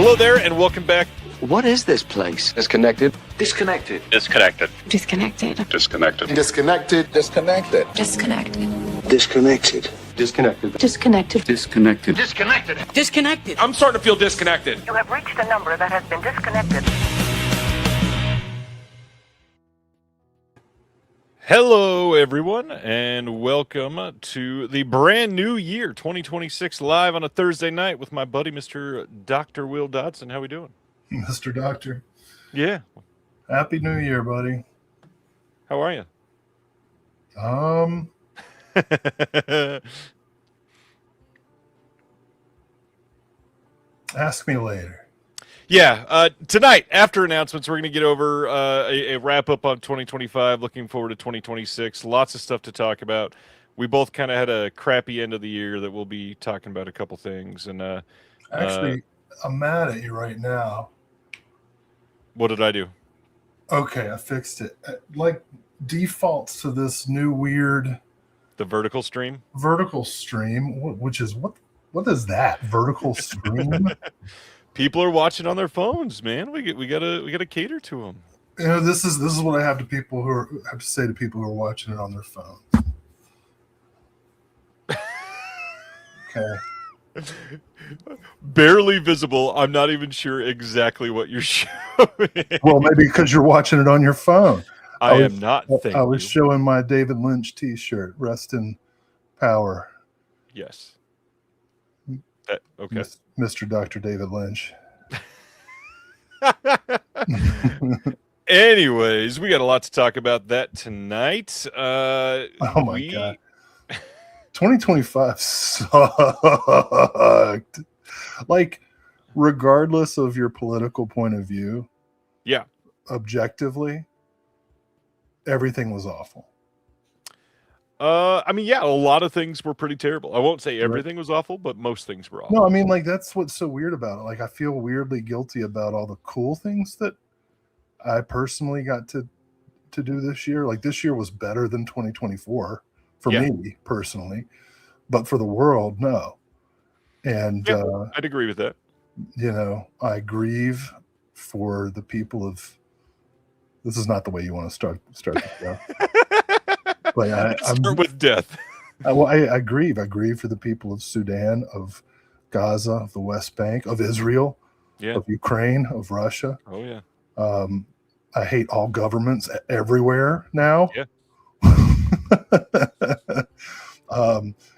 Hello there, and welcome back. What is this place? Disconnected. Disconnected. Disconnected. Disconnected. Disconnected. Disconnected. Disconnected. Disconnected. Disconnected. Disconnected. Disconnected. Disconnected. Disconnected. Disconnected. I'm starting to feel disconnected. You have reached a number that has been disconnected. Hello, everyone, and welcome to the brand new year, 2026, live on a Thursday night with my buddy, Mr. Dr. Will Dodson. How we doing? Mr. Doctor. Yeah. Happy New Year, buddy. How are you? Ask me later. Yeah, tonight, after announcements, we're going to get over a wrap-up on 2025, looking forward to 2026. Lots of stuff to talk about. We both kind of had a crappy end of the year that we'll be talking about a couple things. And Actually, I'm mad at you right now. What did I do? Okay, I fixed it. Like, defaults to this new weird... The vertical stream? Vertical stream, which is... What is that? Vertical stream? People are watching on their phones, man. We gotta cater to them. You know, this is what I have to say to people who are watching it on their phone. Okay. Barely visible. I'm not even sure exactly what you're showing. Well, maybe because you're watching it on your phone. I am not. I was showing my David Lynch T-shirt. Rest in power. Yes. Okay. Mr. Dr. David Lynch. Anyways, we got a lot to talk about that tonight. Oh my God. 2025 sucked. Like, regardless of your political point of view, yeah, objectively, everything was awful. I mean, yeah, a lot of things were pretty terrible. I won't say everything was awful, but most things were awful. No, I mean, like, that's what's so weird about it. Like, I feel weirdly guilty about all the cool things that I personally got to do this year. Like, this year was better than 2024 for me personally, but for the world, no. And I'd agree with that. You know, I grieve for the people of. This is not the way you want to start the show. But I'm with death. I grieve. I grieve for the people of Sudan, of Gaza, of the West Bank, of Israel, of Ukraine, of Russia. Oh yeah. I hate all governments everywhere now. Yeah.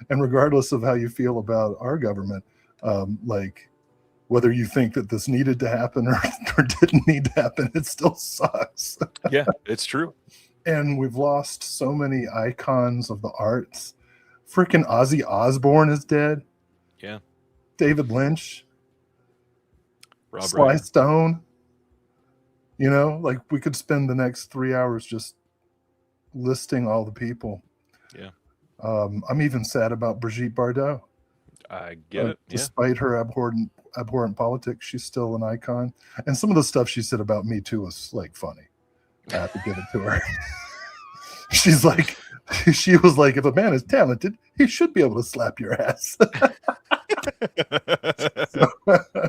And regardless of how you feel about our government, like whether you think that this needed to happen or didn't need to happen, it still sucks. Yeah, it's true. And we've lost so many icons of the arts. Freaking Ozzy Osbourne is dead. Yeah. David Lynch. Rob Sly Ryder. Stone. You know, like we could spend the next 3 hours just listing all the people. Yeah. I'm even sad about Brigitte Bardot. I get it. Despite her abhorrent politics, she's still an icon. And some of the stuff she said about me too was like funny. I have to give it to her. She was like, if a man is talented, he should be able to slap your ass.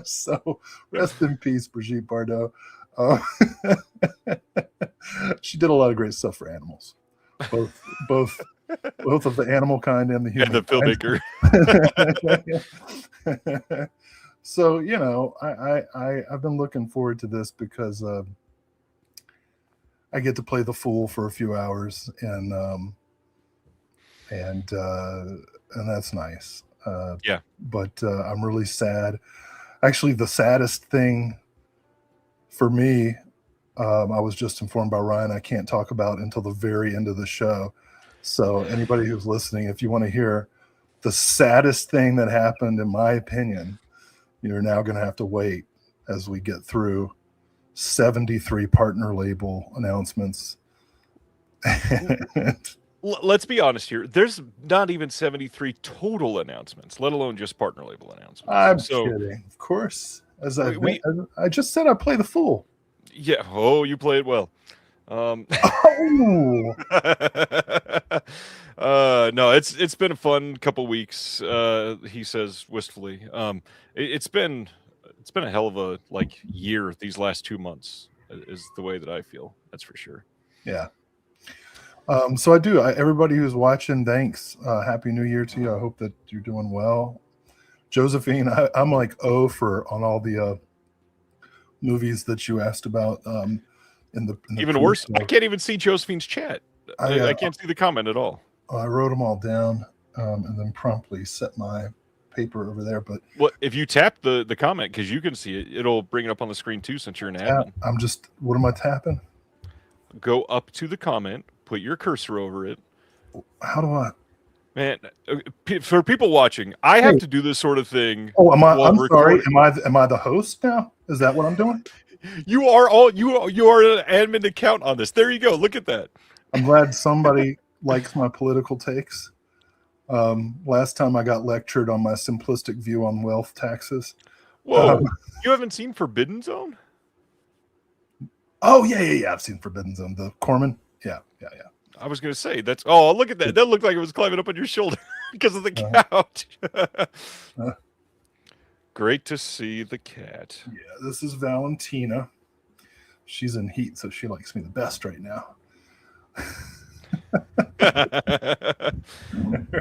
So rest in peace, Brigitte Bardot. She did a lot of great stuff for animals, both of the animal kind and the human. And the filmmaker. So you know, I've been looking forward to this because I get to play the fool for a few hours, and that's nice. Yeah. But I'm really sad. Actually, the saddest thing for me, I was just informed by Ryan, I can't talk about until the very end of the show. So anybody who's listening, if you want to hear the saddest thing that happened, in my opinion, you're now going to have to wait as we get through 73 partner label announcements. Let's be honest here. There's not even 73 total announcements, let alone just partner label announcements. I'm kidding. Of course. As I just said, I play the fool. Yeah. Oh, you played well. Oh. No, it's been a fun couple weeks. He says wistfully. It's been it's been a hell of a year. These last 2 months is the way that I feel. That's for sure. Yeah. So everybody who's watching, thanks. Happy New Year to you. I hope that you're doing well. Josephine, I'm like for on all the movies that you asked about. In the Even worse, I can't even see Josephine's chat. I can't see the comment at all. I wrote them all down and then promptly set my paper over there. But if you tap the comment, because you can see it, it'll bring it up on the screen too. Since you're an admin, what am I tapping? Go up to the comment, put your cursor over it. How do I? Man, for people watching, I have to do this sort of thing. Oh, I'm sorry. Am I the host now? Is that what I'm doing? You are an admin account on this. There you go. Look at that. I'm glad somebody likes my political takes. Last time I got lectured on my simplistic view on wealth taxes. Whoa, you haven't seen Forbidden Zone? Oh yeah. I've seen Forbidden Zone. The Corman. Yeah. I was going to say that's. Oh, look at that. That looked like it was climbing up on your shoulder because of the couch. Great to see the cat. Yeah, this is Valentina. She's in heat, so she likes me the best right now.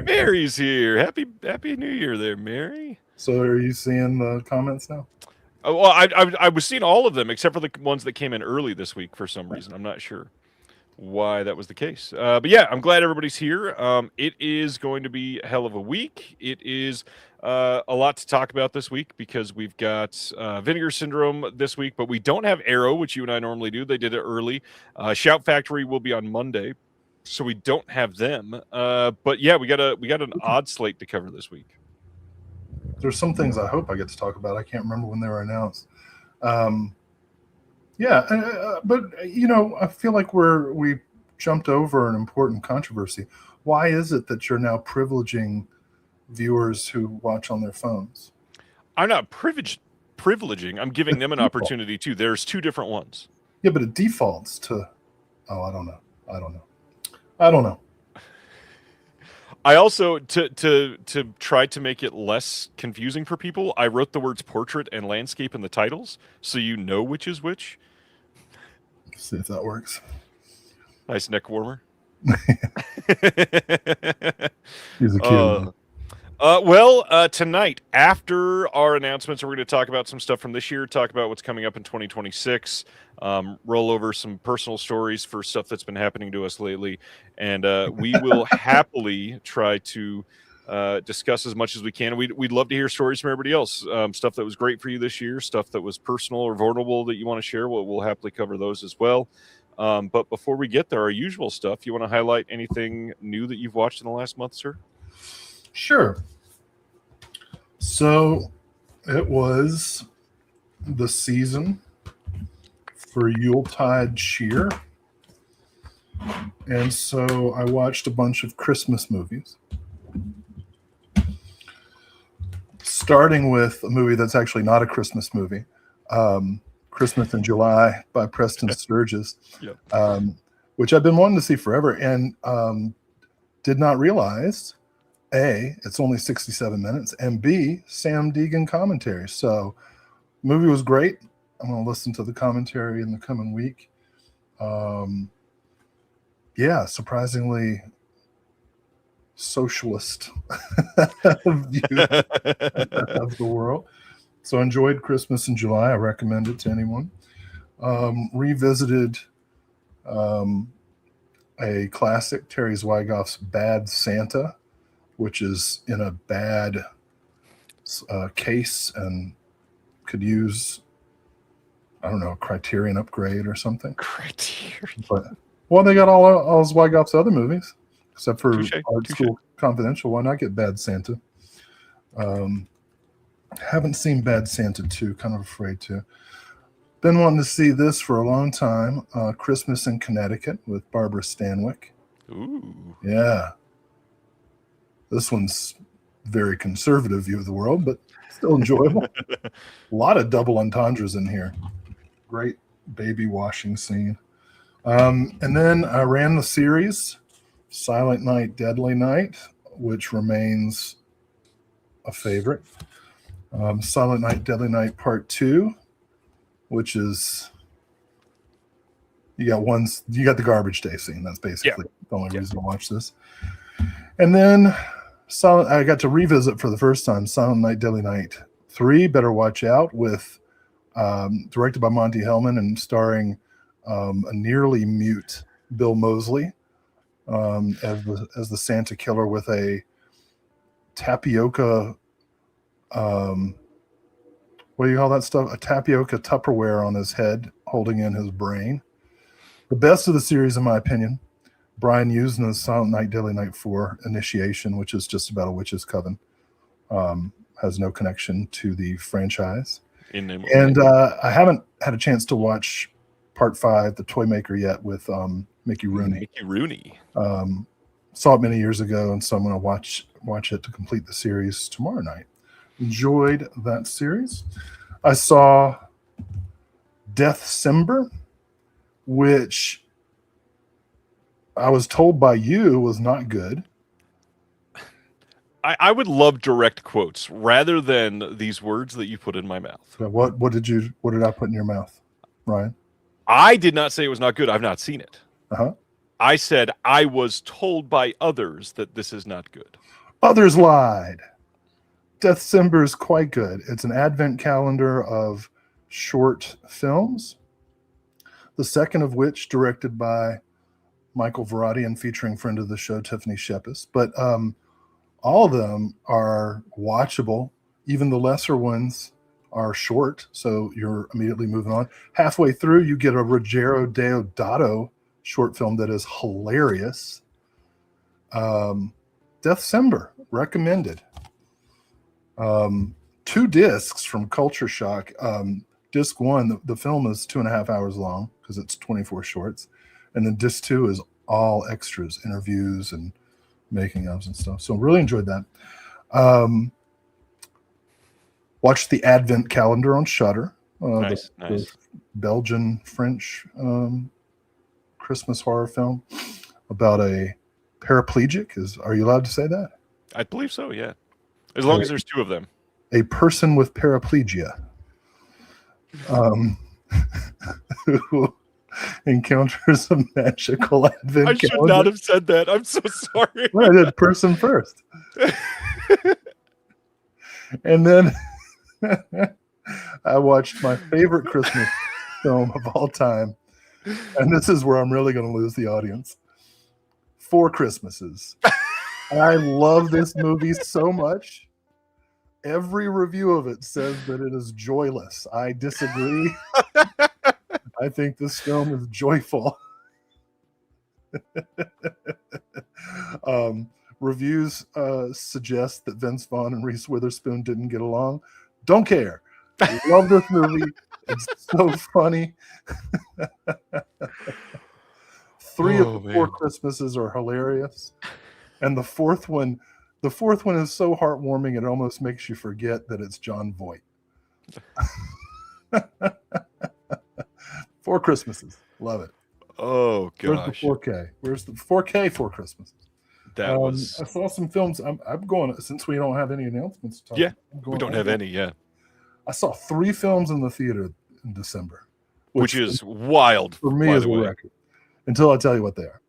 Mary's here. Happy New Year there, Mary. So are you seeing the comments now? Oh, well, I was seeing all of them except for the ones that came in early this week for some reason. I'm not sure why that was the case. But yeah, I'm glad everybody's here. It is going to be a hell of a week. It is a lot to talk about this week because we've got Vinegar Syndrome this week, but we don't have Arrow, which you and I normally do. They did it early. Shout Factory will be on Monday, so we don't have them. But yeah, we got an odd slate to cover this week. There's some things I hope I get to talk about. I can't remember when they were announced. But I feel like we jumped over an important controversy. Why is it that you're now privileging viewers who watch on their phones? I'm not privileging. I'm giving them an opportunity too. There's two different ones. Yeah, but it defaults to. Oh, I don't know. I also to try to make it less confusing for people, I wrote the words portrait and landscape in the titles, so you know which is which. See if that works. Nice neck warmer. He's a cute one. Tonight, after our announcements, we're going to talk about some stuff from this year, talk about what's coming up in 2026, roll over some personal stories for stuff that's been happening to us lately, and we will happily try to discuss as much as we can. We'd love to hear stories from everybody else, stuff that was great for you this year, stuff that was personal or vulnerable that you want to share. We'll happily cover those as well. But before we get there, our usual stuff, you want to highlight anything new that you've watched in the last month, sir? Sure. So it was the season for Yuletide cheer. And so I watched a bunch of Christmas movies. Starting with a movie that's actually not a Christmas movie, Christmas in July by Preston Sturges, which I've been wanting to see forever and did not realize, A, it's only 67 minutes, and B, Sam Deegan commentary. So the movie was great. I'm going to listen to the commentary in the coming week. Surprisingly socialist view of the world. So I enjoyed Christmas in July. I recommend it to anyone. Revisited a classic, Terry Zweigoff's Bad Santa, which is in a bad case and could use, I don't know, a Criterion upgrade or something. Criterion. But, they got all Zweigoff's other movies, except for Art Touché. School Confidential. Why not get Bad Santa? Haven't seen Bad Santa 2, kind of afraid to. Been wanting to see this for a long time. Christmas in Connecticut with Barbara Stanwyck. Ooh. Yeah. This one's very conservative view of the world, but still enjoyable. A lot of double entendres in here. Great baby washing scene. And then I ran the series, Silent Night, Deadly Night, which remains a favorite. Silent Night, Deadly Night Part 2, which is you got the garbage day scene. That's basically the only reason to watch this. And then I got to revisit for the first time Silent Night, Deadly Night 3, Better Watch Out, with directed by Monty Hellman and starring a nearly mute Bill Moseley as the Santa killer with a tapioca what do you call that stuff? A tapioca Tupperware on his head, holding in his brain. The best of the series, in my opinion, Brian Usna's Silent Night, Deadly Night 4 Initiation, which is just about a witch's coven. Has no connection to the franchise. And I haven't had a chance to watch Part 5, The Toy Maker, yet with Mickey Rooney. Mickey Rooney. Saw it many years ago, and so I'm going to watch it to complete the series tomorrow night. Enjoyed that series. I saw Deathcember, which I was told by you was not good. I would love direct quotes rather than these words that you put in my mouth. What did I put in your mouth, Ryan? I did not say it was not good. I've not seen it. Uh-huh. I said I was told by others that this is not good. Others lied. Deathcember is quite good. It's an advent calendar of short films, the second of which directed by Michael Verratti and featuring friend of the show, Tiffany Shepis. But all of them are watchable. Even the lesser ones are short, so you're immediately moving on. Halfway through, you get a Ruggero Deodato short film that is hilarious. Deathcember, recommended. 2 discs from Culture Shock. Disc 1, the film is 2.5 hours long because it's 24 shorts. And then disc 2 is all extras, interviews and making ofs and stuff. So really enjoyed that. Watched the Advent Calendar on Shudder. Nice. The Belgian French Christmas horror film about a paraplegic. Are you allowed to say that? I believe so, yeah. As long as there's 2 of them. A person with paraplegia who encounters a magical advent I should calendar. not have said that. I'm so sorry. Well, I did person first. And then I watched my favorite Christmas film of all time. And this is where I'm really going to lose the audience. 4 Christmases. I love this movie so much. Every review of it says that it is joyless. I disagree. I think this film is joyful. Reviews suggest that Vince Vaughn and Reese Witherspoon didn't get along. Don't care. I love this movie. It's so funny. 3 of the 4 Christmases are hilarious. And the fourth one is so heartwarming it almost makes you forget that it's John Voight. 4 Christmases. Love it. Oh, gosh. Where's the 4K? Where's the 4K 4 Christmases? That was... I saw some films. I'm going, since we don't have any announcements to talk about. We don't have any, yeah. I saw 3 films in the theater in December. Which is wild. For me, as a record. Until I tell you what they are.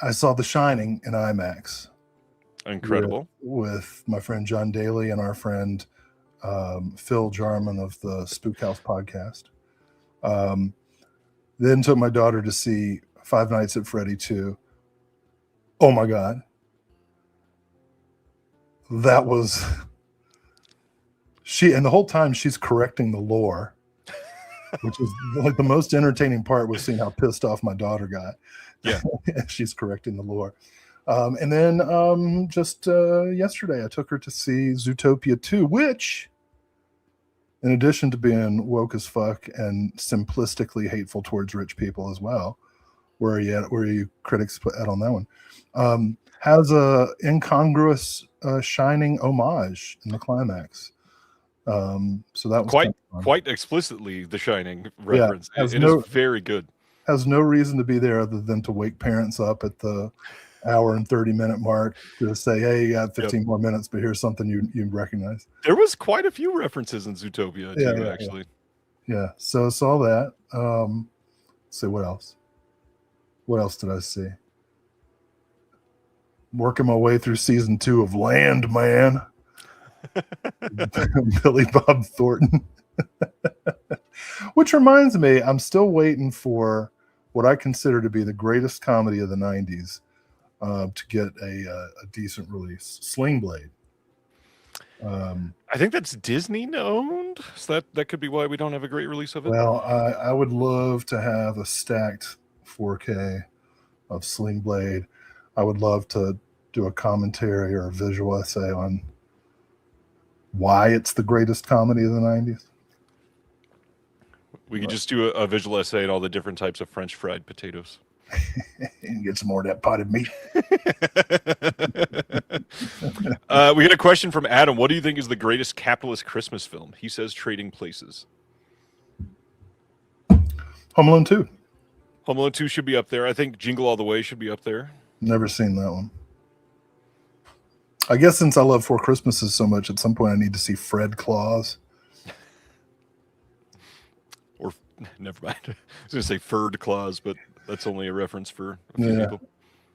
I saw The Shining in IMAX. Incredible. With my friend John Daly and our friend Phil Jarman of the Spook House podcast. Then took my daughter to see Five Nights at Freddy 2. Oh my God. That was... and the whole time she's correcting the lore, which is like the most entertaining part was seeing how pissed off my daughter got. Yeah. She's correcting the lore. And then just yesterday, I took her to see Zootopia 2, which, in addition to being woke as fuck and simplistically hateful towards rich people as well, where are you critics put out on that one, has a incongruous Shining homage in the climax. So that was quite explicitly the Shining reference. Yeah, it is very good. Has no reason to be there other than to wake parents up at the hour and 30-minute mark to say, hey, you got 15 more minutes, but here's something you recognize. There was quite a few references in Zootopia too, Yeah. actually. Yeah. So saw that. Let's see what else. What else did I see? Working my way through season 2 of Landman. Billy Bob Thornton. Which reminds me, I'm still waiting for what I consider to be the greatest comedy of the 90s to get a decent release. Sling Blade. I think that's Disney owned, so that could be why we don't have a great release of it. Well, I would love to have a stacked 4K of Sling Blade. I would love to do a commentary or a visual essay on why it's the greatest comedy of the 90s. We could just do a visual essay on all the different types of French fried potatoes. And get some more of that potted meat. We get a question from Adam. What do you think is the greatest capitalist Christmas film? He says Trading Places. Home Alone 2. Home Alone 2 should be up there. I think Jingle All the Way should be up there. Never seen that one. I guess since I love Four Christmases so much, at some point I need to see Fred Claus. Or, never mind. I was going to say Ferd Claus, but that's only a reference for a few people.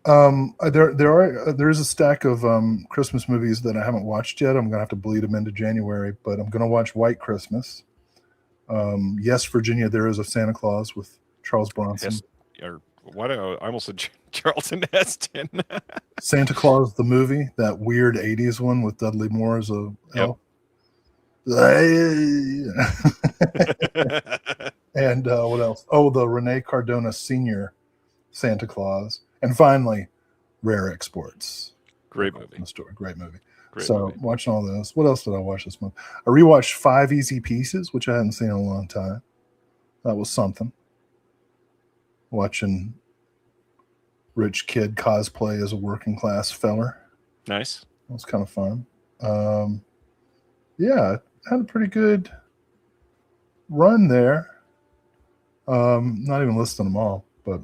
There is a stack of Christmas movies that I haven't watched yet. I'm gonna have to bleed them into January, but I'm gonna watch White Christmas. Yes, Virginia, There Is a Santa Claus with Charles Bronson. I almost said Charlton Heston. Santa Claus the movie, that weird '80s one with Dudley Moore as a elf. And what else? Oh, the Rene Cardona Sr. Santa Claus. And finally, Rare Exports. Great movie. Great movie. Great so movie. Watching all this. What else did I watch this month? I rewatched 5 Easy Pieces, which I hadn't seen in a long time. That was something. Watching rich kid cosplay as a working class feller. Nice. That was kind of fun. Yeah, had a pretty good run there. Not even listing them all, but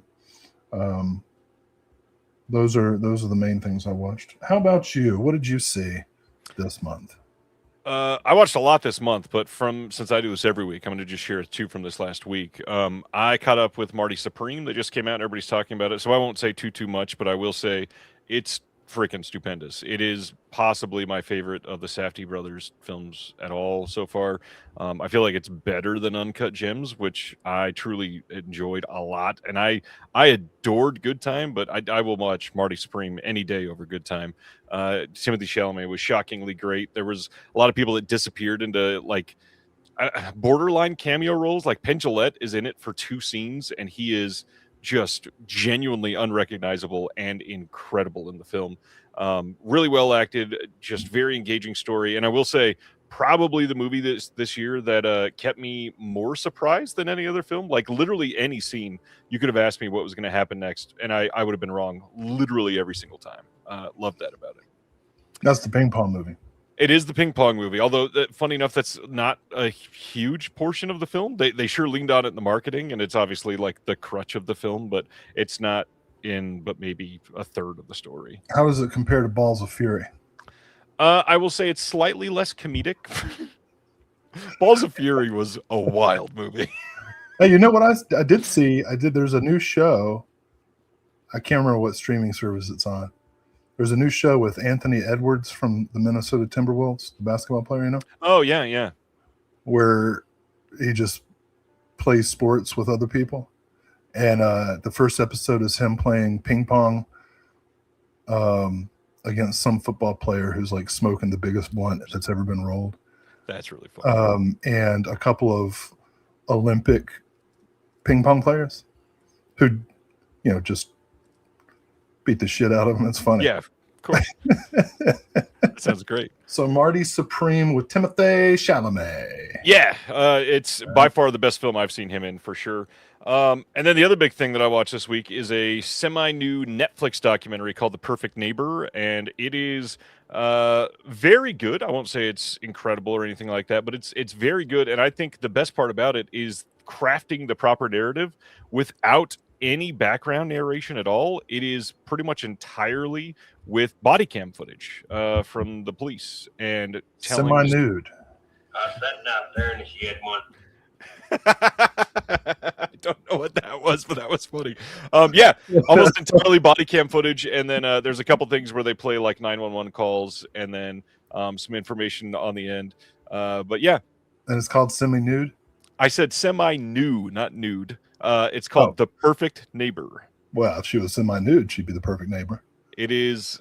those are the main things I watched. How about you? What did you see this month? I watched a lot this month, but since I do this every week, I'm going to just share 2 from this last week. I caught up with Marty Supreme. That just came out and everybody's talking about it, so I won't say too much, but I will say it's freaking stupendous. It is possibly my favorite of the Safdie brothers films at all so far. I feel like it's better than Uncut Gems, which I truly enjoyed a lot. And I adored Good Time, but I will watch Marty Supreme any day over Good Time. Timothy Chalamet was shockingly great. There was a lot of people that disappeared into like borderline cameo roles. Like Penn Jillette is in it for 2 scenes, and he is just genuinely unrecognizable and incredible in the film. Really well acted, just very engaging story. And I will say, probably the movie this year that kept me more surprised than any other film. Like literally any scene, you could have asked me what was going to happen next, and I would have been wrong literally every single time. Loved that about it. That's the ping pong movie. It is the ping pong movie, although funny enough, that's not a huge portion of the film. They sure leaned on it in the marketing, and it's obviously like the crutch of the film, but it's not but maybe a third of the story. How does it compare to Balls of Fury? I will say it's slightly less comedic. Balls of Fury was a wild movie. Hey, you know what I did see? There's a new show. I can't remember what streaming service it's on. There's a new show with Anthony Edwards from the Minnesota Timberwolves, the basketball player, you know? Oh, yeah. Where he just plays sports with other people. And the first episode is him playing ping pong against some football player who's like smoking the biggest blunt that's ever been rolled. That's really fun. And a couple of Olympic ping pong players who, just beat the shit out of him. It's funny. Yeah, of course. That sounds great. So Marty Supreme with Timothée Chalamet. Yeah, it's by far the best film I've seen him in for sure. And then the other big thing that I watched this week is a semi-new Netflix documentary called The Perfect Neighbor, and it is very good. I won't say it's incredible or anything like that, but it's very good. And I think the best part about it is crafting the proper narrative without any background narration at all. It is pretty much entirely with body cam footage from the police and telling. Semi-nude. I was sitting out there and she had one. I don't know what that was, but that was funny. Yeah, almost entirely body cam footage, and then there's a couple things where they play like 911 calls, and then some information on the end. But yeah, And it's called Semi-Nude? I said semi-nude, not nude. It's called The Perfect Neighbor. Well, if she was semi-nude, she'd be the perfect neighbor. It is.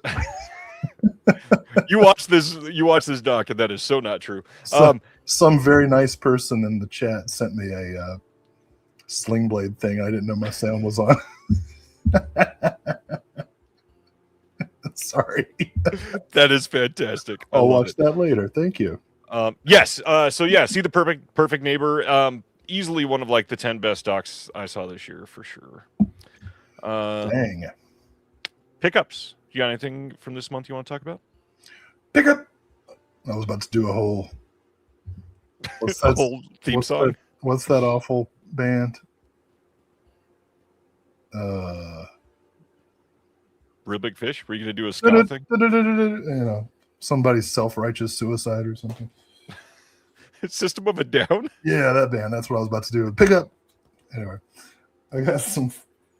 You watch this doc, and that is so not true. Some very nice person in the chat sent me a sling blade thing. I didn't know my sound was on. Sorry. That is fantastic. I'll watch that later. Thank you. Yes. So yeah, see The Perfect Neighbor. Easily one of like the 10 best docs I saw this year for sure. Dang. Pickups. You got anything from this month you want to talk about? Pick up. I was about to do a whole. A whole theme song. What's that awful band? Real Big Fish? Were you gonna do a ska thing? You know, somebody's self-righteous suicide or something. System of a Down? Yeah, that band. That's what I was about to do. Pick up. Anyway, I got some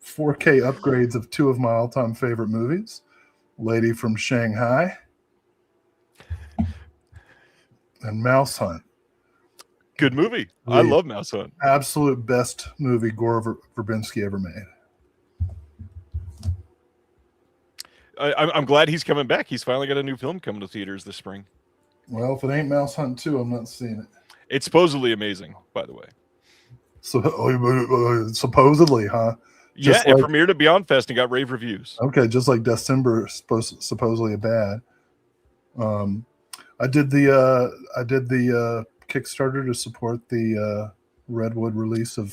4K upgrades of two of my all-time favorite movies. Lady from Shanghai and Mouse Hunt. Good movie. I love Mouse Hunt. Absolute best movie Gore Verbinski ever made. I'm glad he's coming back. He's finally got a new film coming to theaters this spring. Well, if it ain't Mouse Hunt 2, I'm not seeing it. It's supposedly amazing, by the way. So supposedly, huh? Just it premiered at Beyond Fest and got rave reviews. Okay, just like December supposedly bad. I did the Kickstarter to support the Redwood release of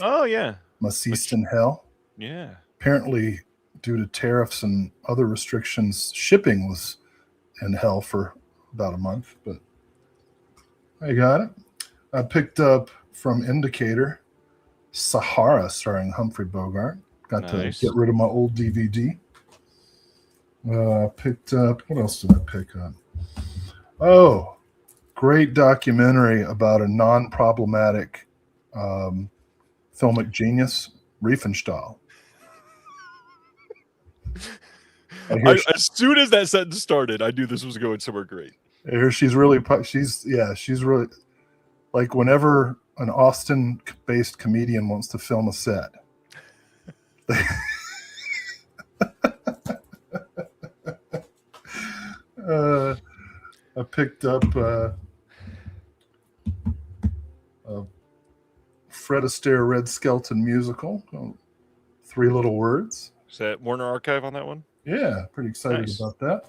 Maciste in Hell. Yeah. Apparently, due to tariffs and other restrictions, shipping was in hell for about a month, but I got it. I picked up from Indicator Sahara starring Humphrey Bogart. Got to get rid of my old DVD. Picked up, what else did I pick up? Oh, great documentary about a non-problematic filmic genius, Riefenstahl. As soon as that sentence started, I knew this was going somewhere great. Here she's really like whenever an Austin-based comedian wants to film a set. I picked up a Fred Astaire Red Skelton musical, Three Little Words. Is that Warner Archive on that one? Yeah, pretty excited about that.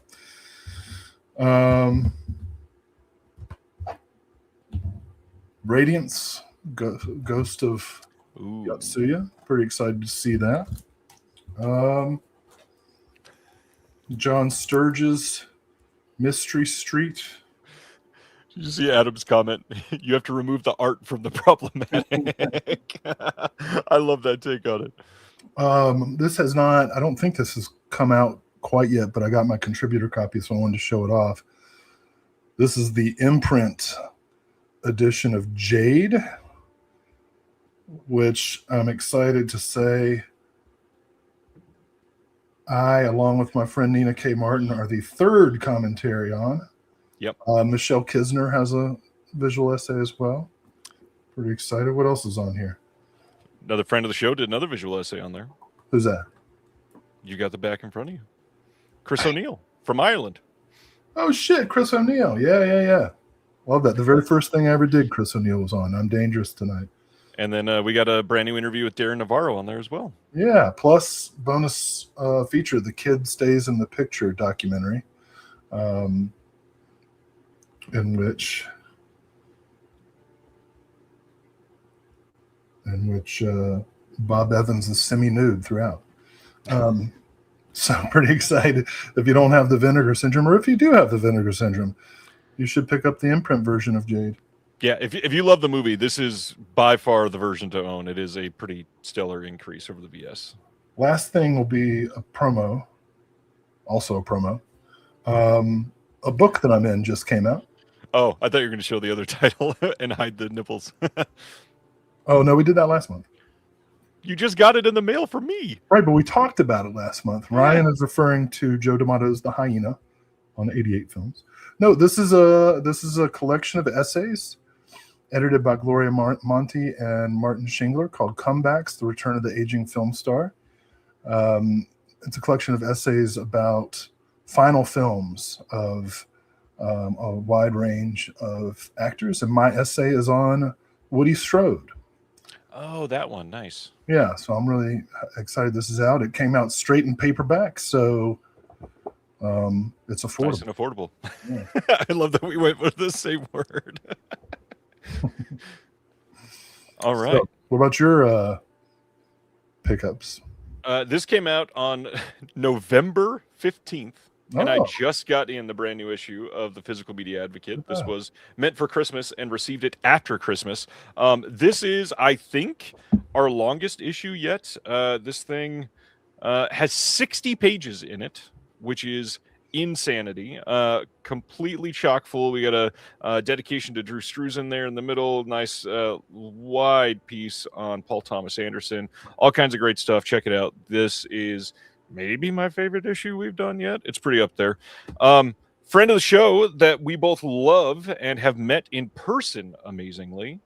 Radiance, Ghost of Yotsuya. Pretty excited to see that. John Sturges, Mystery Street. Did you see Adam's comment? You have to remove the art from the problematic. I love that take on it. This has not, I don't think this has come out quite yet, but I got my contributor copy, so I wanted to show it off. This is the imprint edition of Jade, which I'm excited to say I, along with my friend Nina K. Martin, are the third commentary on. Yep. Michelle Kisner has a visual essay as well. Pretty excited. What else is on here? Another friend of the show did another visual essay on there. Who's that? You got the back in front of you. Chris O'Neill from Ireland. Oh, shit. Chris O'Neill. Yeah. Love that. The very first thing I ever did, Chris O'Neill was on. I'm Dangerous Tonight. And then we got a brand new interview with Darren Navarro on there as well. Yeah. Plus bonus feature, The Kid Stays in the Picture documentary, in which Bob Evans is semi-nude throughout. So I'm pretty excited. If you don't have the Vinegar Syndrome, or if you do have the Vinegar Syndrome, you should pick up the imprint version of Jade. Yeah, if you love the movie, this is by far the version to own. It is a pretty stellar increase over the VS. Last thing will be a promo, also a promo. A book that I'm in just came out. Oh, I thought you were going to show the other title and hide the nipples. Oh, no, we did that last month. You just got it in the mail from me. Right, but we talked about it last month. Yeah. Ryan is referring to Joe D'Amato's The Hyena on 88 Films. No, this is a collection of essays edited by Gloria Monti and Martin Schingler called Comebacks, The Return of the Aging Film Star. It's a collection of essays about final films of a wide range of actors, and my essay is on Woody Strode. Oh, that one. Nice. Yeah, so I'm really excited this is out. It came out straight in paperback, so it's affordable. Nice and affordable. Yeah. I love that we went with the same word. All right. So, what about your pickups? This came out on November 15th, and I Oh. just got in the brand new issue of the Physical Media Advocate. This was meant for Christmas and received it after Christmas. This is, I think, our longest issue yet. This thing has 60 pages in it, which is insanity. Completely chock full. We got a dedication to Drew Struzan there in the middle. Nice wide piece on Paul Thomas Anderson. All kinds of great stuff. Check it out. This is maybe my favorite issue we've done yet. It's pretty up there. Friend of the show that we both love and have met in person amazingly,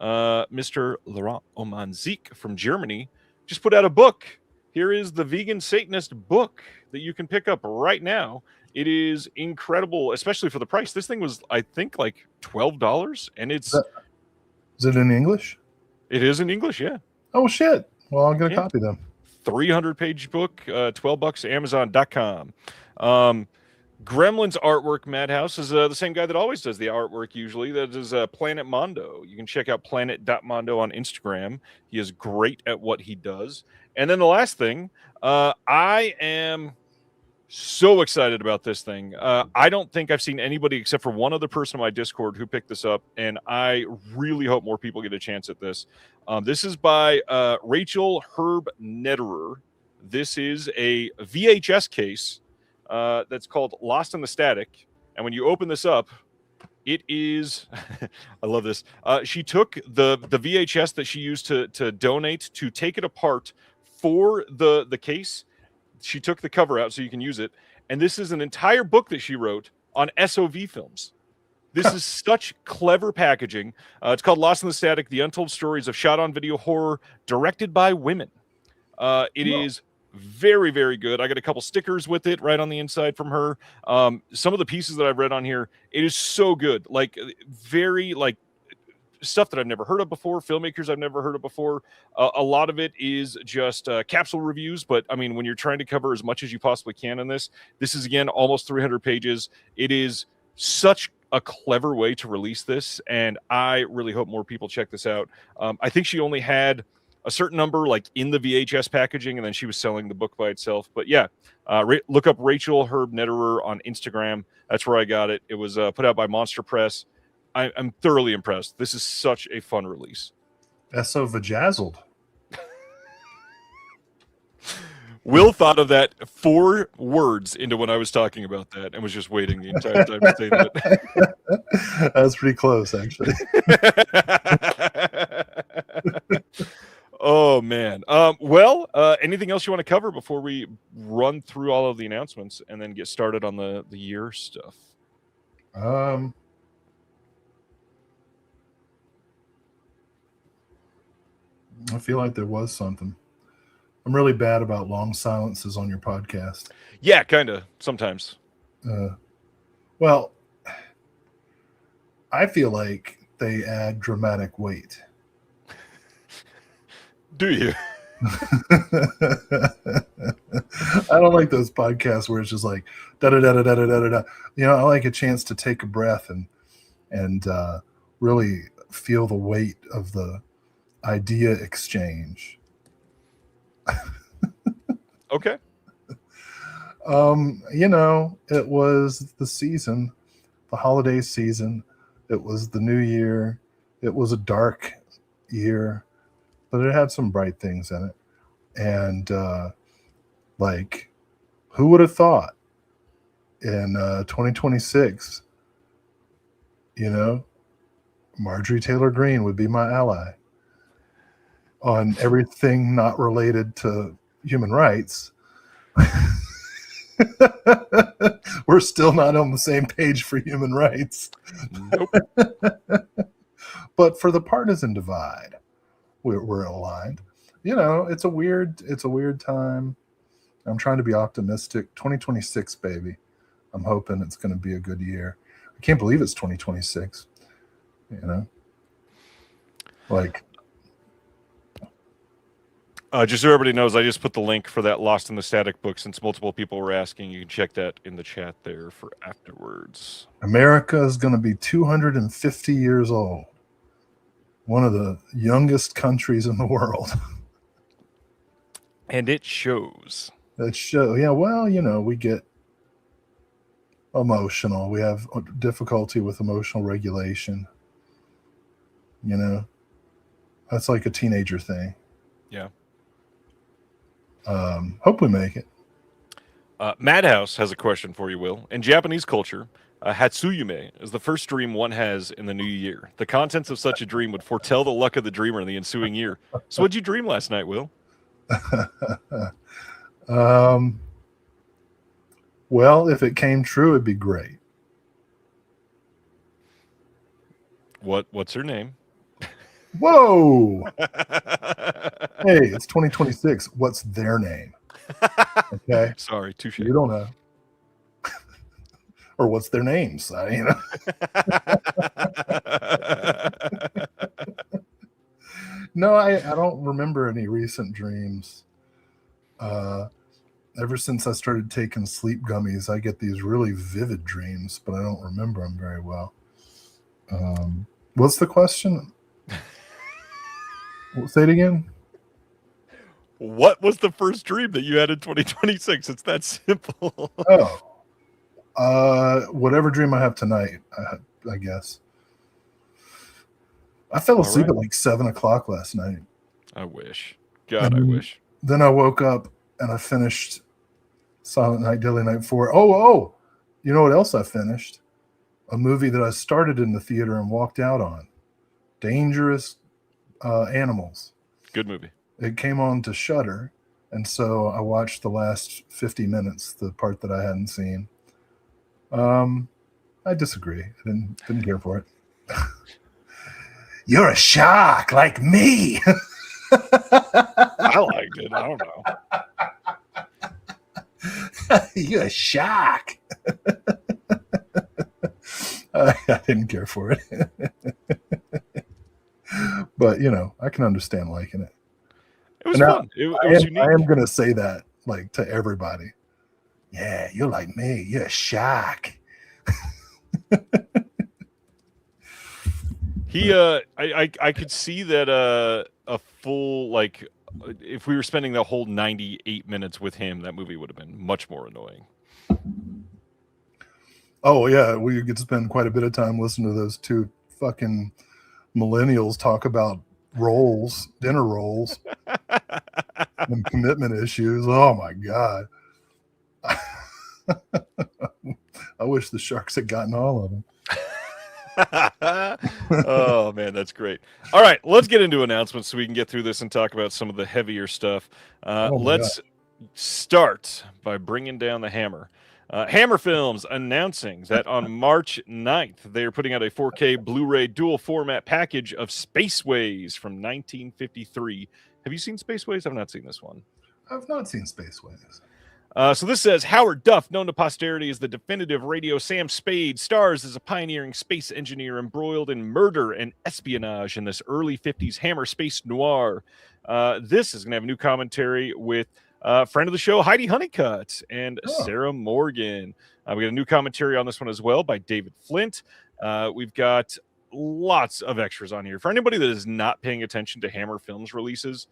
Mr. Laurent Omanzik from Germany, just put out a book. Here is the Vegan Satanist book that you can pick up right now. It is incredible, especially for the price. This thing was, I think, like $12, and it's... Is it in English? It is in English, yeah. Oh, shit. Well, I'll get a copy then. 300-page book, $12, Amazon.com. Gremlin's artwork, Madhouse, is the same guy that always does the artwork usually. That is Planet Mondo. You can check out planet.mondo on Instagram. He is great at what he does. And then the last thing, I am so excited about this thing. I don't think I've seen anybody except for one other person on my Discord who picked this up, and I really hope more people get a chance at this. This is by Rachel Herb Netterer. This is a VHS case that's called Lost in the Static. And when you open this up, it is, I love this. She took the VHS that she used to donate to take it apart for the case. She took the cover out so you can use it. And this is an entire book that she wrote on SOV films. This is such clever packaging. It's called Lost in the Static, The Untold Stories of Shot-on-Video Horror Directed by Women. It is very, very good. I got a couple stickers with it right on the inside from her. Some of the pieces that I've read on here, it is so good. Like, very, like, stuff that I've never heard of before, filmmakers I've never heard of before. A lot of it is just capsule reviews, but I mean, when you're trying to cover as much as you possibly can in this is, again, almost 300 pages. It is such a clever way to release this, and I really hope more people check this out. I think she only had a certain number like in the VHS packaging, and then she was selling the book by itself. But yeah, look up Rachel Herb Netterer on Instagram. That's where I got it. It was put out by Monster Press. I'm thoroughly impressed. This is such a fun release. So vajazzled. Will thought of that 4 words into when I was talking about that and was just waiting the entire time to say that. That's pretty close, actually. Oh, man. Anything else you want to cover before we run through all of the announcements and then get started on the year stuff? I feel like there was something. I'm really bad about long silences on your podcast. Yeah, kind of. Sometimes. Well, I feel like they add dramatic weight. Do you? I don't like those podcasts where it's just like da da da da da da da da. You know, I like a chance to take a breath and really feel the weight of the idea exchange. Okay. You know, it was the season, the holiday season. It was the new year. It was a dark year, but it had some bright things in it. And like, who would have thought in 2026, you know, Marjorie Taylor Greene would be my ally on everything not related to human rights. We're still not on the same page for human rights. Nope. But for the partisan divide, we're aligned. You know, it's a weird time. I'm trying to be optimistic. 2026, baby. I'm hoping it's going to be a good year. I can't believe it's 2026. You know, like, just so everybody knows, I just put the link for that Lost in the Static book since multiple people were asking. You can check that in the chat there for afterwards. America is going to be 250 years old. One of the youngest countries in the world. And it shows. That show, yeah, well, you know, we get emotional. We have difficulty with emotional regulation. You know, that's like a teenager thing. Yeah. Hope we make it. Madhouse has a question for you, Will. In Japanese culture, Hatsuyume is the first dream one has in the new year. The contents of such a dream would foretell the luck of the dreamer in the ensuing year. So what'd you dream last night, Will? Well, if it came true, it'd be great. What's her name? Whoa! Hey, it's 2026. What's their name? Okay. Sorry, touche. You don't know. Or what's their names? You know. No, I don't remember any recent dreams. Ever since I started taking sleep gummies, I get these really vivid dreams, but I don't remember them very well. What's the question? Say it again. What was the first dream that you had in 2026? It's that simple. Whatever dream I have tonight, I guess. I fell asleep at like 7:00 last night. I wish. God, I wish. Then I woke up and I finished Silent Night, Deadly Night 4. Oh, you know what else I finished? A movie that I started in the theater and walked out on. Dangerous Animals. Good movie. It came on to Shudder, and so I watched the last 50 minutes, the part that I hadn't seen. I disagree. I didn't care for it. You're a shark like me. I liked it. I don't know. You're a shark. I didn't care for it. But, you know, I can understand liking it. It was fun. It was unique. I am going to say that, like, to everybody. Yeah, you're like me. You're a shark. I could see that a full, like, if we were spending the whole 98 minutes with him, that movie would have been much more annoying. Oh, yeah, we could spend quite a bit of time listening to those two fucking millennials talk about roles, dinner roles, and commitment issues. Oh, my God. I wish the Sharks had gotten all of them. Oh, man, that's great. All right, let's get into announcements so we can get through this and talk about some of the heavier stuff. Let's start by bringing down the hammer. Hammer Films announcing that on March 9th, they are putting out a 4K Blu-ray dual format package of Spaceways from 1953. Have you seen Spaceways? I've not seen this one. I've not seen Spaceways. So this says, Howard Duff, known to posterity as the definitive radio Sam Spade, stars as a pioneering space engineer embroiled in murder and espionage in this early 50s Hammer space noir. This is going to have a new commentary with friend of the show, Heidi Honeycutt, and Sarah Morgan. We got a new commentary on this one as well by David Flint. We've got lots of extras on here. For anybody that is not paying attention to Hammer Films releases,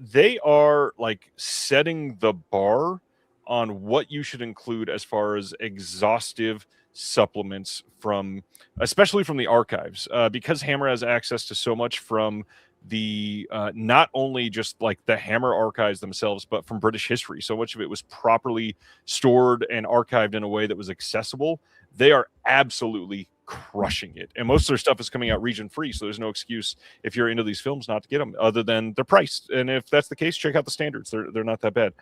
they are like setting the bar on what you should include as far as exhaustive supplements from, especially from the archives, because Hammer has access to so much from the not only just like the Hammer archives themselves, but from British history. So much of it was properly stored and archived in a way that was accessible. They are absolutely crushing it, and most of their stuff is coming out region free, so there's no excuse if you're into these films not to get them, other than their price. And if that's the case, check out the standards. They're not that bad.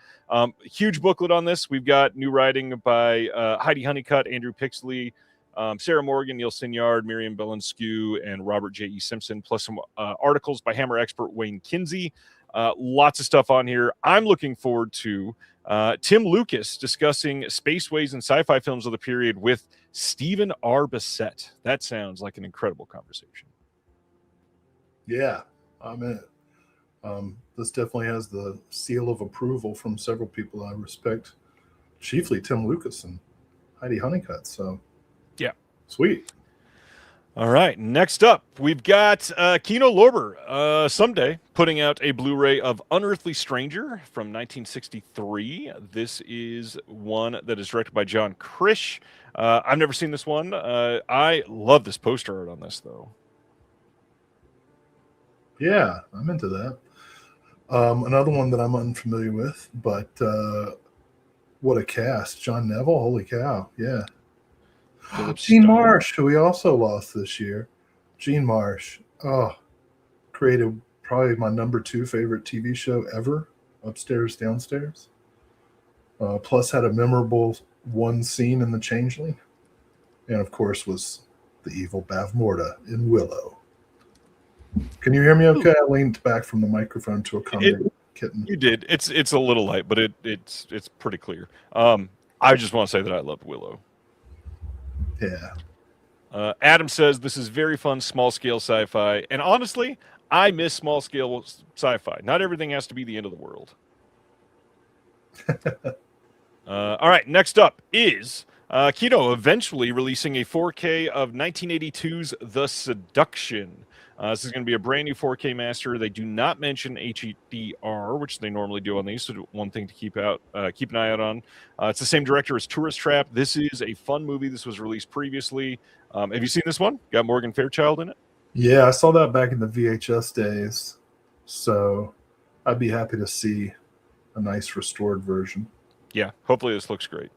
Huge booklet on this. We've got new writing by Heidi Honeycutt, Andrew Pixley, Sarah Morgan, Neil Sinyard, Miriam Belinskew, and Robert J.E. Simpson, plus some articles by Hammer expert Wayne Kinsey. Lots of stuff on here. I'm looking forward to Tim Lucas discussing spaceways and sci-fi films of the period with Stephen R. Bissett. That sounds like an incredible conversation. Yeah, I'm in. This definitely has the seal of approval from several people I respect, chiefly Tim Lucas and Heidi Honeycutt. So, yeah, sweet. All right, next up, we've got Kino Lorber someday putting out a Blu-ray of Unearthly Stranger from 1963. This is one that is directed by John Krish. I've never seen this one. I love this poster art on this, though. Yeah, I'm into that. Another one that I'm unfamiliar with, but what a cast. John Neville, holy cow, yeah. Gene Marsh, who we also lost this year. Gene Marsh, created probably my number 2 favorite TV show ever, Upstairs, Downstairs. Plus had a memorable one scene in The Changeling. And of course was the evil Bavmorda in Willow. Can you hear me okay? I leaned back from the microphone to accommodate kitten. You did. It's a little light, but it's pretty clear. I just want to say that I loved Willow. Yeah. Adam says this is very fun, small-scale sci-fi. And honestly, I miss small-scale sci-fi. Not everything has to be the end of the world. All right, next up is Kino eventually releasing a 4K of 1982's The Seduction. This is going to be a brand new 4K master. They do not mention HDR, which they normally do on these, so one thing to keep an eye out on. It's the same director as Tourist Trap. This is a fun movie. This was released previously. Have you seen this one? Got Morgan Fairchild in it? Yeah, I saw that back in the VHS days, so I'd be happy to see a nice restored version. Yeah, hopefully this looks great.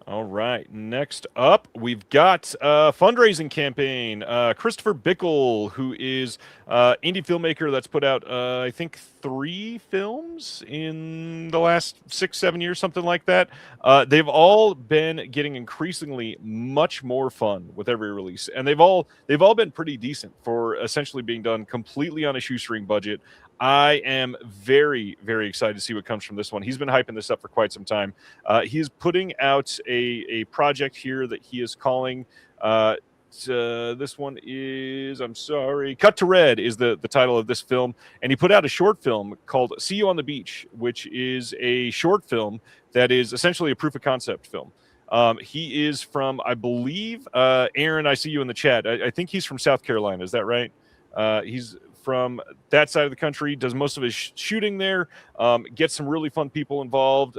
All right, next up, we've got a fundraising campaign. Christopher Bickle, who is indie filmmaker that's put out, I think, 3 films in the last 6-7 years, something like that. They've all been getting increasingly much more fun with every release, and they've all been pretty decent for essentially being done completely on a shoestring budget. I am very, very excited to see what comes from this one. He's been hyping this up for quite some time. He is putting out a project here that he is calling, this one is, Cut to Red is the title of this film. And he put out a short film called See You on the Beach, which is a short film that is essentially a proof of concept film. He is from, I believe, Aaron, I see you in the chat. I think he's from South Carolina. Is that right? He's from that side of the country, does most of his shooting there, gets some really fun people involved.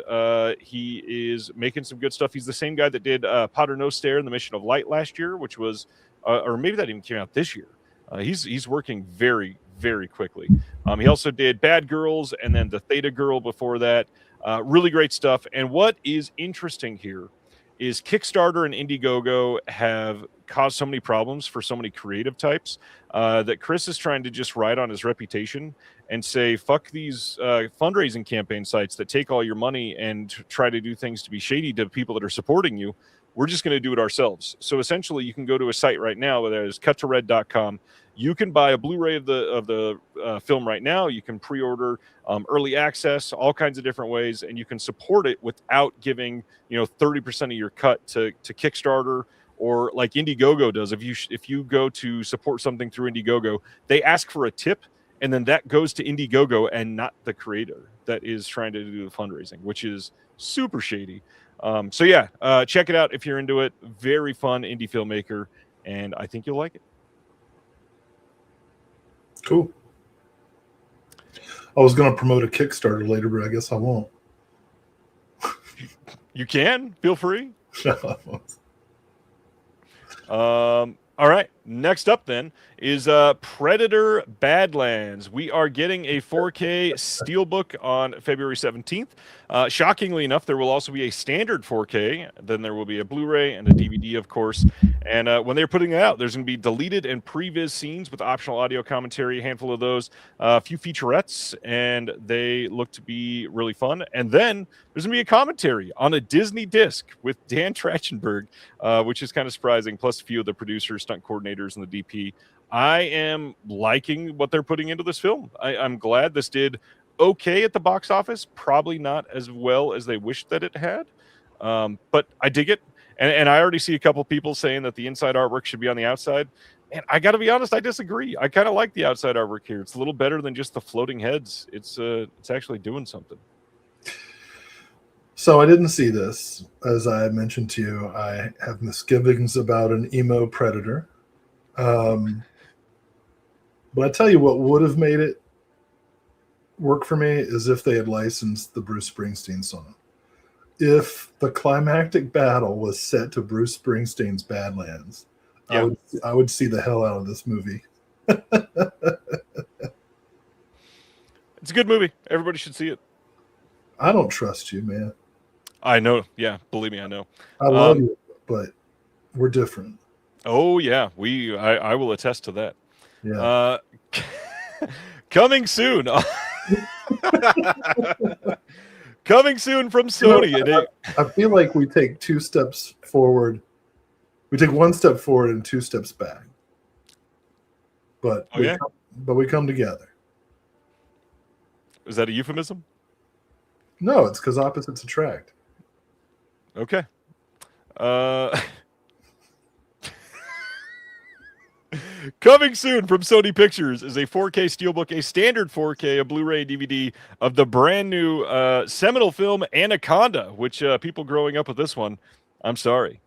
He is making some good stuff. He's the same guy that did Pater Noster and the Mission of Light last year, which was, or maybe that even came out this year. He's working very, very quickly. He also did Bad Girls and then The Theta Girl before that. Really great stuff. And what is interesting here is Kickstarter and Indiegogo have caused so many problems for so many creative types that Chris is trying to just ride on his reputation and say, fuck these fundraising campaign sites that take all your money and try to do things to be shady to people that are supporting you. We're just going to do it ourselves. So essentially, you can go to a site right now, that is cuttored.com. You can buy a Blu-ray of the film right now. You can pre-order early access, all kinds of different ways, and you can support it without giving 30% of your cut to Kickstarter or like Indiegogo does. If you go to support something through Indiegogo, they ask for a tip, and then that goes to Indiegogo and not the creator that is trying to do the fundraising, which is super shady. So yeah, check it out if you're into it. Very fun indie filmmaker, and I think you'll like it. Cool. I was going to promote a Kickstarter later, but I guess I won't. You can. Feel free. All right. Next up, then, is Predator Badlands. We are getting a 4K Steelbook on February 17th. Shockingly enough, there will also be a standard 4K. Then there will be a Blu-ray and a DVD, of course. And when they're putting it out, there's going to be deleted and previs scenes with optional audio commentary, a handful of those, a few featurettes, and they look to be really fun. And then there's going to be a commentary on a Disney disc with Dan Trachtenberg, which is kind of surprising, plus a few of the producers, stunt coordinators, and the DP. I am liking what they're putting into this film. I'm glad this did okay at the box office, probably not as well as they wished that it had, but I dig it. And I already see a couple people saying that the inside artwork should be on the outside. And I got to be honest, I disagree. I kind of like the outside artwork here. It's a little better than just the floating heads. It's actually doing something. So I didn't see this. As I mentioned to you, I have misgivings about an emo Predator. But I tell you what would have made it work for me is if they had licensed the Bruce Springsteen song. If the climactic battle was set to Bruce Springsteen's Badlands, yeah. I would see the hell out of this movie. It's a good movie. Everybody should see it. I don't trust you, man. I know. Yeah, believe me, I know. I love you, but we're different. Oh yeah, I will attest to that. Yeah. Coming soon. Coming soon from Sony. I feel like we take 2 steps forward. We take 1 step forward and 2 steps back. But we come together. Is that a euphemism? No, it's because opposites attract. Okay. Coming soon from Sony Pictures is a 4K Steelbook, a standard 4K, a Blu-ray DVD of the brand new seminal film Anaconda, which people growing up with this one, I'm sorry.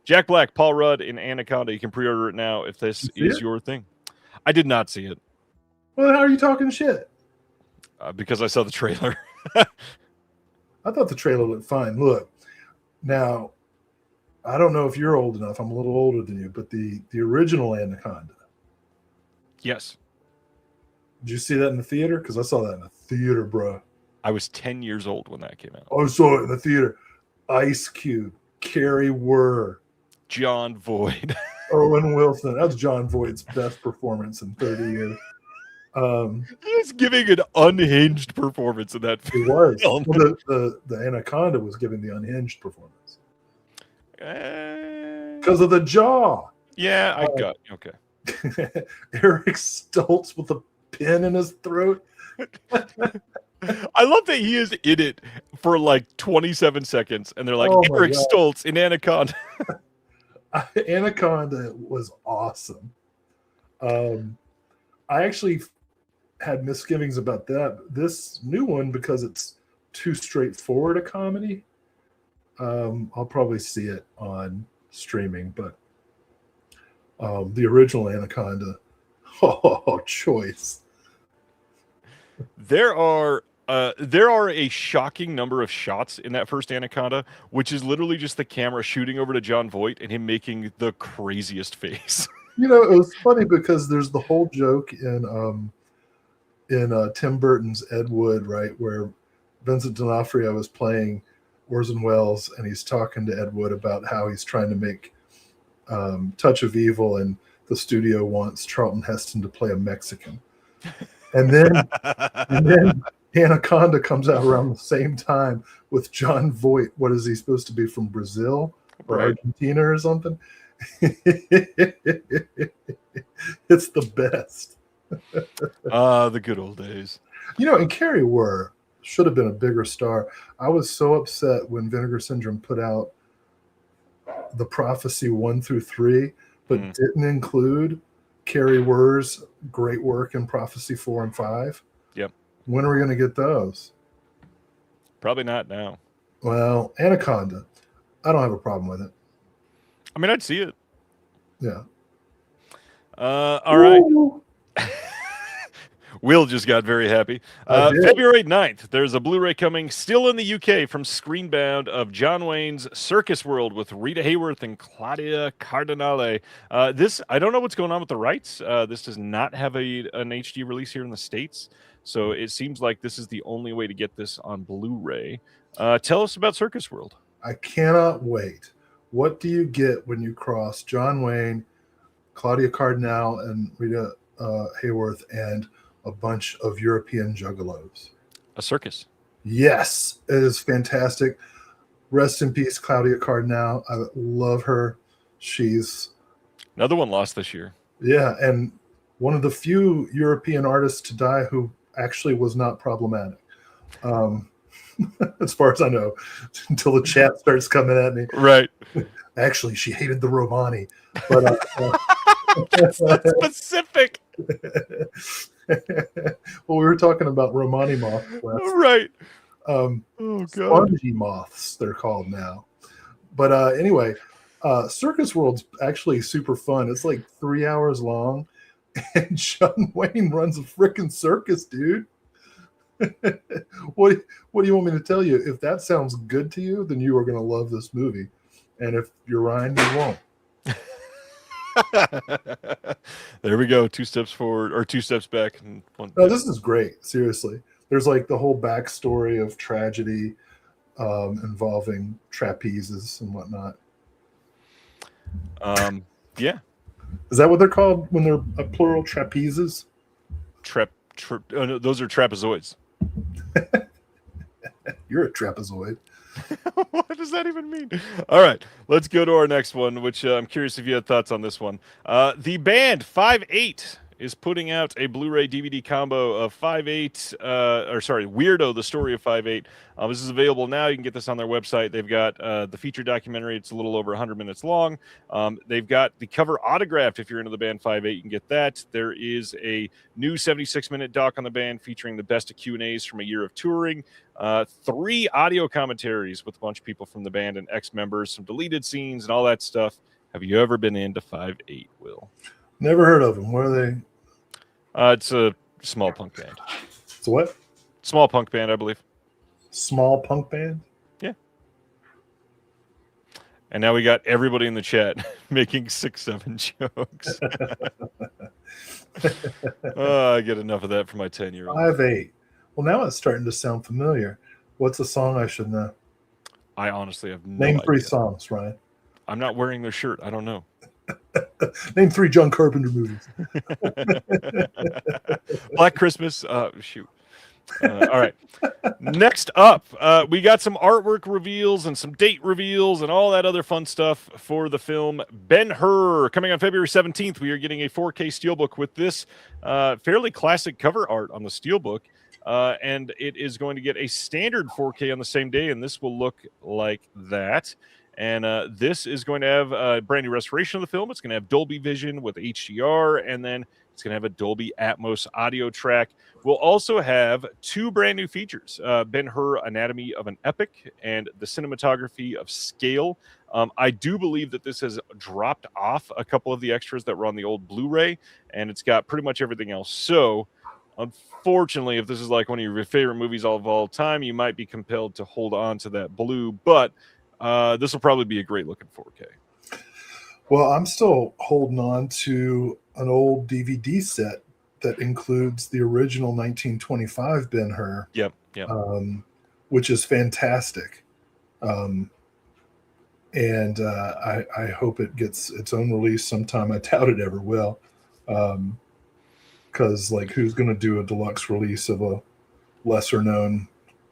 Jack Black, Paul Rudd in Anaconda. You can pre-order it now if this is your thing. I did not see it. Well, how are you talking shit? Because I saw the trailer. I thought the trailer looked fine. Look, now, I don't know if you're old enough. I'm a little older than you, but the original Anaconda. Yes. Did you see that in the theater? Because I saw that in the theater, bro. I was 10 years old when that came out. I saw it in the theater. Ice Cube, Carrie Wurr, John Voight. Owen Wilson. That was John Voight's best performance in 30 years. He was giving an unhinged performance in that film. He was. Well, the Anaconda was giving the unhinged performance. Because of the jaw. Yeah, I got okay. Eric Stoltz with a pin in his throat. I love that he is in it for like 27 seconds, and they're like, Eric Stoltz in Anaconda. Anaconda was awesome. I actually had misgivings about this new one because it's too straightforward a comedy. I'll probably see it on streaming, but the original Anaconda, choice. There are a shocking number of shots in that first Anaconda, which is literally just the camera shooting over to John Voight and him making the craziest face. You know, it was funny because there's the whole joke in Tim Burton's Ed Wood, right, where Vincent D'Onofrio is playing Orson Welles, and he's talking to Ed Wood about how he's trying to make Touch of Evil, and the studio wants Charlton Heston to play a Mexican. And then Anaconda comes out around the same time with John Voight. What is he supposed to be, from Brazil or Argentina or something? It's the best. The good old days. You know, and Carrie Wurr should have been a bigger star. I was so upset when Vinegar Syndrome put out The Prophecy 1 through 3, but didn't include Carrie Wurr's great work in Prophecy 4 and 5. Yep. When are we going to get those? Probably not now. Well, Anaconda, I don't have a problem with it. I mean, I'd see it. Yeah. All right. Will just got very happy. I did. February 9th, there's a Blu-ray coming still in the UK from Screenbound of John Wayne's Circus World with Rita Hayworth and Claudia Cardinale. This, I don't know what's going on with the rights. This does not have an HD release here in the States. So it seems like this is the only way to get this on Blu-ray. Tell us about Circus World. I cannot wait. What do you get when you cross John Wayne, Claudia Cardinale, and Rita Hayworth, and a bunch of European juggalos? A circus. Yes, it is fantastic. Rest in peace, Claudia Cardinale. I love her. She's Another one lost this year. yeah, and one of the few European artists to die who actually was not problematic. As far as I know, until the chat starts coming at me. Right. Actually, she hated the Romani. But That's not specific. well, we were talking about Romani moths last. Right. Oh God. Spongy moths, they're called now. But anyway, Circus World's actually super fun. It's like 3 hours long, and John Wayne runs a freaking circus, dude. What do you want me to tell you? If that sounds good to you, then you are going to love this movie. And if you're Ryan, you won't. There we go. 2 steps forward or 2 steps back. And one. No, this is great. Seriously. There's like the whole backstory of tragedy involving trapezes and whatnot. Yeah. Is that what they're called when they're plural trapezes? Oh, no, those are trapezoids. You're a trapezoid. What does that even mean? All right, let's go to our next one, which I'm curious if you had thoughts on this one. The band 5/8 is putting out a Blu-ray DVD combo of 5/8, Weirdo, the story of 5/8. This is available now. You can get this on their website. They've got the feature documentary. It's a little over 100 minutes long. They've got the cover autographed. If you're into the band 5/8, you can get that. There is a new 76-minute doc on the band featuring the best of Q&As from a year of touring. 3 audio commentaries with a bunch of people from the band and ex-members, some deleted scenes and all that stuff. Have you ever been into 5/8, Will? Never heard of them. What are they? It's a small punk band. It's what? Small punk band, I believe. Small punk band? Yeah. And now we got everybody in the chat making 6-7 jokes. I get enough of that for my 10-year-old. 5/8. Well, now it's starting to sound familiar. What's a song I should know? I honestly have no Name idea. 3 songs, Ryan. I'm not wearing their shirt. I don't know. Name 3 John Carpenter movies. Black Christmas. Shoot. All right. Next up, we got some artwork reveals and some date reveals and all that other fun stuff for the film Ben-Hur. Coming on February 17th, we are getting a 4K steelbook with this fairly classic cover art on the steelbook. And it is going to get a standard 4K on the same day, and this will look like that. And this is going to have a brand new restoration of the film. It's going to have Dolby Vision with HDR, and then it's going to have a Dolby Atmos audio track. We'll also have 2 brand new features, Ben-Hur Anatomy of an Epic and the cinematography of Scale. I do believe that this has dropped off a couple of the extras that were on the old Blu-ray, and it's got pretty much everything else. So, unfortunately, if this is like one of your favorite movies of all time, you might be compelled to hold on to that blue, but this will probably be a great looking 4K. Well, I'm still holding on to an old DVD set that includes the original 1925 Ben-Hur. Yep. Which is fantastic. And I hope it gets its own release sometime. I doubt it ever will. Because, like, who's going to do a deluxe release of a lesser-known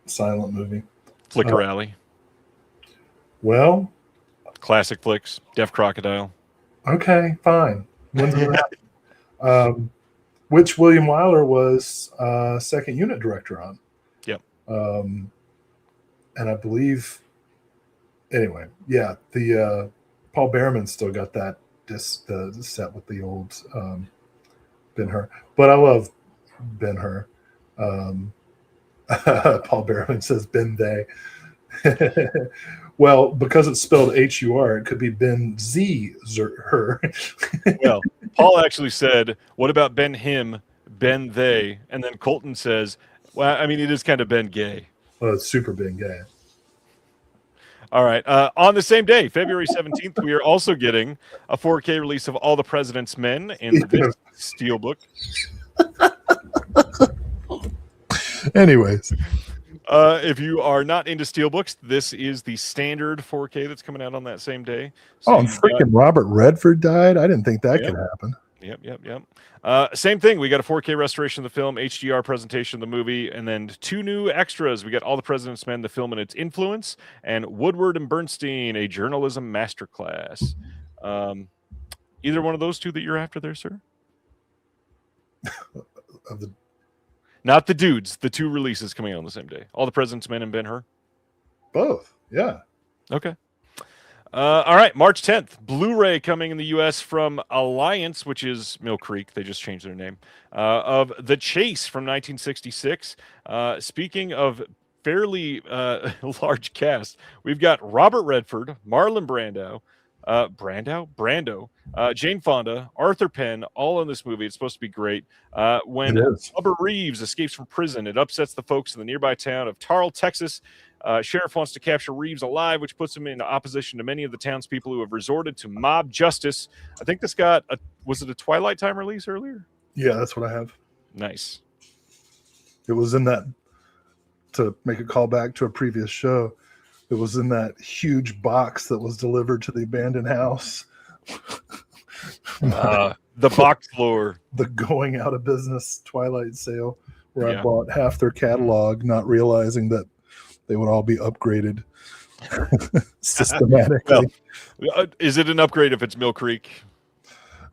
silent movie? Flicker Alley. Well, Classic flicks. Deaf Crocodile. okay, fine. When's it gonna happen? Which William Wyler was second unit director on. Yep. And I believe, anyway, yeah, the Paul Behrman still got that the set with the old Ben-Hur. But I love Ben-Hur. Paul Behrman says Ben they. Well, because it's spelled H-U-R, it could be Ben Z Her. Well, Paul actually said, what about Ben him, Ben they, and then Colton says, well, I mean, it is kind of Ben gay. Oh, it's super big gay. All right. On the same day, February 17th, we are also getting a 4K release of All the President's Men in this steelbook. Anyways. If you are not into steelbooks, this is the standard 4K that's coming out on that same day. So and freaking Robert Redford died? I didn't think that could happen. Yep. Same thing. We got a 4K restoration of the film, HDR presentation of the movie, and then 2 new extras. We got All the President's Men, the film and its influence, and Woodward and Bernstein, a journalism masterclass. Either one of those 2 that you're after there, sir? Not the dudes. The 2 releases coming out on the same day. All the President's Men and Ben-Hur? Both. Yeah. Okay. All right, March 10th, Blu-ray coming in the U.S. from Alliance, which is Mill Creek. They just changed their name. Of The Chase from 1966. Speaking of fairly large cast, we've got Robert Redford, Marlon Brando, Jane Fonda, Arthur Penn, all in this movie. It's supposed to be great. When Bubba Reeves escapes from prison, it upsets the folks in the nearby town of Tarl, Texas. Sheriff wants to capture Reeves alive, which puts him in opposition to many of the townspeople who have resorted to mob justice. I think this got was it a Twilight Time release earlier? Yeah, that's what I have. Nice. It was in that, to make a call back to a previous show, it was in that huge box that was delivered to the abandoned house. The box floor. The going out of business Twilight sale, where I bought half their catalog, not realizing that they would all be upgraded systematically. Well, is it an upgrade if it's Mill Creek?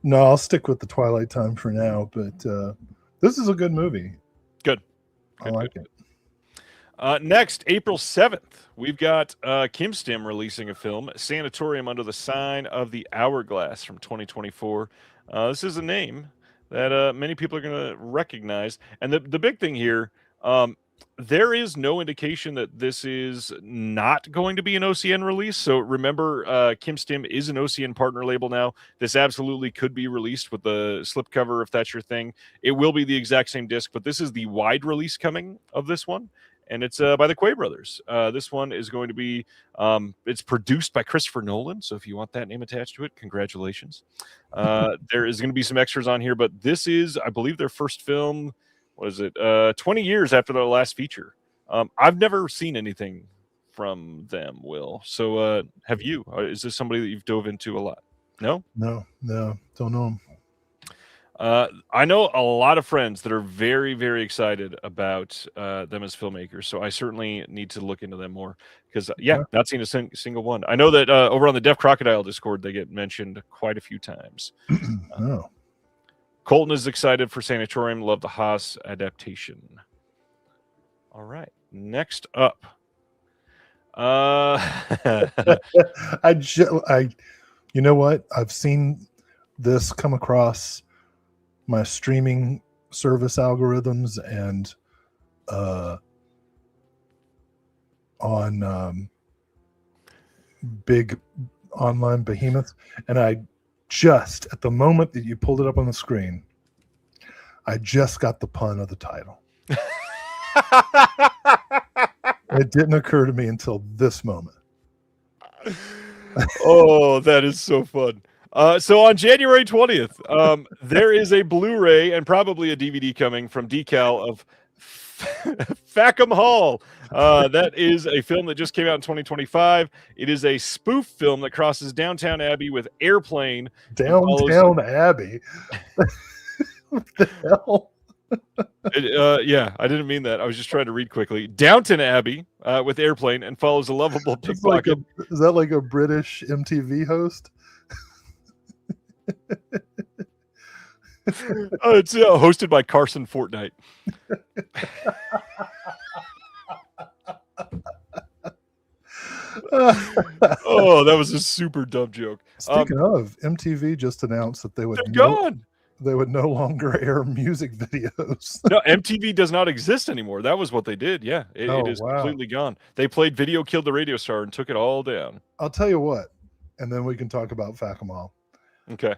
No, I'll stick with the Twilight Time for now, but this is a good movie. Good. I like it. Next, April 7th, we've got Kim Stim releasing a film, Sanatorium Under the Sign of the Hourglass from 2024. This is a name that many people are going to recognize. And the big thing here, there is no indication that this is not going to be an OCN release. So remember, Kim Stim is an OCN partner label now. This absolutely could be released with the slipcover if that's your thing. It will be the exact same disc, but this is the wide release coming of this one. And it's by the Quay brothers. This one is going to be, it's produced by Christopher Nolan. So if you want that name attached to it, congratulations. There is going to be some extras on here, but this is, I believe, their first film. What is it? 20 years after their last feature. I've never seen anything from them, Will. So have you? Is this somebody that you've dove into a lot? No? No, don't know them. I know a lot of friends that are very, very excited about them as filmmakers. So I certainly need to look into them more because, not seen a single one. I know that over on the Deaf Crocodile Discord, they get mentioned quite a few times. Oh. Colton is excited for Sanatorium. Love the Haas adaptation. All right. Next up. You know what? I've seen this come across my streaming service algorithms and on big online behemoths, and I just at the moment that you pulled it up on the screen, I just got the pun of the title. It didn't occur to me until this moment. Oh, that is so fun. So on January 20th, there is a Blu-ray and probably a DVD coming from Decal of Fackham Hall. That is a film that just came out in 2025. It is a spoof film that crosses Downtown Abbey with Airplane. Downtown Abbey? What the hell? I didn't mean that. I was just trying to read quickly. Downton Abbey with Airplane and follows a lovable pickpocket. Is that like a British MTV host? It's hosted by Carson Fortnite. Oh, that was a super dumb joke. Speaking of, MTV just announced that they would no longer air music videos. No, MTV does not exist anymore. That was what they did. Yeah, it is completely gone. They played Video Killed the Radio Star and took it all down. I'll tell you what, and then we can talk about Fackham Hall. Okay.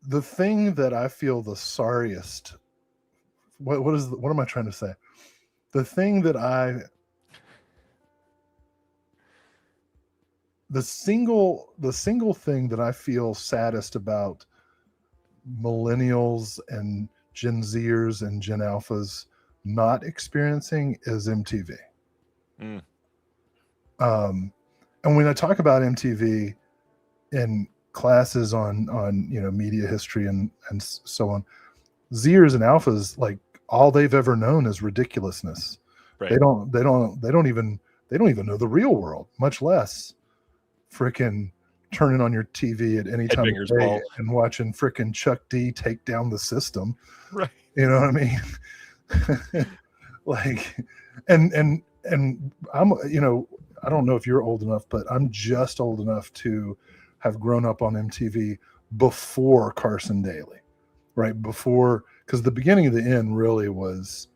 the thing that I feel the sorriest. What am I trying to say? The thing that the single thing that I feel saddest about millennials and Gen Zers and Gen Alphas not experiencing is MTV. Mm. And when I talk about MTV in classes on media history and so on, Zers and Alphas, like, all they've ever known is ridiculousness. Right. They don't even know the real world, much less frickin' turning on your TV at any time of day and watching frickin' Chuck D take down the system. Right. You know what I mean? Like, and I'm, I don't know if you're old enough, but I'm just old enough to have grown up on MTV before Carson Daly, right? Before, because the beginning of the end really was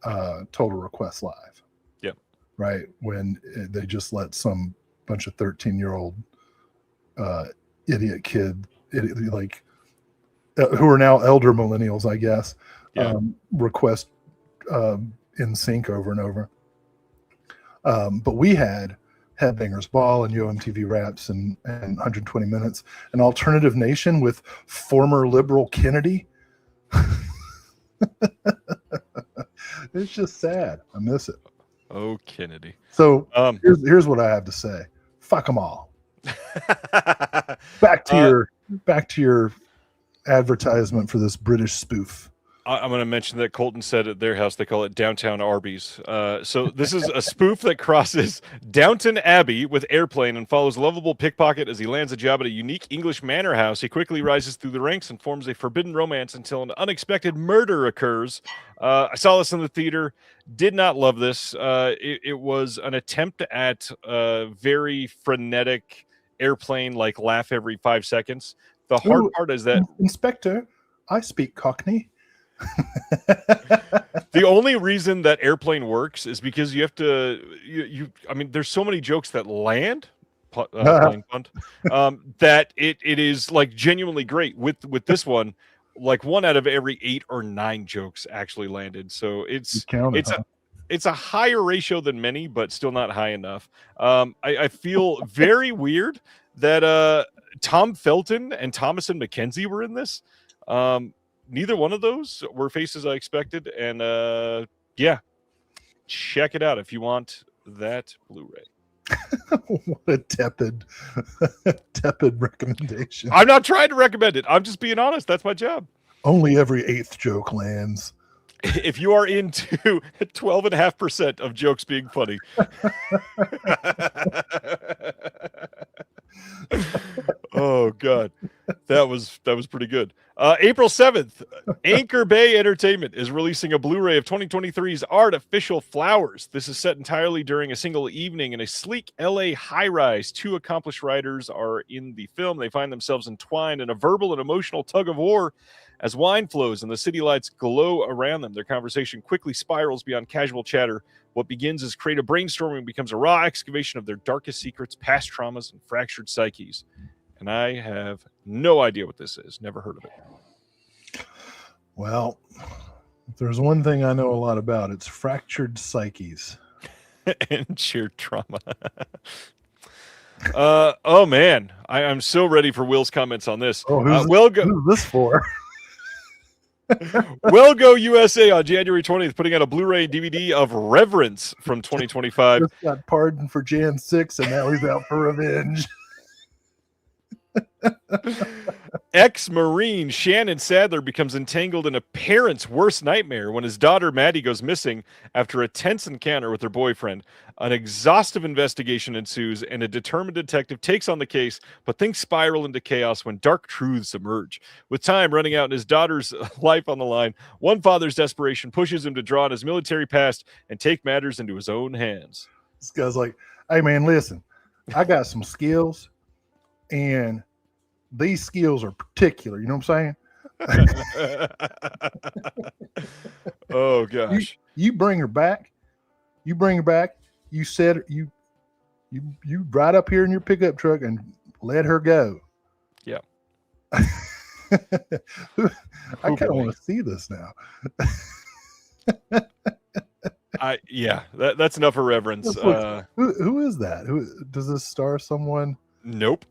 Total Request Live. Yep. Right. When they just let some bunch of 13-year-old idiot kid, who are now elder millennials, I guess, request In Sync over and over. But we had Headbangers Ball and YoMTV Raps and 120 Minutes, an alternative nation with former liberal Kennedy. It's just sad. I miss it. Oh, Kennedy. So here's what I have to say. Fuck them all. Back to your advertisement for this British spoof. I'm going to mention that Colton said at their house they call it Downtown Arby's. So this is a spoof that crosses Downton Abbey with Airplane and follows a lovable pickpocket as he lands a job at a unique English manor house. He quickly rises through the ranks and forms a forbidden romance until an unexpected murder occurs. I saw this in the theater. Did not love this. It was an attempt at very frenetic Airplane, like laugh every 5 seconds. The hard part is that Inspector, I speak Cockney. The only reason that Airplane works is because you have to I mean, there's so many jokes that land playing fun, that it is like genuinely great. With this one, like 1 out of every 8 or 9 jokes actually landed. So it's a higher ratio than many, but still not high enough. I feel very weird that Tom Felton and Thomason McKenzie were in this. Neither one of those were faces I expected, and check it out if you want that Blu-ray. What a tepid recommendation. I'm not trying to recommend it. I'm just being honest. That's my job. Only every 8th joke lands. If you are into 12.5% of jokes being funny. Oh God, that was pretty good. April 7th, Anchor Bay Entertainment is releasing a Blu-ray of 2023's Artificial Flowers. This is set entirely during a single evening in a sleek LA high-rise. 2 accomplished writers are in the film. They find themselves entwined in a verbal and emotional tug of war as wine flows and the city lights glow around them. Their conversation quickly spirals beyond casual chatter. What begins as creative brainstorming becomes a raw excavation of their darkest secrets, past traumas, and fractured psyches. And I have no idea what this is. Never heard of it. Well, if there's one thing I know a lot about, it's fractured psyches. And sheer trauma. Oh, man. I'm so ready for Will's comments on this. Oh, who's this for? Will Go USA on January 20th, putting out a Blu-ray and DVD of Reverence from 2025. Just got pardoned for Jan 6, and now he's out for revenge. Ex-Marine Shannon Sadler becomes entangled in a parent's worst nightmare when his daughter Maddie goes missing after a tense encounter with her boyfriend. An exhaustive investigation ensues, and a determined detective takes on the case, but things spiral into chaos when dark truths emerge. With time running out and his daughter's life on the line, one father's desperation pushes him to draw on his military past and take matters into his own hands. This guy's like, hey, man, listen, I got some skills, and these skills are particular. You know what I'm saying? Oh, gosh. You bring her back. You said you ride up here in your pickup truck and let her go. Yeah. I kind of boy. want to see this now. That's enough irreverence. This looks- who is that? Who does this star? Someone? Nope.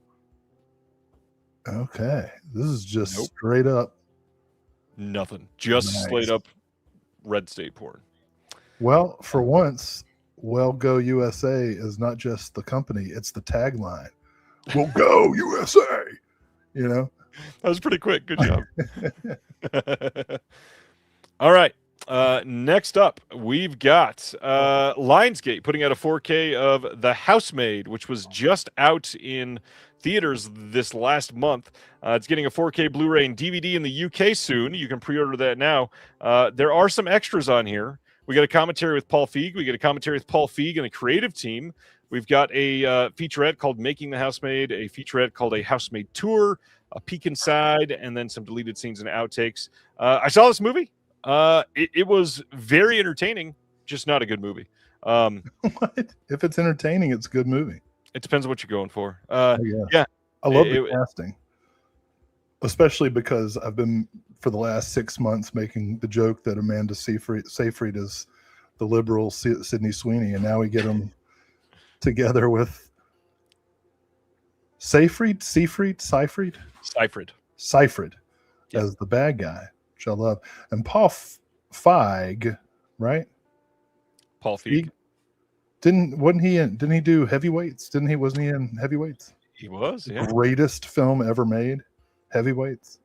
Okay, this is just Nope. straight up. Nothing. Just Nice. straight up red state porn. Well, for once, Well Go USA is not just the company; it's the tagline. We'll go USA. You know. That was pretty quick. Good job. All right. Next up, we've got Lionsgate putting out a 4K of The Housemaid, which was just out in theaters this last month. It's getting a 4K Blu-ray and DVD in the UK soon. You can pre-order that now. There are some extras on here. We got a commentary with Paul Feig. We got a commentary with Paul Feig and the creative team. We've got a featurette called Making the Housemaid, a featurette called A Housemaid Tour, a peek inside, and then some deleted scenes and outtakes. I saw this movie. It was very entertaining, just not a good movie. What? If it's entertaining, it's a good movie. It depends on what you're going for. Yeah. I love the it- casting, especially because I've been for the last 6 months making the joke that Amanda Seyfried is the liberal Sydney Sweeney, and now we get them together with Seyfried Yeah. as the bad guy, which I love, and Paul Feig, right? Paul Feig. Didn't he do Heavyweights? Wasn't he in Heavyweights? He was, yeah. Greatest film ever made, Heavyweights.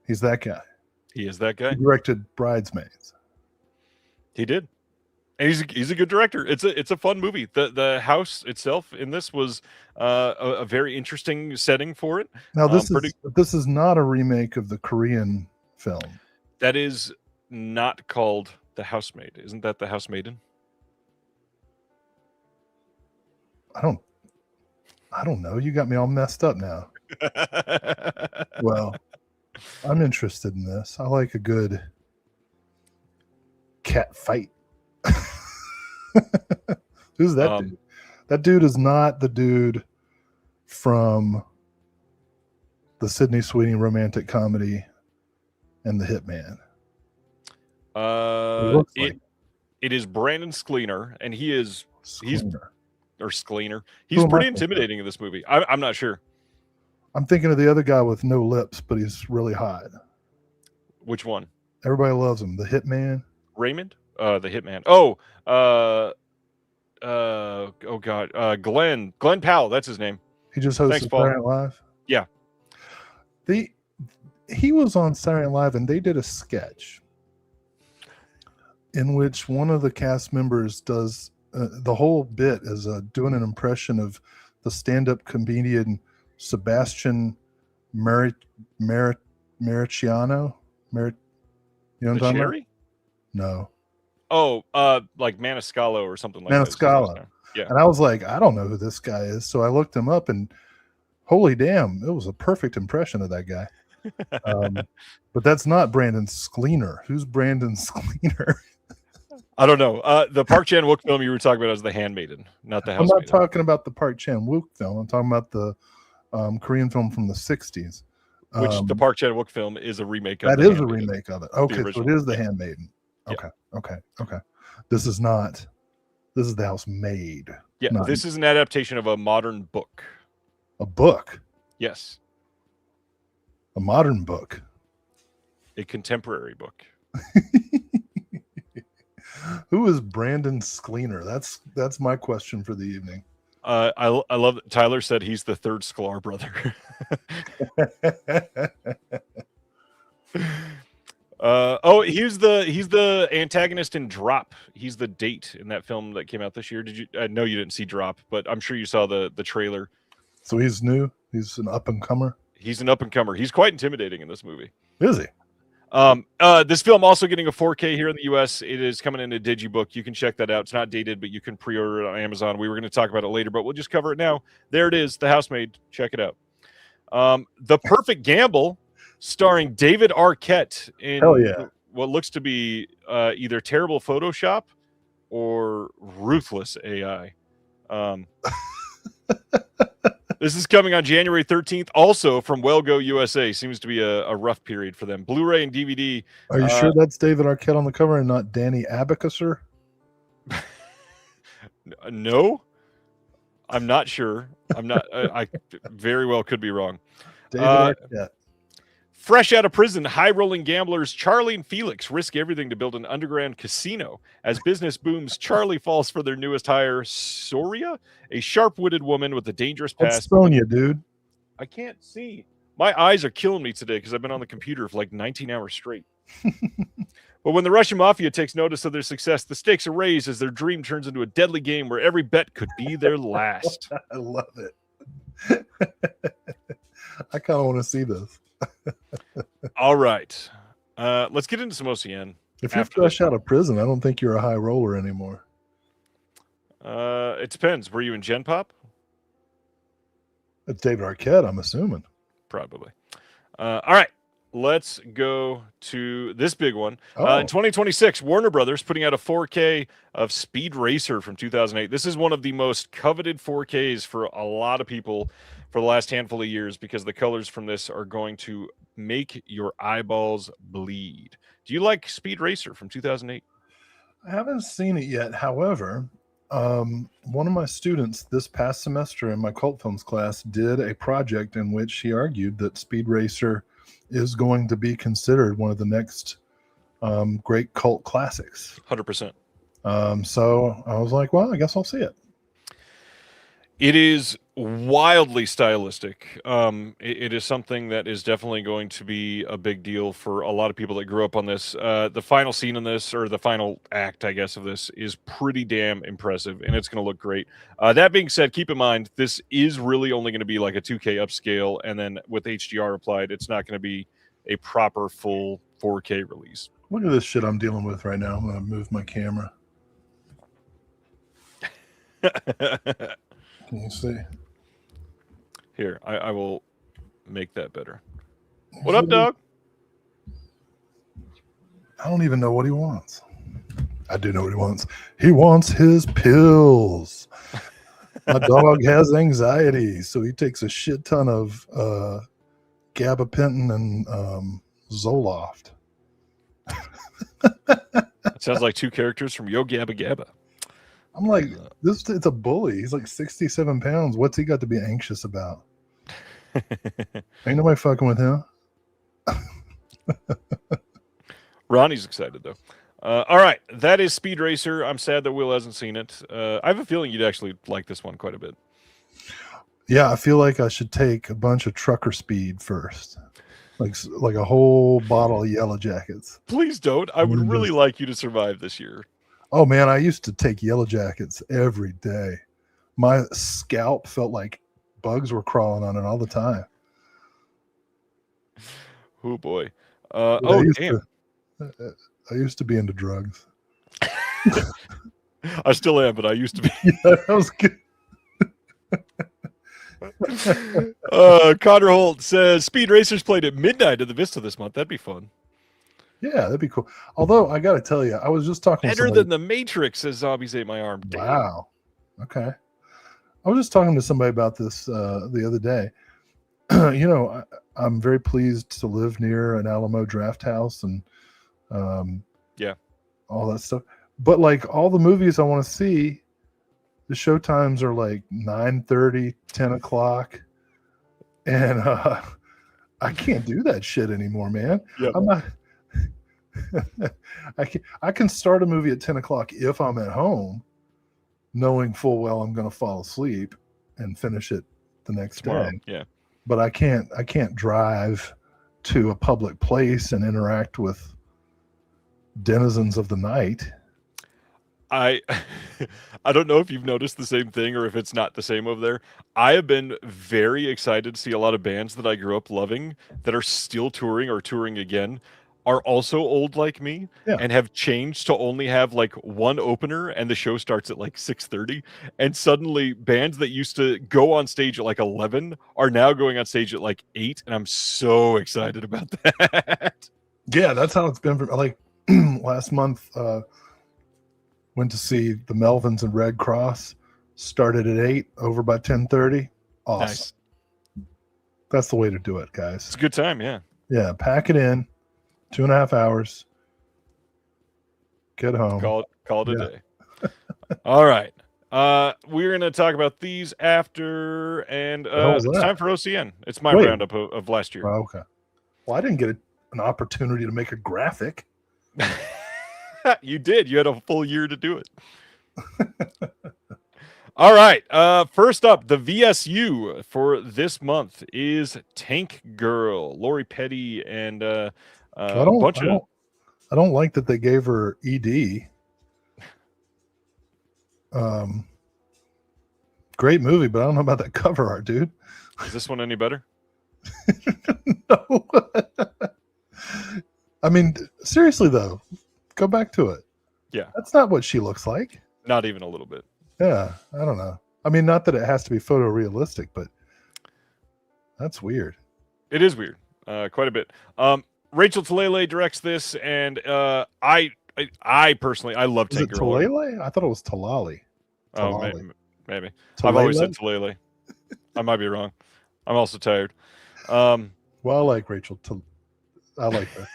He's that guy. He is that guy. He directed Bridesmaids. He did. And he's a good director. It's a fun movie. The house itself in this was a very interesting setting for it. Now this is not a remake of the Korean film. That is not called The Housemaid. Isn't that The Housemaiden? I don't know. You got me all messed up now. Well, I'm interested in this. I like a good cat fight. Who's that dude? That dude is not the dude from the Sydney Sweeney romantic comedy and The Hitman. It is Brandon Sklenar, and he's Sklenar. Sklenar. Who He's am I pretty thinking of? intimidating in this movie. I'm not sure I'm thinking of the other guy with no lips, but he's really hot. which one. Everybody loves him. The Hitman. Raymond, the Hitman. Oh God, Glenn Powell. That's his name. He just hosted Thanks, Paul. Saturday Night Live. Yeah. He was on Saturday Night Live, and they did a sketch in which one of the cast members does the whole bit is doing an impression of the stand-up comedian Sebastian Mariciano. You know what I'm The talking about? Cherry? No. Oh, like Maniscalco or something like Maniscalco. that. Yeah. And I was like, I don't know who this guy is. So I looked him up, and holy damn, it was a perfect impression of that guy. But that's not Brandon Sklenar. Who's Brandon Sklenar? I don't know. The Park Chan-wook film you were talking about is The Handmaiden, not The I'm Housemaid. not talking about the Park Chan-wook film. I'm talking about the Korean film from the 60s. Which the Park Chan-wook film is a remake of. That The is a Handmaiden. remake of it. Okay, so it original. is The Handmaiden. Okay, okay. This is The Housemaid. Yeah, Not this is an adaptation of a modern book. a book, Yes, a modern book. a contemporary book. Who is Brandon Sklenar? That's my question for the evening. I love that Tyler said he's the third Sklar brother. He's the antagonist in Drop. He's the date in that film that came out this year. Did you? I know you didn't see Drop, but I'm sure you saw the trailer. So he's new. He's an up and comer. He's an up and comer. He's quite intimidating in this movie. Is he? This film also getting a 4K here in the US. It is coming in a digibook. You can check that out. It's not dated, but you can pre-order it on Amazon. We were going to talk about it later, but we'll just cover it now. There it is, The Housemaid. Check it out. The Perfect Gamble, starring David Arquette in Hell yeah. what looks to be either terrible Photoshop or ruthless AI. This is coming on January 13th. Also from Well Go USA. Seems to be a rough period for them. Blu-ray and DVD. Are you sure that's David Arquette on the cover and not Danny Abacusser? No, I'm not sure. I'm not. I very well could be wrong. David Arquette. Fresh out of prison, high-rolling gamblers Charlie and Felix risk everything to build an underground casino. As business booms, Charlie falls for their newest hire, Soria, a sharp-witted woman with a dangerous That's past. Sonia, dude. I can't see. My eyes are killing me today because I've been on the computer for like 19 hours straight. But when the Russian mafia takes notice of their success, the stakes are raised as their dream turns into a deadly game where every bet could be their last. I love it. I kind of want to see this. All right. Let's get into some OCN. If you're fresh out of prison, I don't think you're a high roller anymore. It depends. Were you in Gen Pop? It's David Arquette, I'm assuming. Probably. All right. Let's go to this big one. In 2026, Warner Brothers putting out a 4K of Speed Racer from 2008. This is one of the most coveted 4Ks for a lot of people for the last handful of years because the colors from this are going to make your eyeballs bleed. Do you like Speed Racer from 2008? I haven't seen it yet. However, one of my students this past semester in my cult films class did a project in which he argued that Speed Racer is going to be considered one of the next great cult classics. 100%. So I was like, well, I guess I'll see it. It is wildly stylistic. It is something that is definitely going to be a big deal for a lot of people that grew up on this. The final scene in this, or the final act, I guess, of this is pretty damn impressive, and it's going to look great. That being said, keep in mind, this is really only going to be like a 2K upscale, and then with HDR applied, it's not going to be a proper full 4K release. Look at this shit I'm dealing with right now. I'm going to move my camera. Can you see? Here, I will make that better. What up, dog? I don't even know what he wants. I do know what he wants. He wants his pills. My dog has anxiety, so he takes a shit ton of gabapentin and Zoloft. It sounds like two characters from Yo Gabba Gabba. I'm like, it's a bully. He's like 67 pounds. What's he got to be anxious about? Ain't nobody fucking with him. Ronnie's excited, though. All right, that is Speed Racer. I'm sad that Will hasn't seen it. I have a feeling you'd actually like this one quite a bit. Yeah, I feel like I should take a bunch of Trucker Speed first. Like a whole bottle of Yellow Jackets. Please don't. I would really like you to survive this year. Oh, man, I used to take Yellow Jackets every day. My scalp felt like bugs were crawling on it all the time. Oh, boy. Damn. I used to be into drugs. I still am, but I used to be. Yeah, that was good. Connor Holt says Speed Racers played at midnight at the Vista this month. That'd be fun. Yeah, that'd be cool. Although I got to tell you, I was just talking. Better than The Matrix, says Zombies Ate My Arm. Damn. Wow. Okay. I was just talking to somebody about this the other day. You know, I'm very pleased to live near an Alamo Draft House and all that stuff. But like all the movies I want to see, the show times are like 9:30, 10 o'clock. And I can't do that shit anymore, man. Yep. I'm not. I can start a movie at 10 o'clock if I'm at home, knowing full well I'm going to fall asleep and finish it the next day. Yeah. But I can't drive to a public place and interact with denizens of the night. I don't know if you've noticed the same thing or if it's not the same over there. I have been very excited to see a lot of bands that I grew up loving that are still touring or touring again are also old like me and have changed to only have like one opener and the show starts at like 6:30. And suddenly bands that used to go on stage at like 11 are now going on stage at like 8. And I'm so excited about that. Yeah, that's how it's been for like last month. Went to see the Melvins and Red Cross. Started at 8, over by 10:30. Awesome. Nice. That's the way to do it, guys. It's a good time. Yeah. Yeah, pack it in. 2.5 hours. Get home. Call it a Yeah. day. All right. We're going to talk about these after, and hell was it's that? time for OCN. It's my Wait. roundup of last year. Oh, okay. Well, I didn't get an opportunity to make a graphic. You did. You had a full year to do it. All right. First up, the VSU for this month is Tank Girl, Lori Petty, and a bunch of. I don't like that they gave her ED. Great movie, but I don't know about that cover art, dude. Is this one any better? No. I mean, seriously though, go back to it. Yeah. That's not what she looks like. Not even a little bit. Yeah, I don't know. I mean, not that it has to be photorealistic, but that's weird. It is weird, quite a bit. Rachel Talele directs this, and I personally I love Is Tank it Girl. Talele? I thought it was Talali. Oh, Talali. maybe. I've always said Talele? Talele. I might be wrong. I'm also tired. Well, I like Rachel. I like her.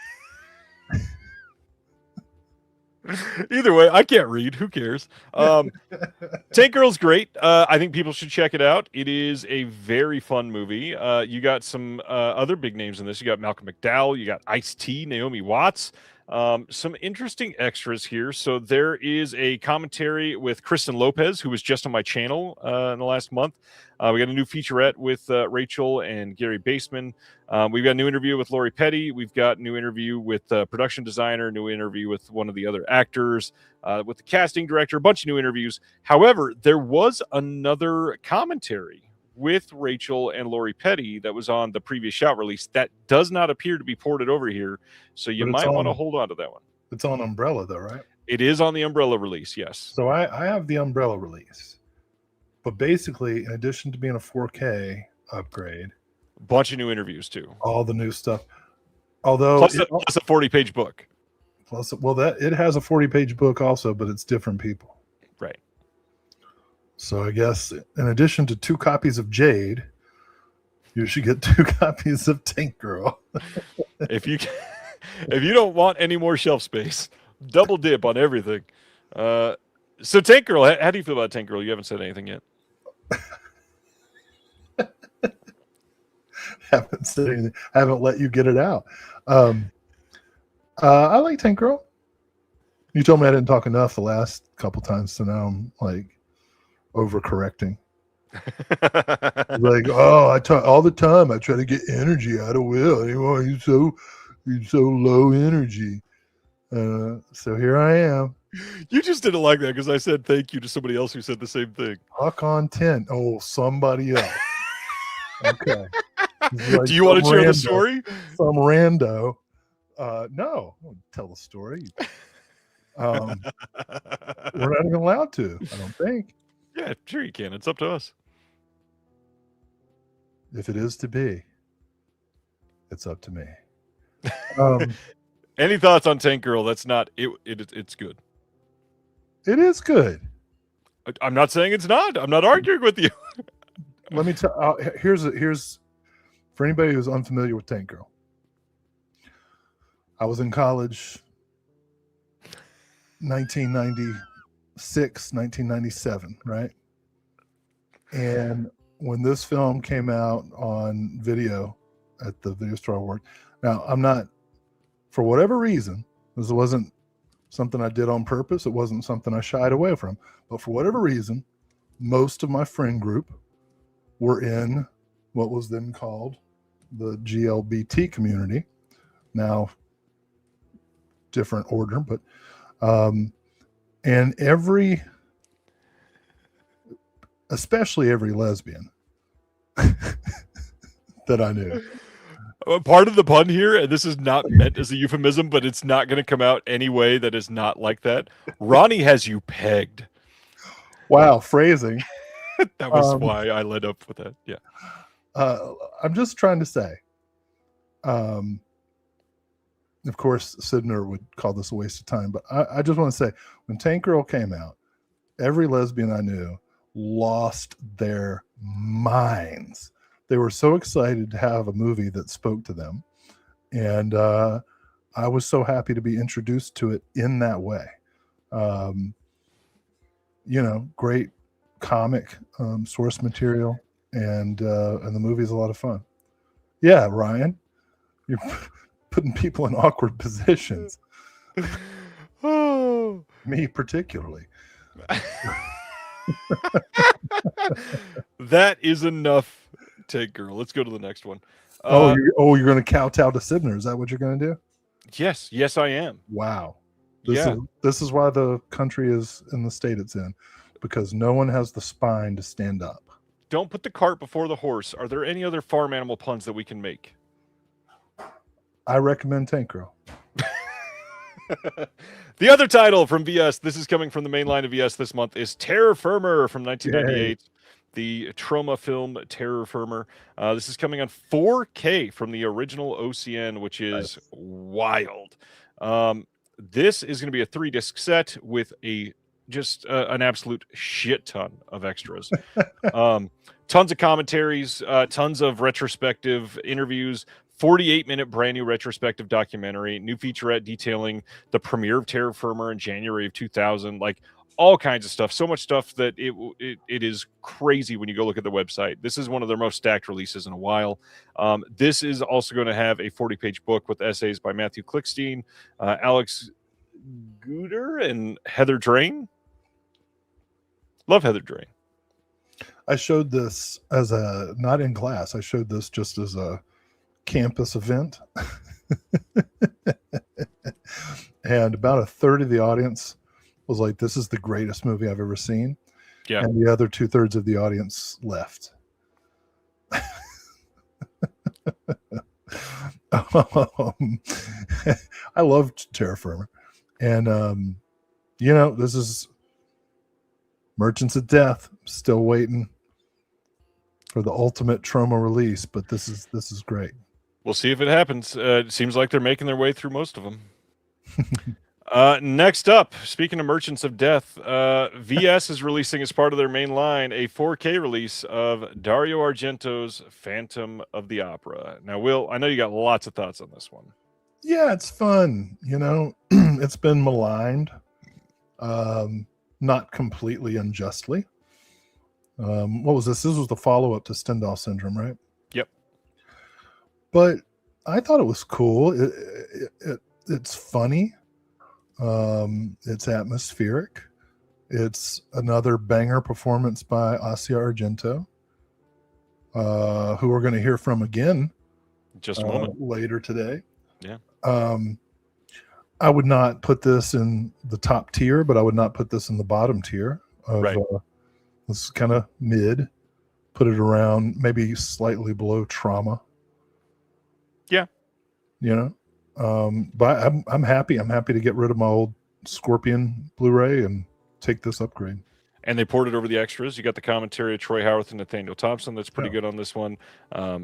Either way, I can't read. Who cares? Tank Girl's great. I think people should check it out. It is a very fun movie. You got some other big names in this. You got Malcolm McDowell. You got Ice-T, Naomi Watts. Some interesting extras here. So there is a commentary with Kristen Lopez, who was just on my channel in the last month. We got a new featurette with Rachel and Gary Baseman. We've got a new interview with Lori Petty. We've got a new interview with the production designer, new interview with one of the other actors, with the casting director, a bunch of new interviews. However, there was another commentary with Rachel and Lori Petty that was on the previous Shout release that does not appear to be ported over here. So you might want to hold on to that one. It's on Umbrella though, right? It is on the Umbrella release, yes. So I have the Umbrella release. But basically, in addition to being a 4K upgrade, A bunch of new interviews too. all the new stuff. Although Plus a 40-page book. that it has a 40-page book also, but it's different people. Right. So I guess in addition to 2 copies of Jade, you should get 2 copies of Tank Girl. If you don't want any more shelf space, double dip on everything. So Tank Girl, how do you feel about Tank Girl? You haven't said anything yet. Haven't said anything. Haven't let you get it out. I like Tank Girl. You told me I didn't talk enough the last couple times, so now I'm like overcorrecting. Like, I talk all the time. I try to get energy out of Will. Anyway, he's so low energy. So here I am. You just didn't like that because I said thank you to somebody else who said the same thing. Huck on 10. Oh, somebody else. Okay. Like Do you want to share the rando. story? Some rando. No, I won't tell the story. We're not even allowed to, I don't think. Yeah, sure you can. It's up to us. If it is to be, it's up to me. Any thoughts on Tank Girl? That's not it. It's good. It is good. I'm not saying it's not. I'm not arguing with you. Let me tell. Here's for anybody who's unfamiliar with Tank Girl. I was in college, 1996, 1997, right? And when this film came out on video at the Video Store Award, now I'm not, for whatever reason, this wasn't something I did on purpose. It wasn't something I shied away from. But for whatever reason, most of my friend group were in what was then called the GLBT community. Now, different order, but and especially every lesbian that I knew. Part of the pun here, and this is not meant as a euphemism, but it's not going to come out any way that is not like that. Ronnie has you pegged. Wow, phrasing. That was why I led up with that. Yeah. I'm just trying to say, of course, Sidner would call this a waste of time, but I just want to say, when Tank Girl came out, every lesbian I knew lost their minds. They were so excited to have a movie that spoke to them. And I was so happy to be introduced to it in that way. Great comic source material, and the movie's a lot of fun. Yeah, Ryan, you're putting people in awkward positions. Oh. Me particularly. That is enough, Take Girl. Let's go to the next one. You're going to kowtow to Sydney. Is that what you're going to do? Yes, I am. Wow. Yeah. This is why the country is in the state it's in, because no one has the spine to stand up. Don't put the cart before the horse. Are there any other farm animal puns that we can make? I recommend Tank Girl. The other title from VS, this is coming from the main line of VS this month, is Terror Firmer from 1998. Yay. The trauma film Terror Firmer. This is coming on 4K from the original OCN, which is wild. This is going to be a 3-disc set with an absolute shit ton of extras. Tons of commentaries, tons of retrospective interviews, 48-minute brand new retrospective documentary, new featurette detailing the premiere of Terror Firmer in January of 2000, like all kinds of stuff. So much stuff that it is crazy when you go look at the website. This is one of their most stacked releases in a while. This is also going to have a 40-page book with essays by Matthew Klickstein, Alex Guder, and Heather Drain. Love Heather Drain. I showed this not in class. I showed this just as a campus event. And about a third of the audience was like, this is the greatest movie I've ever seen. Yeah. And the other 2/3 of the audience left. I loved Terra Firma. And, this is Merchants of Death. Still waiting for the ultimate trauma release, but this is great. We'll see if it happens. It seems like they're making their way through most of them. Next up, speaking of Merchants of Death, VS is releasing as part of their main line a 4K release of Dario Argento's Phantom of the Opera. Now, Will, I know you got lots of thoughts on this one. Yeah, it's fun. It's been maligned, not completely unjustly. What was this? This was the follow-up to Stendhal Syndrome, right? Yep. But I thought it was cool. It's funny. It's atmospheric. It's another banger performance by Asia Argento, who we're going to hear from again Just a moment later today. Yeah. I would not put this in the top tier, but I would not put this in the bottom tier. Right. This is kind of mid. Put it around maybe slightly below Trauma. Yeah. But I'm happy. I'm happy to get rid of my old Scorpion Blu-ray and take this upgrade. And they poured it over the extras. You got the commentary of Troy Howarth and Nathaniel Thompson. That's pretty good on this one.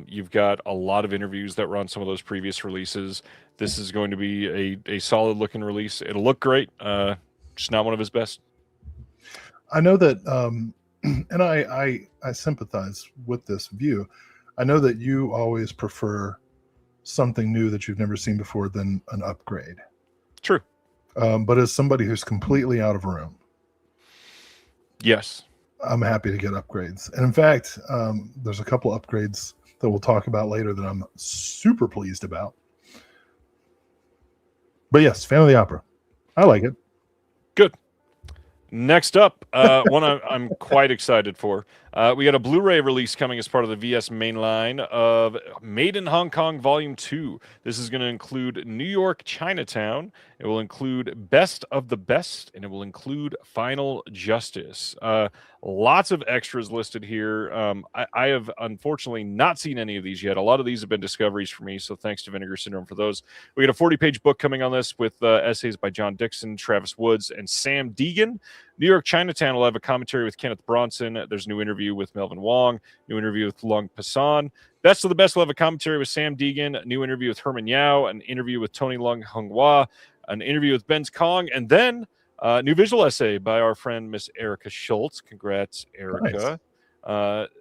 You've got a lot of interviews that were on some of those previous releases. This is going to be a solid looking release. It'll look great. Just not one of his best. I know that, and I sympathize with this view. I know that you always prefer something new that you've never seen before than an upgrade. True. But as somebody who's completely out of room, yes, I'm happy to get upgrades. And in fact, there's a couple upgrades that we'll talk about later that I'm super pleased about. But yes, Phantom of the Opera. I like it. Good. Next up, one I'm quite excited for. We got a Blu-ray release coming as part of the VS mainline of Made in Hong Kong Volume 2. This is going to include New York Chinatown. It will include Best of the Best, and it will include Final Justice. Lots of extras listed here. I have unfortunately not seen any of these yet. A lot of these have been discoveries for me, so thanks to Vinegar Syndrome for those. We got a 40-page book coming on this with essays by John Dixon, Travis Woods, and Sam Deegan. New York Chinatown will have a commentary with Kenneth Bronson. There's a new interview with Melvin Wong, new interview with Lung Passan. Best of the Best will have a commentary with Sam Deegan, a new interview with Herman Yao, an interview with Tony Lung Hunghua, an interview with Benz Kong, and then new visual essay by our friend Miss Erica Schultz. Congrats, Erica.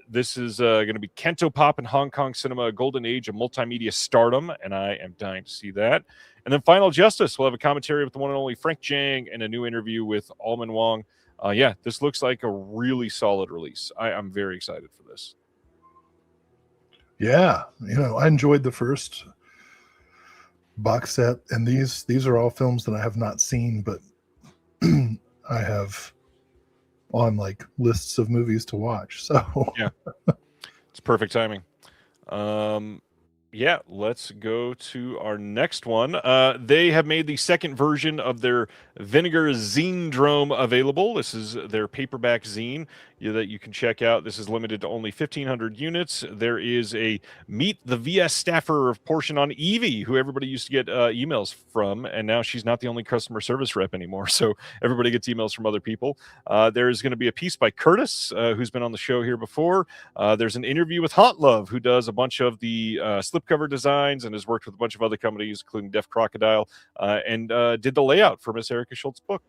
This is going to be Kento Pop in Hong Kong cinema, a golden age of multimedia stardom, and I am dying to see that. And then Final Justice, we'll have a commentary with the one and only Frank Jang and a new interview with Alman Wong. Yeah, this looks like a really solid release. I'm very excited for this. Yeah, I enjoyed the first box set, and these are all films that I have not seen, but I have on like lists of movies to watch. So yeah, it's perfect timing. Yeah, let's go to our next one. They have made the second version of their Vinegar Zine-drome available. This is their paperback zine that you can check out. This is limited to only 1,500 units. There is a Meet the VS Staffer portion on Evie, who everybody used to get emails from, and now she's not the only customer service rep anymore, so everybody gets emails from other people. There's going to be a piece by Curtis, who's been on the show here before. There's an interview with Haunt Love, who does a bunch of the slipcover designs and has worked with a bunch of other companies, including Deaf Crocodile, and did the layout for Miss Erica Schultz's book.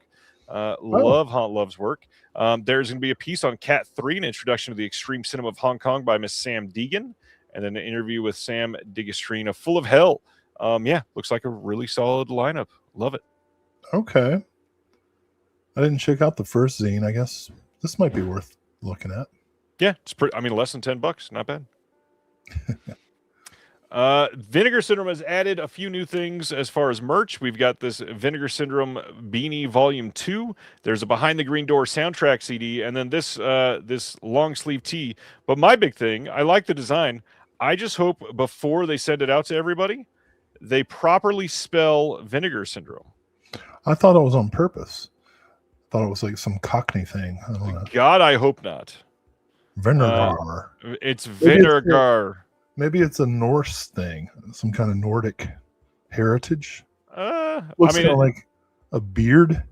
Love Haunt Love's work. There's going to be a piece on Cat 3, an introduction to the extreme cinema of Hong Kong by Miss Sam Deegan, and then an interview with Sam Digastrina, Full of Hell. Yeah, looks like a really solid lineup. Love it. Okay. I didn't check out the first zine. I guess this might be worth looking at. Yeah, it's pretty. I mean, less than $10, not bad. Vinegar Syndrome has added a few new things as far as merch. We've got this Vinegar Syndrome Beanie Volume 2. There's a Behind the Green Door soundtrack CD, and then this long sleeve tee. But my big thing, I like the design. I just hope before they send it out to everybody, they properly spell Vinegar Syndrome. I thought it was on purpose. I thought it was like some Cockney thing. I don't know. God, I hope not. Vinegar. It's vinegar. Maybe it's a Norse thing, some kind of Nordic heritage. I Looks mean, kind of like a beard.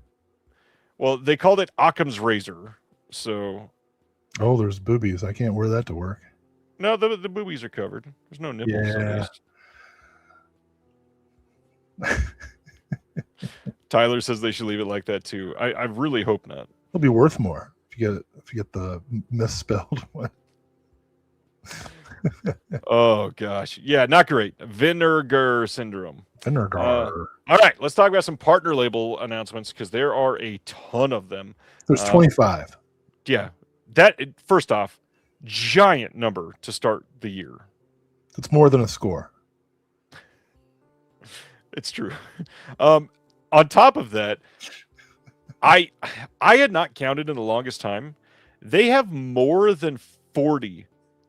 Well, they called it Occam's razor, so. Oh, there's boobies. I can't wear that to work. No, the boobies are covered. There's no nipples. Yeah. At least. Tyler says they should leave it like that too. I really hope not. It'll be worth more if you get the misspelled one. Oh gosh, yeah, not great. Vinegar Syndrome. Vinegar. All right, let's talk about some partner label announcements because there are a ton of them. There's 25. Yeah, first off, giant number to start the year. It's more than a score. It's true. On top of that, I had not counted in the longest time. They have more than 40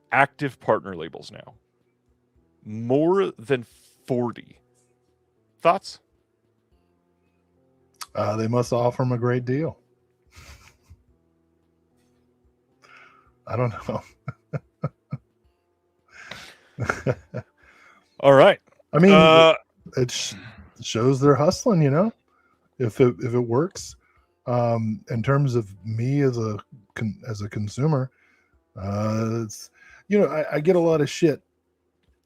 active partner labels now. More than 40. Thoughts? They must offer them a great deal. I don't know. All right. I mean, it shows they're hustling, if it works. In terms of me as a consumer, it's, I get a lot of shit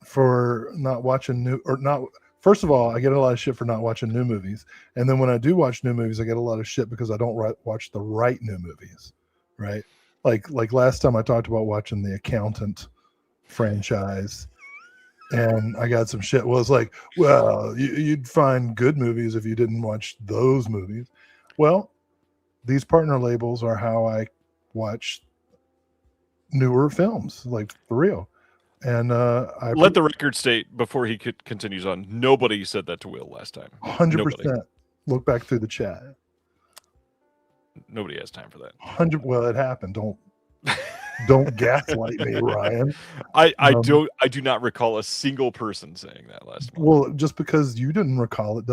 for not watching first of all, I get a lot of shit for not watching new movies. And then when I do watch new movies, I get a lot of shit because I don't watch the right new movies, right? Like last time I talked about watching The Accountant franchise, and I got some shit. Well, it's like, well, you'd find good movies if you didn't watch those movies. Well, these partner labels are how I watch newer films, like for real. And I let the record state before he continues on. Nobody said that to Will last time. 100%. Look back through the chat. Nobody has time for that. 100. Well, it happened. Don't gaslight me, Ryan. I do not recall a single person saying that last month. Well, just because you didn't recall it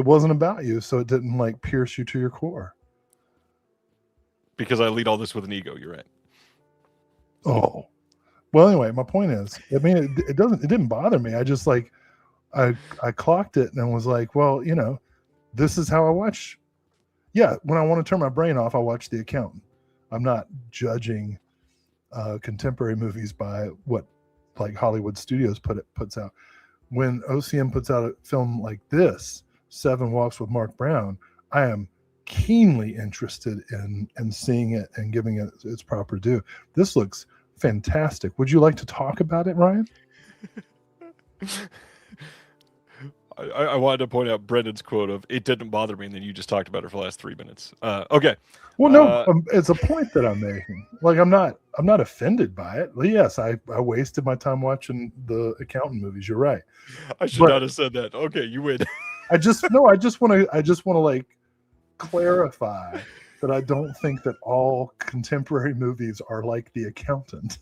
wasn't about you, so it didn't pierce you to your core. Because I lead all this with an ego. You're right. Oh, well. Anyway, my point is, I mean, it didn't bother me. I just I clocked it and was like, well, this is how I watch. Yeah, when I want to turn my brain off, I watch The Accountant. I'm not judging contemporary movies by what Hollywood Studios puts out. When OCM puts out a film like this, 7 Walks with Mark Brown, I am keenly interested in seeing it and giving it its proper due. This looks fantastic. Would you like to talk about it, Ryan? I wanted to point out Brendan's quote of "It didn't bother me," and then you just talked about it for the last 3 minutes. Okay. Well, no, it's a point that I'm making. Like, I'm not offended by it. Yes, I wasted my time watching the accountant movies. You're right. I should not have said that. Okay, you win. I just want to like clarify that I don't think that all contemporary movies are like The Accountant.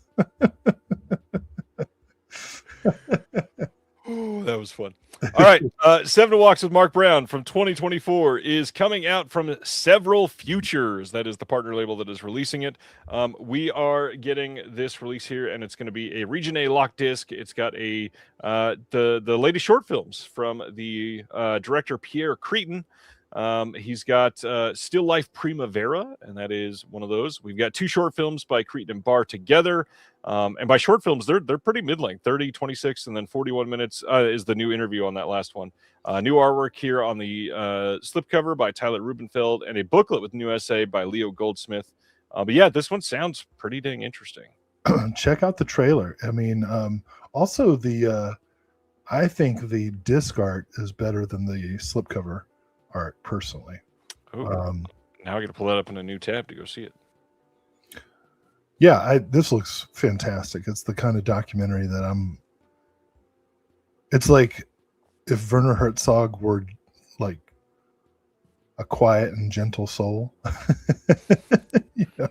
Oh, that was fun. All right. Seven Walks with Mark Brown from 2024 is coming out from Several Futures. That is the partner label that is releasing it. We are getting this release here, and it's going to be a Region A lock disc. It's got the latest short films from the director Pierre Cretin. He's got Still Life Primavera, and that is one of those. We've got 2 short films by Cretin and Barr together. And by short films, they're pretty mid-length, 30, 26, and then 41 minutes is the new interview on that last one. New artwork here on the slipcover by Tyler Rubenfeld, and a booklet with new essay by Leo Goldsmith. But yeah, this one sounds pretty dang interesting. Check out the trailer. I mean, also I think the disc art is better than the slipcover art, personally. Ooh, now I got to pull that up in a new tab to go see it. Yeah, this looks fantastic. It's the kind of documentary that it's like if Werner Herzog were like a quiet and gentle soul. You know?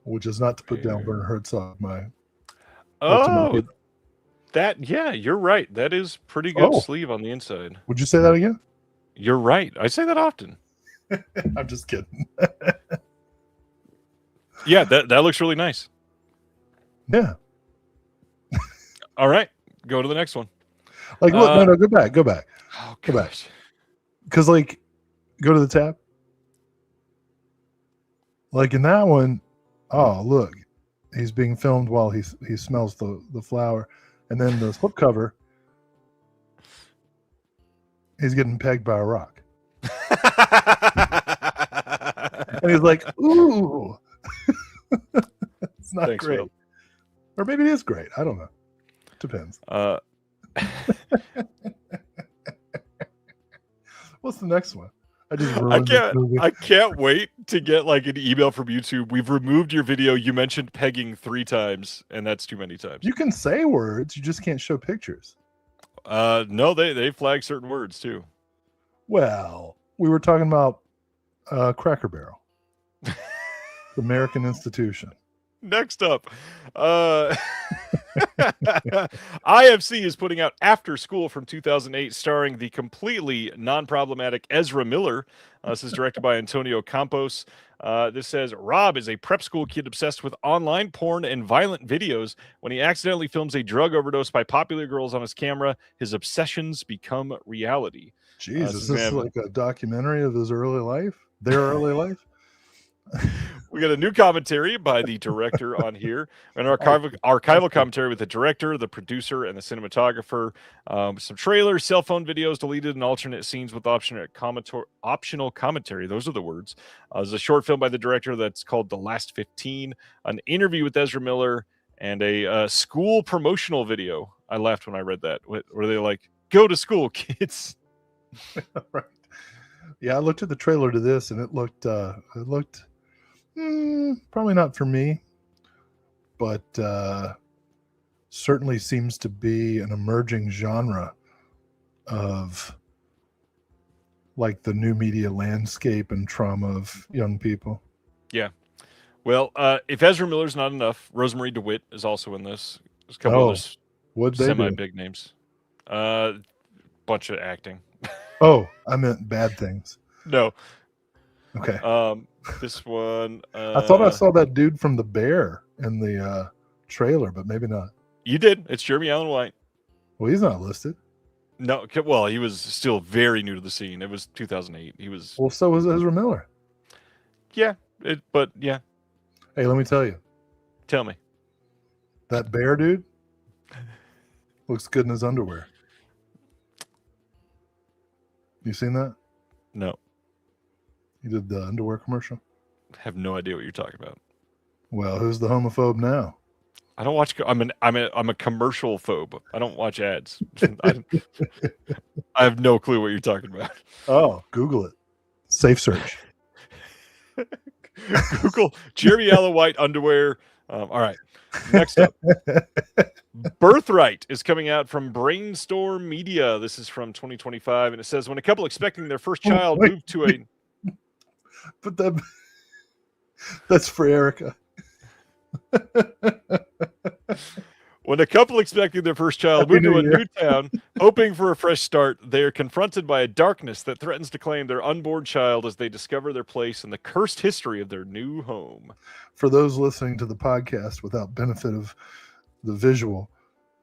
Which is not to put down Werner Herzog, yeah, you're right. That is pretty good sleeve on the inside. Would you say that again? You're right. I say that often. I'm just kidding. Yeah, that looks really nice. Yeah. All right, go to the next one. Like, look, no, go back. Oh, go back. Because, like, go to the tab. Like in that one, oh, look, he's being filmed while he smells the flower. And then the slipcover, he's getting pegged by a rock. And he's like, ooh. It's not great. Will. Or maybe it is great. I don't know. Depends. What's the next one? I can't wait to get like an email from YouTube. We've removed your video. You mentioned pegging 3 times, and that's too many times. You can say words, you just can't show pictures. No, they flag certain words too. Well, we were talking about Cracker Barrel. The American institution. Next up, IFC is putting out After School from 2008, starring the completely non-problematic Ezra Miller. This is directed by Antonio Campos. This says, Rob is a prep school kid obsessed with online porn and violent videos. When he accidentally films a drug overdose by popular girls on his camera, his obsessions become reality. Jesus, is this like a documentary of his early life? Their early life? We got a new commentary by the director on here, an archival commentary with the director, the producer, and the cinematographer. Some trailers, cell phone videos deleted, and alternate scenes with optional commentary. Those are the words. There's a short film by the director that's called The Last 15, an interview with Ezra Miller, and a school promotional video. I laughed when I read that. Were they like, go to school, kids? Right. Yeah, I looked at the trailer to this, and it looked probably not for me, but certainly seems to be an emerging genre of like the new media landscape and trauma of young people. Yeah. Well, if Ezra Miller's not enough, Rosemary DeWitt is also in this. There's a couple other semi-big names. Bunch of acting. Oh, I meant bad things. No. Okay. This one. I thought I saw that dude from The Bear in the trailer, but maybe not. You did. It's Jeremy Allen White. Well, he's not listed. No. Well, he was still very new to the scene. It was 2008. He was. Well, so was Ezra Miller. Yeah. But yeah. Hey, let me tell you. Tell me. That bear dude looks good in his underwear. You seen that? No, He did the underwear commercial. have no idea what you're talking about. Well, who's the homophobe now? I don't watch. I'm a commercial phobe. I don't watch ads. I have no clue what you're talking about. Oh, Google it. Safe search. Google Jeremy Allen White underwear. All right. Next up, Birthright is coming out from Brainstorm Media. This is from 2025, and it says when a couple expecting their first child wait. moved to a. But that's for Erica. When a couple expecting their first child moved to a new town, hoping for a fresh start, they are confronted by a darkness that threatens to claim their unborn child as they discover their place in the cursed history of their new home. For those listening to the podcast without benefit of the visual,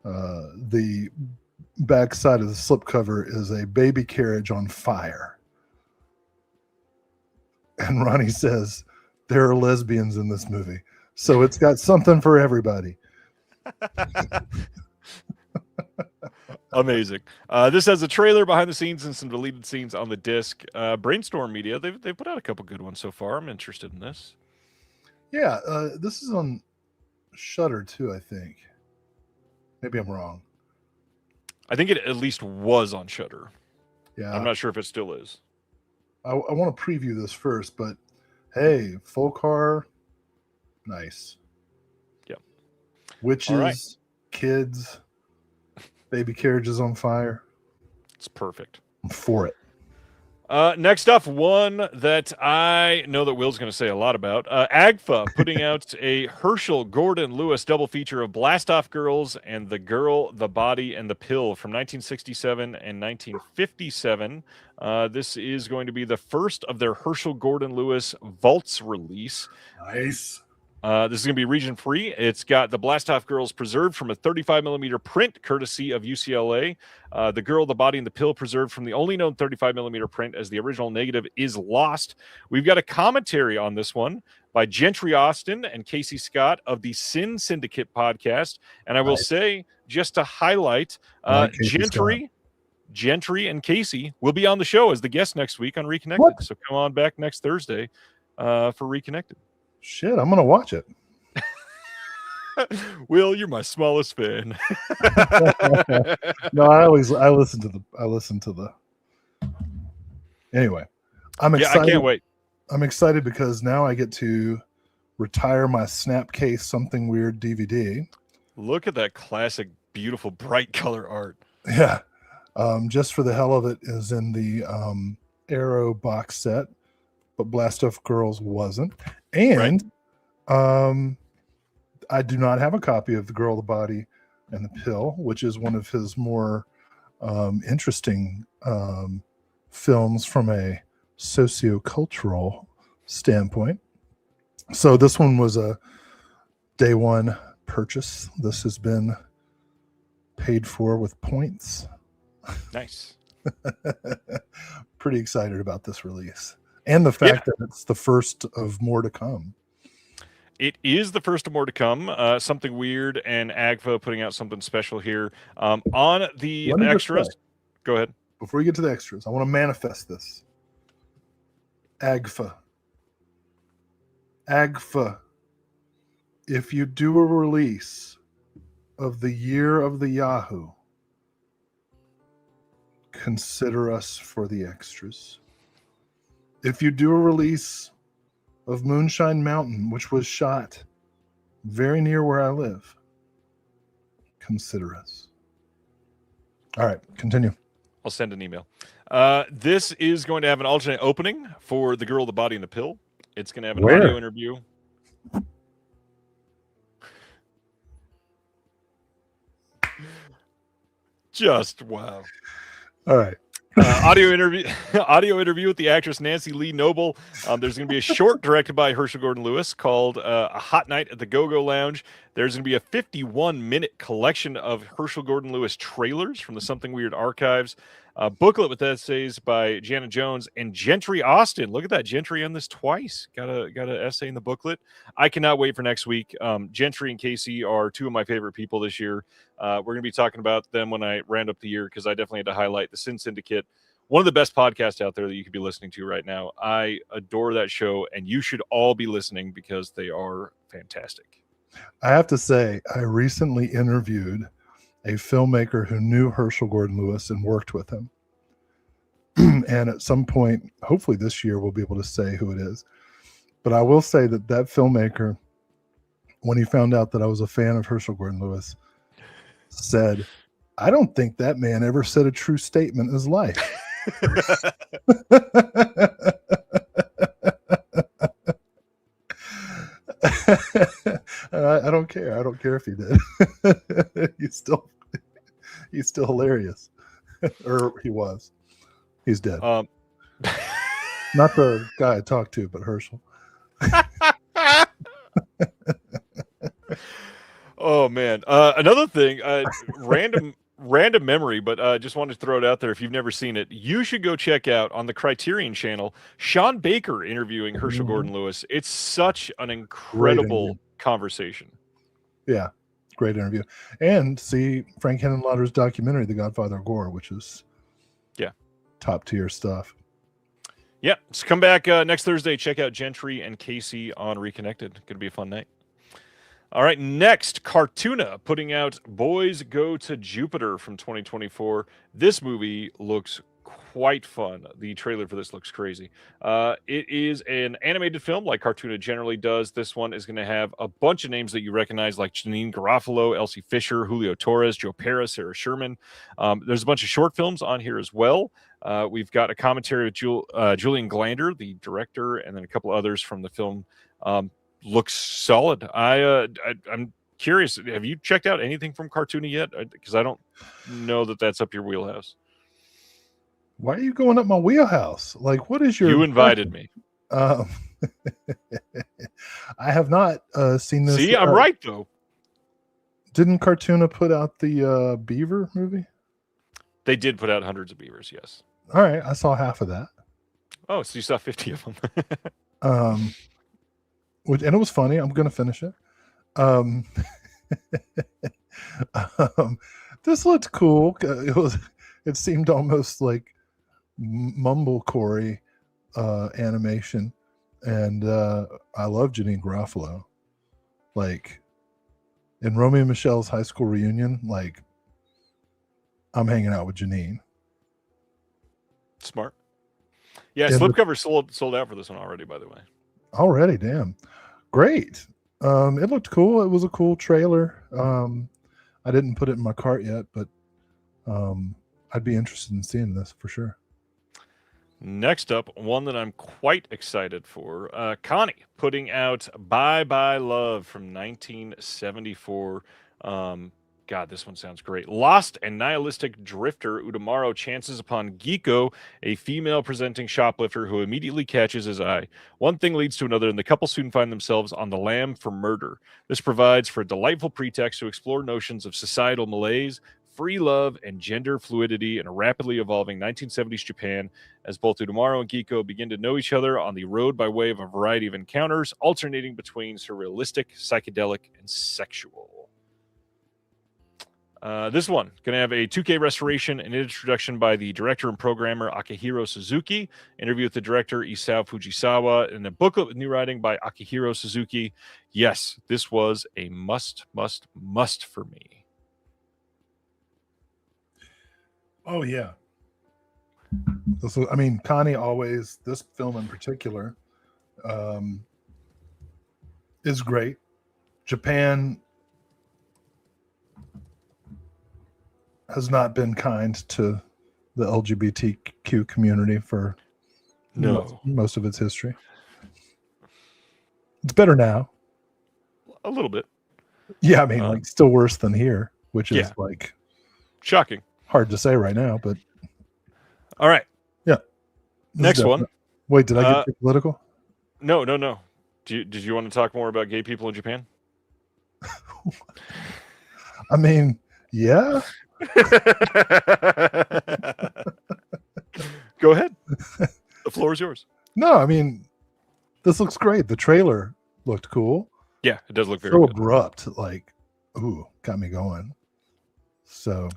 the backside of the slipcover is a baby carriage on fire. And Ronnie says there are lesbians in this movie. So it's got something for everybody. Amazing. This has a trailer behind the scenes and some deleted scenes on the disc. Brainstorm Media, they've put out a couple good ones so far. I'm interested in this. Yeah, this is on Shudder too, I think. Maybe I'm wrong. I think it at least was on Shudder. Yeah, I'm not sure if it still is. I want to preview this first, but hey, full car, nice. Yep. Witches, right. kids, baby carriages on fire. It's perfect. I'm for it. Next up, one that I know that Will's going to say a lot about. AGFA putting out a Herschel Gordon Lewis double feature of Blast Off Girls and The Girl, the Body, and the Pill from 1967 and 1957. This is going to be the first of their Herschel Gordon Lewis vaults release. Nice. This is going to be region free. It's got the Blast Off Girls preserved from a 35mm print, courtesy of UCLA. The Girl, the Body, and the Pill preserved from the only known 35mm print, as the original negative is lost. We've got a commentary on this one by Gentry Austin and Casey Scott of the Sin Syndicate podcast. And I will say, just to highlight, Gentry and Casey will be on the show as the guest next week on Reconnected. What? So come on back next Thursday for Reconnected. Shit, I'm gonna watch it. Will, you're my smallest fan. No, I listen to the. Anyway, I'm excited. I can't wait. I'm excited because now I get to retire my Snapcase Something Weird DVD. Look at that classic, beautiful, bright color art. Yeah, just for the hell of it is in the Arrow box set, but Blast Off Girls wasn't. And I do not have a copy of The Girl, the Body, and the Pill, which is one of his more interesting films from a sociocultural standpoint. So this one was a day one purchase. This has been paid for with points. Nice. Pretty excited about this release. And the fact that it's the first of more to come. It is the first of more to come. Something Weird and AGFA putting out something special here. On the extras, go ahead. Before we get to the extras, I want to manifest this. AGFA. If you do a release of the Year of the Yahoo, consider us for the extras. If you do a release of Moonshine Mountain, which was shot very near where I live, consider us. All right, continue. I'll send an email. This is going to have an alternate opening for The Girl, the Body, and the Pill. It's going to have an audio interview. Just wow. All right. Audio interview with the actress Nancy Lee Noble. There's going to be a short directed by Herschel Gordon Lewis called A Hot Night at the Go-Go Lounge. There's going to be a 51-minute collection of Herschel Gordon Lewis trailers from the Something Weird archives. A booklet with essays by Janet Jones and Gentry Austin. Look at that, Gentry on this twice. Got a essay in the booklet. I cannot wait for next week. Gentry and Casey are two of my favorite people this year. We're going to be talking about them when I round up the year because I definitely had to highlight the Sin Syndicate, One of the best podcasts out there that you could be listening to right now. I adore that show, and you should all be listening because they are fantastic. I have to say, I recently interviewed a filmmaker who knew Herschel Gordon Lewis and worked with him. And at some point, hopefully this year, we'll be able to say who it is. But I will say that filmmaker, when he found out that I was a fan of Herschel Gordon Lewis, said, I don't think that man ever said a true statement in his life. I don't care. I don't care if he did. he's still hilarious. Or he was. He's dead. Not the guy I talked to, but Herschel. Oh man. Another thing, random memory, but just wanted to throw it out there. If you've never seen it, you should go check out on the Criterion channel, Sean Baker interviewing Herschel Gordon Lewis. It's such an incredible conversation. Yeah, great interview. And see Frank Henenlotter's documentary, The Godfather of Gore, which is top tier stuff. Yeah, so come back next Thursday. Check out Gentry and Casey on Reconnected. Going to be a fun night. All right, next, Cartoona putting out Boys Go to Jupiter from 2024. This movie looks quite fun. The trailer for this looks crazy. It is an animated film like Cartoona generally does. This one is going to have a bunch of names that you recognize, like Janine Garofalo, Elsie Fisher, Julio Torres, Joe Pera, Sarah Sherman. There's a bunch of short films on here as well. We've got a commentary with Julian Glander, the director, and then a couple others from the film. Looks solid. I'm curious. Have you checked out anything from Cartoona yet? Because I don't know that that's up your wheelhouse. Why are you going up my wheelhouse? Like, what is your? You invited me. I have not seen this. See, I'm right though. Didn't Cartoona put out the Beaver movie? They did put out Hundreds of Beavers. Yes. All right, I saw half of that. Oh, so you saw 50 of them. And it was funny. I'm going to finish it. This looked cool. It seemed almost like mumblecore animation, and I love Janine Garofalo. Like in Romeo and Michelle's high school reunion, like I'm hanging out with Janine. Smart. Yeah, And slipcover sold out for this one already, by the way. Already, damn. Great. It looked cool. It was a cool trailer. I didn't put it in my cart yet, but I'd be interested in seeing this for sure. Next up, one that I'm quite excited for. Connie putting out Bye Bye Love from 1974. God, this one sounds great. Lost and nihilistic drifter Udamaro chances upon Giko, a female presenting shoplifter who immediately catches his eye. One thing leads to another, and the couple soon find themselves on the lam for murder. This provides for a delightful pretext to explore notions of societal malaise, free love, and gender fluidity in a rapidly evolving 1970s Japan, as both Udamaro and Giko begin to know each other on the road by way of a variety of encounters, alternating between surrealistic, psychedelic, and sexual. This one going to have a 2K restoration and introduction by the director and programmer Akihiro Suzuki, interview with the director Isao Fujisawa, and a booklet with new writing by Akihiro Suzuki. Yes, this was a must for me. Oh yeah. Connie always, this film in particular, is great. Japan has not been kind to the LGBTQ community for most of its history. It's better now. A little bit. Yeah, like still worse than here, which is like shocking. Hard to say right now, but all right. Yeah. Next one. Wait, did I get too political? No. Did you want to talk more about gay people in Japan? Yeah. Go ahead. The floor is yours. No, this looks great. The trailer looked cool. Yeah, it does look very so good. Abrupt. Like, ooh, got me going. So,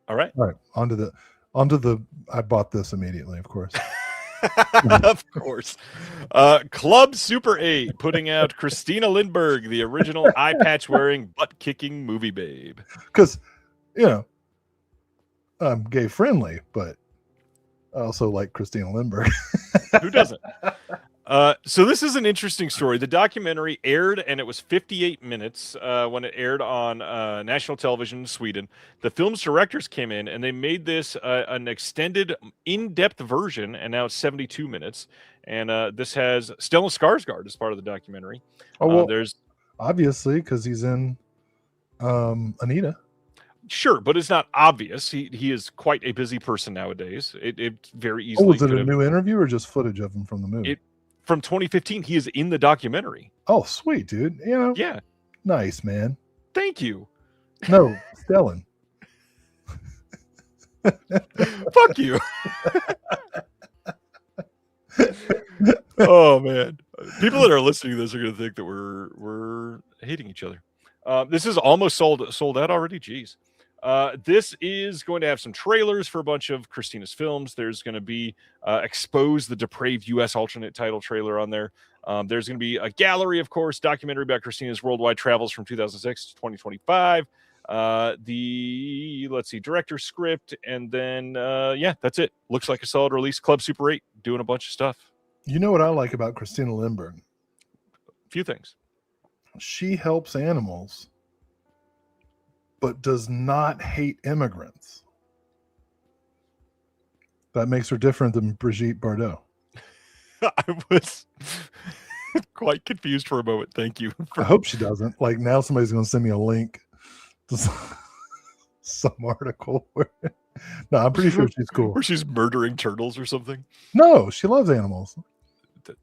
all right. On to I bought this immediately, of course. Of course. Club Super 8 putting out Christina Lindbergh, the original eye patch wearing, butt kicking movie babe. Because, I'm gay friendly, but I also like Christina Lindbergh. Who doesn't? So this is an interesting story. The documentary aired, and it was 58 minutes when it aired on national television in Sweden. The film's directors came in, and they made this an extended, in-depth version, and now it's 72 minutes. And this has Stellan Skarsgård as part of the documentary. Oh, well, there's obviously, because he's in Anita. Sure, but it's not obvious. He is quite a busy person nowadays. It very easily. Oh, was it a new interview or just footage of him from the movie? From 2015, he is in the documentary. Oh, sweet, dude. Yeah. Nice, man. Thank you. No, Stellan. Fuck you. Oh man, people that are listening to this are going to think that we're hating each other. This is almost sold out already. Jeez. This is going to have some trailers for a bunch of Christina's films. There's going to be Expose, the Depraved U.S. alternate title trailer on there. There's going to be a gallery, of course, documentary about Christina's worldwide travels from 2006 to 2025. Let's see, director script, and then, that's it. Looks like a solid release. Club Super 8 doing a bunch of stuff. You know what I like about Christina Lindbergh? A few things. She helps animals, but does not hate immigrants. That makes her different than Brigitte Bardot. I was quite confused for a moment. Thank you. I hope she doesn't. Like, now somebody's going to send me a link to some article where... No, I'm pretty sure she's cool. Where she's murdering turtles or something. No, she loves animals.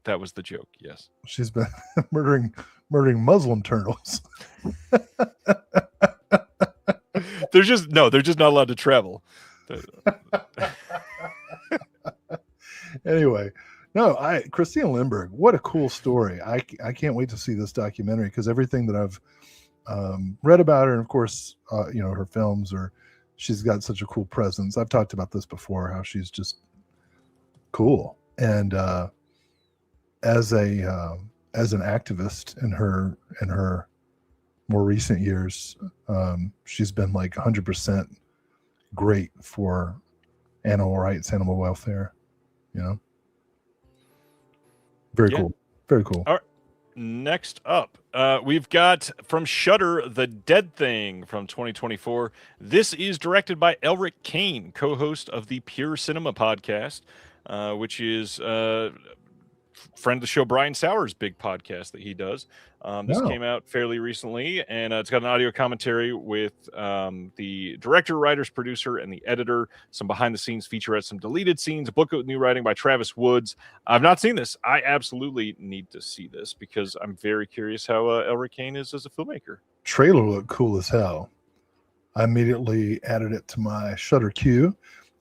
That was the joke, yes. She's been murdering Muslim turtles. They're just not allowed to travel. Anyway, Christina Lindbergh, what a cool story. I can't wait to see this documentary, because everything that I've read about her, and of course, her films, she's got such a cool presence. I've talked about this before, how she's just cool. And as an activist in her more recent years, she's been like 100% great for animal rights, animal welfare. Very cool. Very cool. All right. Next up, we've got from Shudder, The Dead Thing from 2024. This is directed by Elric Kane, co-host of the Pure Cinema podcast, which is friend of the show Brian Sauer's big podcast that he does. This came out fairly recently, and it's got an audio commentary with the director, writers, producer, and the editor, some behind-the-scenes featurettes, some deleted scenes, a book with new writing by Travis Woods. I've not seen this. I absolutely need to see this, because I'm very curious how Elric Kane is as a filmmaker. Trailer looked cool as hell. I immediately added it to my Shudder queue,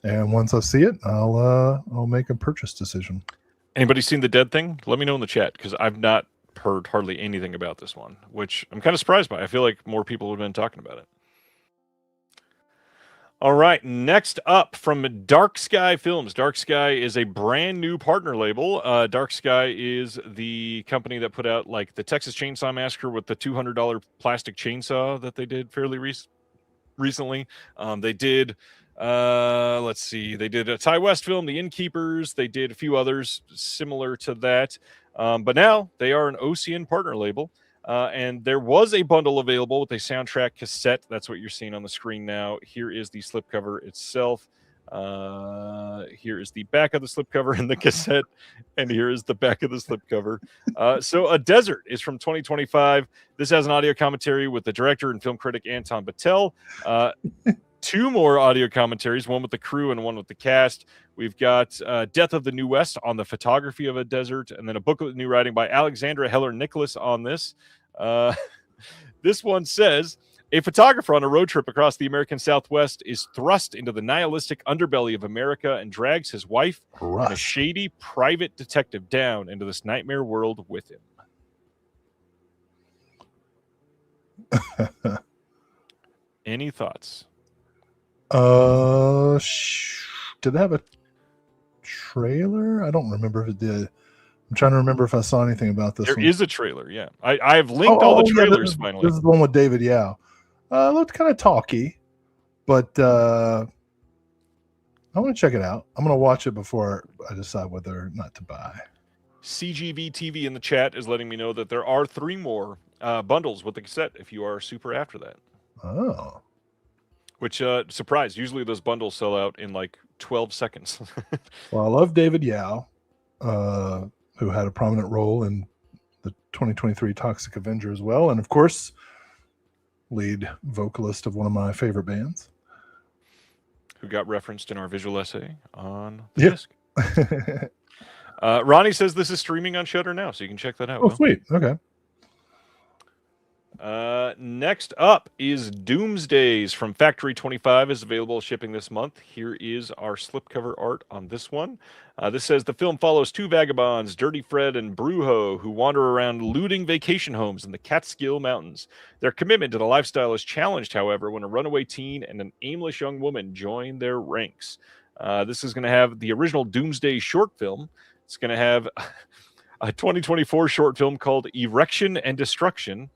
and once I see it, I'll make a purchase decision. Anybody seen The Dead Thing? Let me know in the chat, because I've not heard hardly anything about this one, which I'm kind of surprised by. I feel like more people have been talking about it. All right, next up from Dark Sky Films. Dark Sky is a brand new partner label. Dark Sky is the company that put out like the Texas Chainsaw Massacre with the $200 plastic chainsaw that they did fairly recently. They did... let's see. They did a Ty West film, The Innkeepers. They did a few others similar to that. But now they are an OCN partner label. And there was a bundle available with a soundtrack cassette. That's what you're seeing on the screen now. Here is the slipcover itself. Here is the back of the slipcover and the cassette. And here is the back of the slipcover. So A Desert is from 2025. This has an audio commentary with the director and film critic Anton Battelle. Two more audio commentaries, one with the crew and one with the cast. We've got Death of the New West on the photography of A Desert, and then a booklet with new writing by Alexandra Heller-Nicholas on this. This one says, a photographer on a road trip across the American Southwest is thrust into the nihilistic underbelly of America and drags his wife and a shady private detective down into this nightmare world with him. Any thoughts? Did it have a trailer? I don't remember if it did. I'm trying to remember if I saw anything about this There one. is a trailer, yeah. I've linked all the yeah, trailers finally. This is the one with David Yao. It looked kind of talky, but I want to check it out. I'm going to watch it before I decide whether or not to buy. CGV TV in the chat is letting me know that there are 3 more bundles with the cassette if you are super after that. Oh. Which, surprise, usually those bundles sell out in like 12 seconds. Well, I love David Yao, who had a prominent role in the 2023 Toxic Avenger as well. And of course, lead vocalist of one of my favorite bands. Who got referenced in our visual essay on the disc. Ronnie says this is streaming on Shudder now, so you can check that out. Oh, sweet. Okay. Next up is Doomsdays from Factory 25 is available shipping this month. Here is our slipcover art on this one. This says the film follows 2 vagabonds, Dirty Fred and Brujo, who wander around looting vacation homes in the Catskill Mountains. Their commitment to the lifestyle is challenged, however, when a runaway teen and an aimless young woman join their ranks. This is going to have the original Doomsday short film. It's going to have a 2024 short film called Erection and Destruction,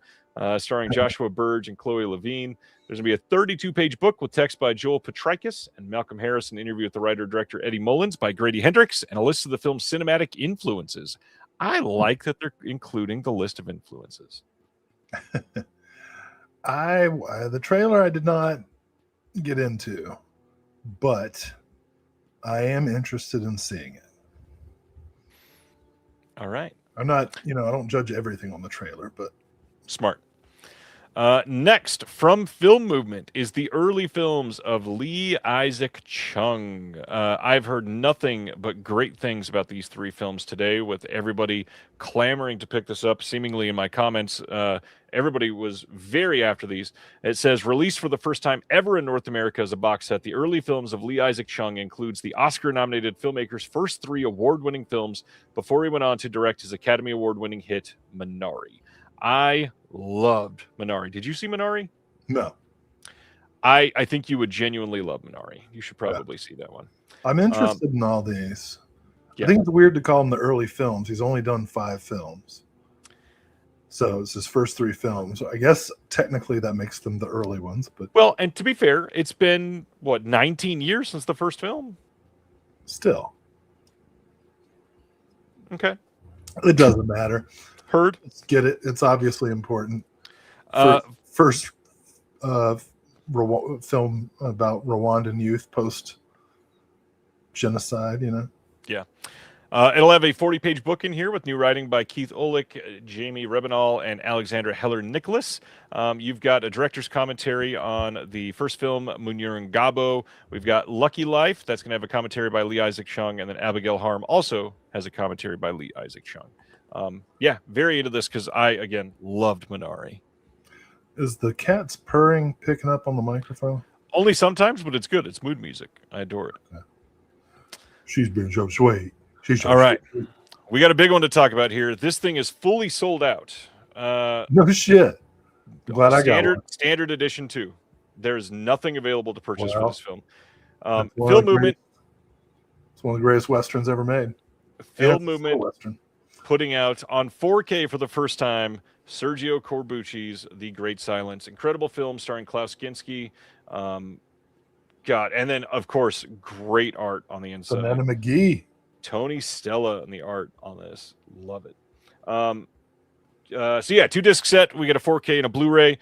starring Joshua Burge and Chloe Levine. There's going to be a 32-page book with text by Joel Petrikis and Malcolm Harris, an interview with the writer-director Eddie Mullins by Grady Hendrix, and a list of the film's cinematic influences. I like that they're including the list of influences. The trailer I did not get into, but I am interested in seeing it. All right. I'm not, I don't judge everything on the trailer, but Smart. Next, from Film Movement, is the early films of Lee Isaac Chung. I've heard nothing but great things about these 3 films today, with everybody clamoring to pick this up. Seemingly in my comments, everybody was very after these. It says, released for the first time ever in North America as a box set, the early films of Lee Isaac Chung includes the Oscar-nominated filmmaker's first 3 award-winning films before he went on to direct his Academy Award-winning hit, Minari. I loved Minari. Did you see Minari? no. I think you would genuinely love Minari. You should probably see that one. I'm interested in all these. Yeah. I think it's weird to call them the early films. He's only done 5 films. So it's his first 3 films. I guess technically that makes them the early ones, but Well, and to be fair, it's been, 19 years since the first film? still, Okay. it doesn't matter. Heard. Let's get it. It's obviously important. First film about Rwandan youth post genocide, Yeah. It'll have a 40-page book in here with new writing by Keith Olick, Jamie Rebenall, and Alexandra Heller-Nicholas. You've got a director's commentary on the first film, Munir Ngabo. We've got Lucky Life. That's going to have a commentary by Lee Isaac Chung. And then Abigail Harm also has a commentary by Lee Isaac Chung. Yeah, very into this because I, again, loved Minari. Is the cat's purring picking up on the microphone? Only sometimes, but it's good. It's mood music. I adore it. Okay. She's been so sweet. All right. We got a big one to talk about here. This thing is fully sold out. No shit. I'm glad I got one. Standard edition too. There's nothing available to purchase for this film. Film Movement. It's one of the greatest westerns ever made. Film Movement putting out on 4K for the first time Sergio Corbucci's The Great Silence. Incredible film starring Klaus Kinski. God, and then of course, great art on the inside. Banana McGee. Tony Stella and the art on this. Love it. So yeah, 2-disc set. We got a 4K and a Blu-ray.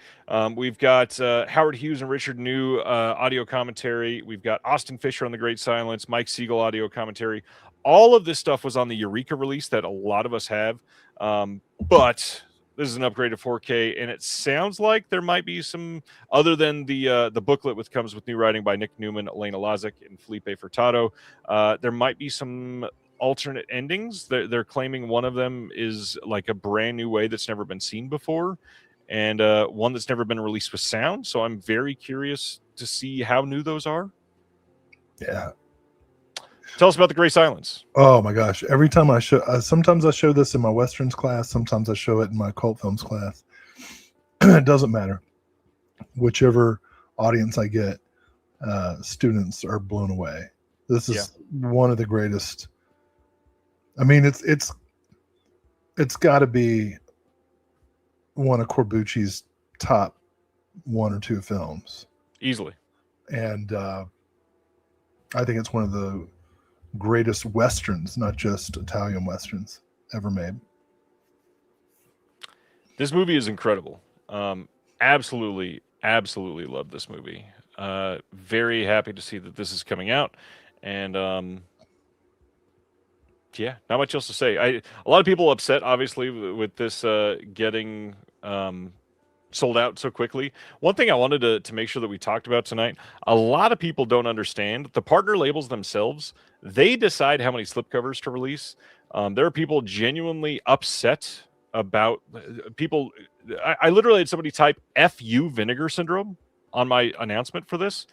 We've got Howard Hughes and Richard New audio commentary. We've got Austin Fisher on The Great Silence, Mike Siegel audio commentary. All of this stuff was on the Eureka release that a lot of us have. But this is an upgraded 4K, and it sounds like there might be some, other than the booklet, which comes with new writing by Nick Newman, Elena Lazic, and Felipe Furtado. There might be some alternate endings. They're claiming one of them is like a brand new way that's never been seen before, and one that's never been released with sound. So I'm very curious to see how new those are. Yeah. Tell us about The Great Silence. Oh my gosh. Every time I show, sometimes I show this in my Westerns class. Sometimes I show it in my cult films class. It doesn't matter. Whichever audience I get, students are blown away. This is one of the greatest. I mean, it's got to be one of Corbucci's top 1 or 2 films. Easily. And I think it's one of the greatest Westerns, not just Italian Westerns, ever made. This movie is incredible. Absolutely love this movie. Very happy to see that this is coming out. And yeah, not much else to say. A lot of people upset, obviously, with this getting sold out so quickly. One thing I wanted to make sure that we talked about tonight, a lot of people don't understand the partner labels themselves. They decide how many slipcovers to release. There are people genuinely upset about people. I literally had somebody type "FU Vinegar Syndrome" on my announcement for this.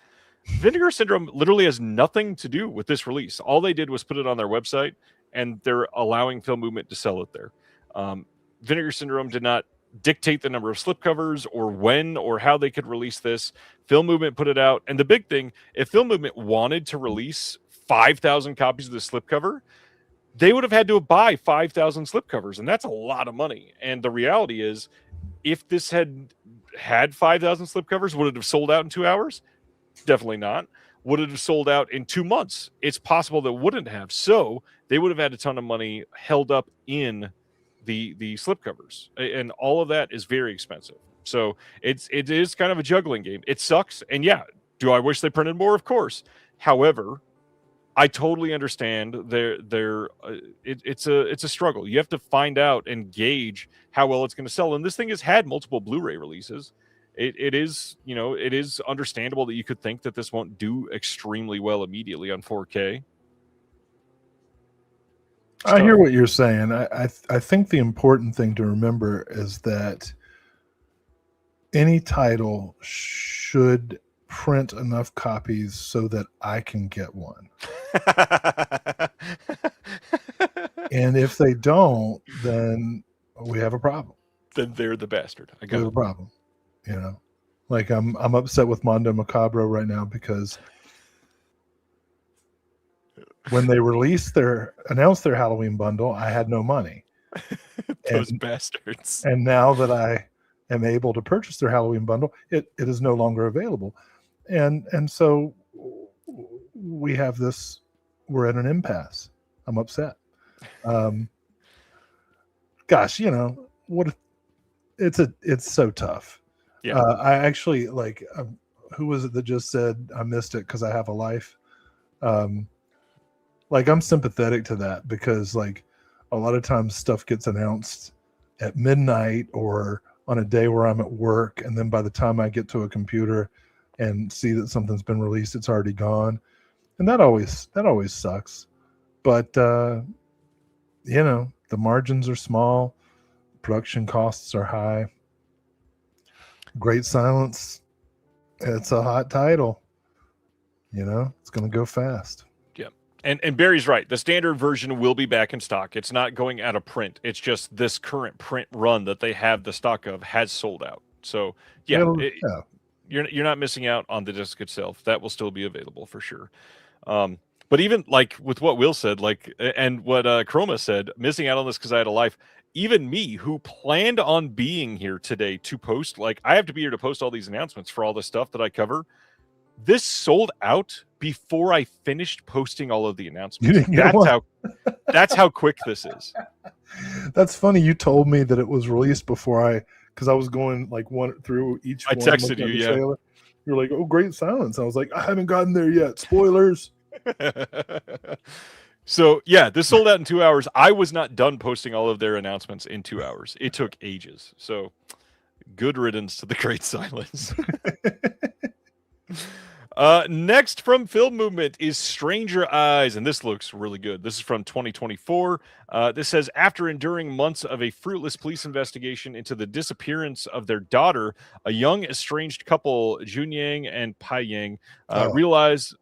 Vinegar Syndrome literally has nothing to do with this release. All they did was put it on their website, and they're allowing Film Movement to sell it there. Vinegar Syndrome did not dictate the number of slipcovers or when or how they could release this. Film Movement put it out. And the big thing, if Film Movement wanted to release 5,000 copies of the slipcover, they would have had to buy 5,000 slipcovers, and that's a lot of money. And the reality is, if this had 5,000 slipcovers, would it have sold out in 2 hours? Definitely not. Would it have sold out in 2 months? It's possible that it wouldn't have. So they would have had a ton of money held up in the slipcovers, and all of that is very expensive. So it is kind of a juggling game. It sucks, and yeah, do I wish they printed more? Of course. However, I totally understand it's a struggle. You have to find out and gauge how well it's going to sell. And this thing has had multiple Blu-ray releases. It is, it is understandable that you could think that this won't do extremely well immediately on 4K. I hear what you're saying. I think the important thing to remember is that any title should print enough copies so that I can get one. And if they don't, then we have a problem. Then they're the bastard. We have a problem. Like I'm upset with Mondo Macabro right now because when they announced their Halloween bundle, I had no money. Those bastards. And now that I am able to purchase their Halloween bundle, it is no longer available. And so we have this, we're at an impasse. I'm upset. Gosh, it's so tough. Yeah. I actually who was it that just said I missed it because I have a life? I'm sympathetic to that because a lot of times stuff gets announced at midnight or on a day where I'm at work, and then by the time I get to a computer and see that something's been released, it's already gone, and that always sucks. But the margins are small, production costs are high. Great Silence, it's a hot title. It's going to go fast. Yeah. And Barry's right. The standard version will be back in stock. It's not going out of print. It's just this current print run that they have the stock of has sold out. So you're not missing out on the disc itself. That will still be available for sure. But even with what Will said, and what Chroma said, missing out on this because I had a life. Even me, who planned on being here today to post, I have to be here to post all these announcements for all the stuff that I cover. This sold out before I finished posting all of the announcements. That's how quick this is. That's funny. You told me that it was released before because I was going one through each one. I texted you, yeah. Trailer. You're like, "Oh, Great Silence." I was like, "I haven't gotten there yet. Spoilers." So yeah, this sold out in 2 hours. I was not done posting all of their announcements in 2 hours. It took ages. So good riddance to the Great Silence. Next from Film Movement is Stranger Eyes, and this looks really good. This is from 2024. This says, after enduring months of a fruitless police investigation into the disappearance of their daughter, a young estranged couple, Jun Yang and Pai Yang, realize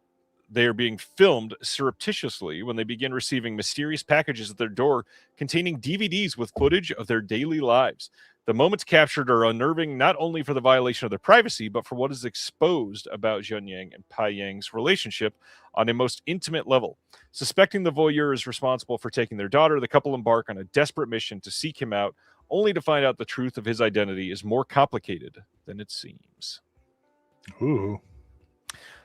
they are being filmed surreptitiously when they begin receiving mysterious packages at their door containing DVDs with footage of their daily lives. The moments captured are unnerving not only for the violation of their privacy, but for what is exposed about Jun Yang and Pai Yang's relationship on a most intimate level. Suspecting the voyeur is responsible for taking their daughter, the couple embark on a desperate mission to seek him out, only to find out the truth of his identity is more complicated than it seems. Ooh.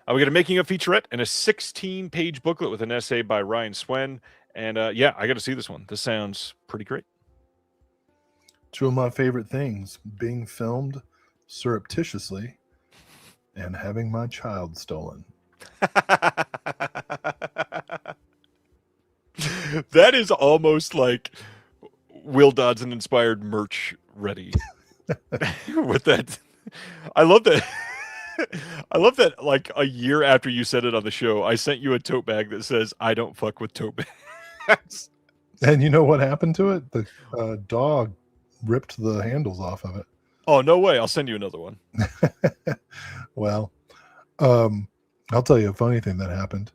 We got a making of featurette and a 16-page booklet with an essay by Ryan Swen. And yeah, I got to see this one. This sounds pretty great. Two of my favorite things, being filmed surreptitiously and having my child stolen. That is almost like Will Dodson inspired merch ready with that. I love that. I love that, like, a year after you said it on the show, I sent you a tote bag that says, I don't fuck with tote bags. And you know what happened to it? The dog ripped the handles off of it. Oh, no way. I'll send you another one. Well, I'll tell you a funny thing that happened.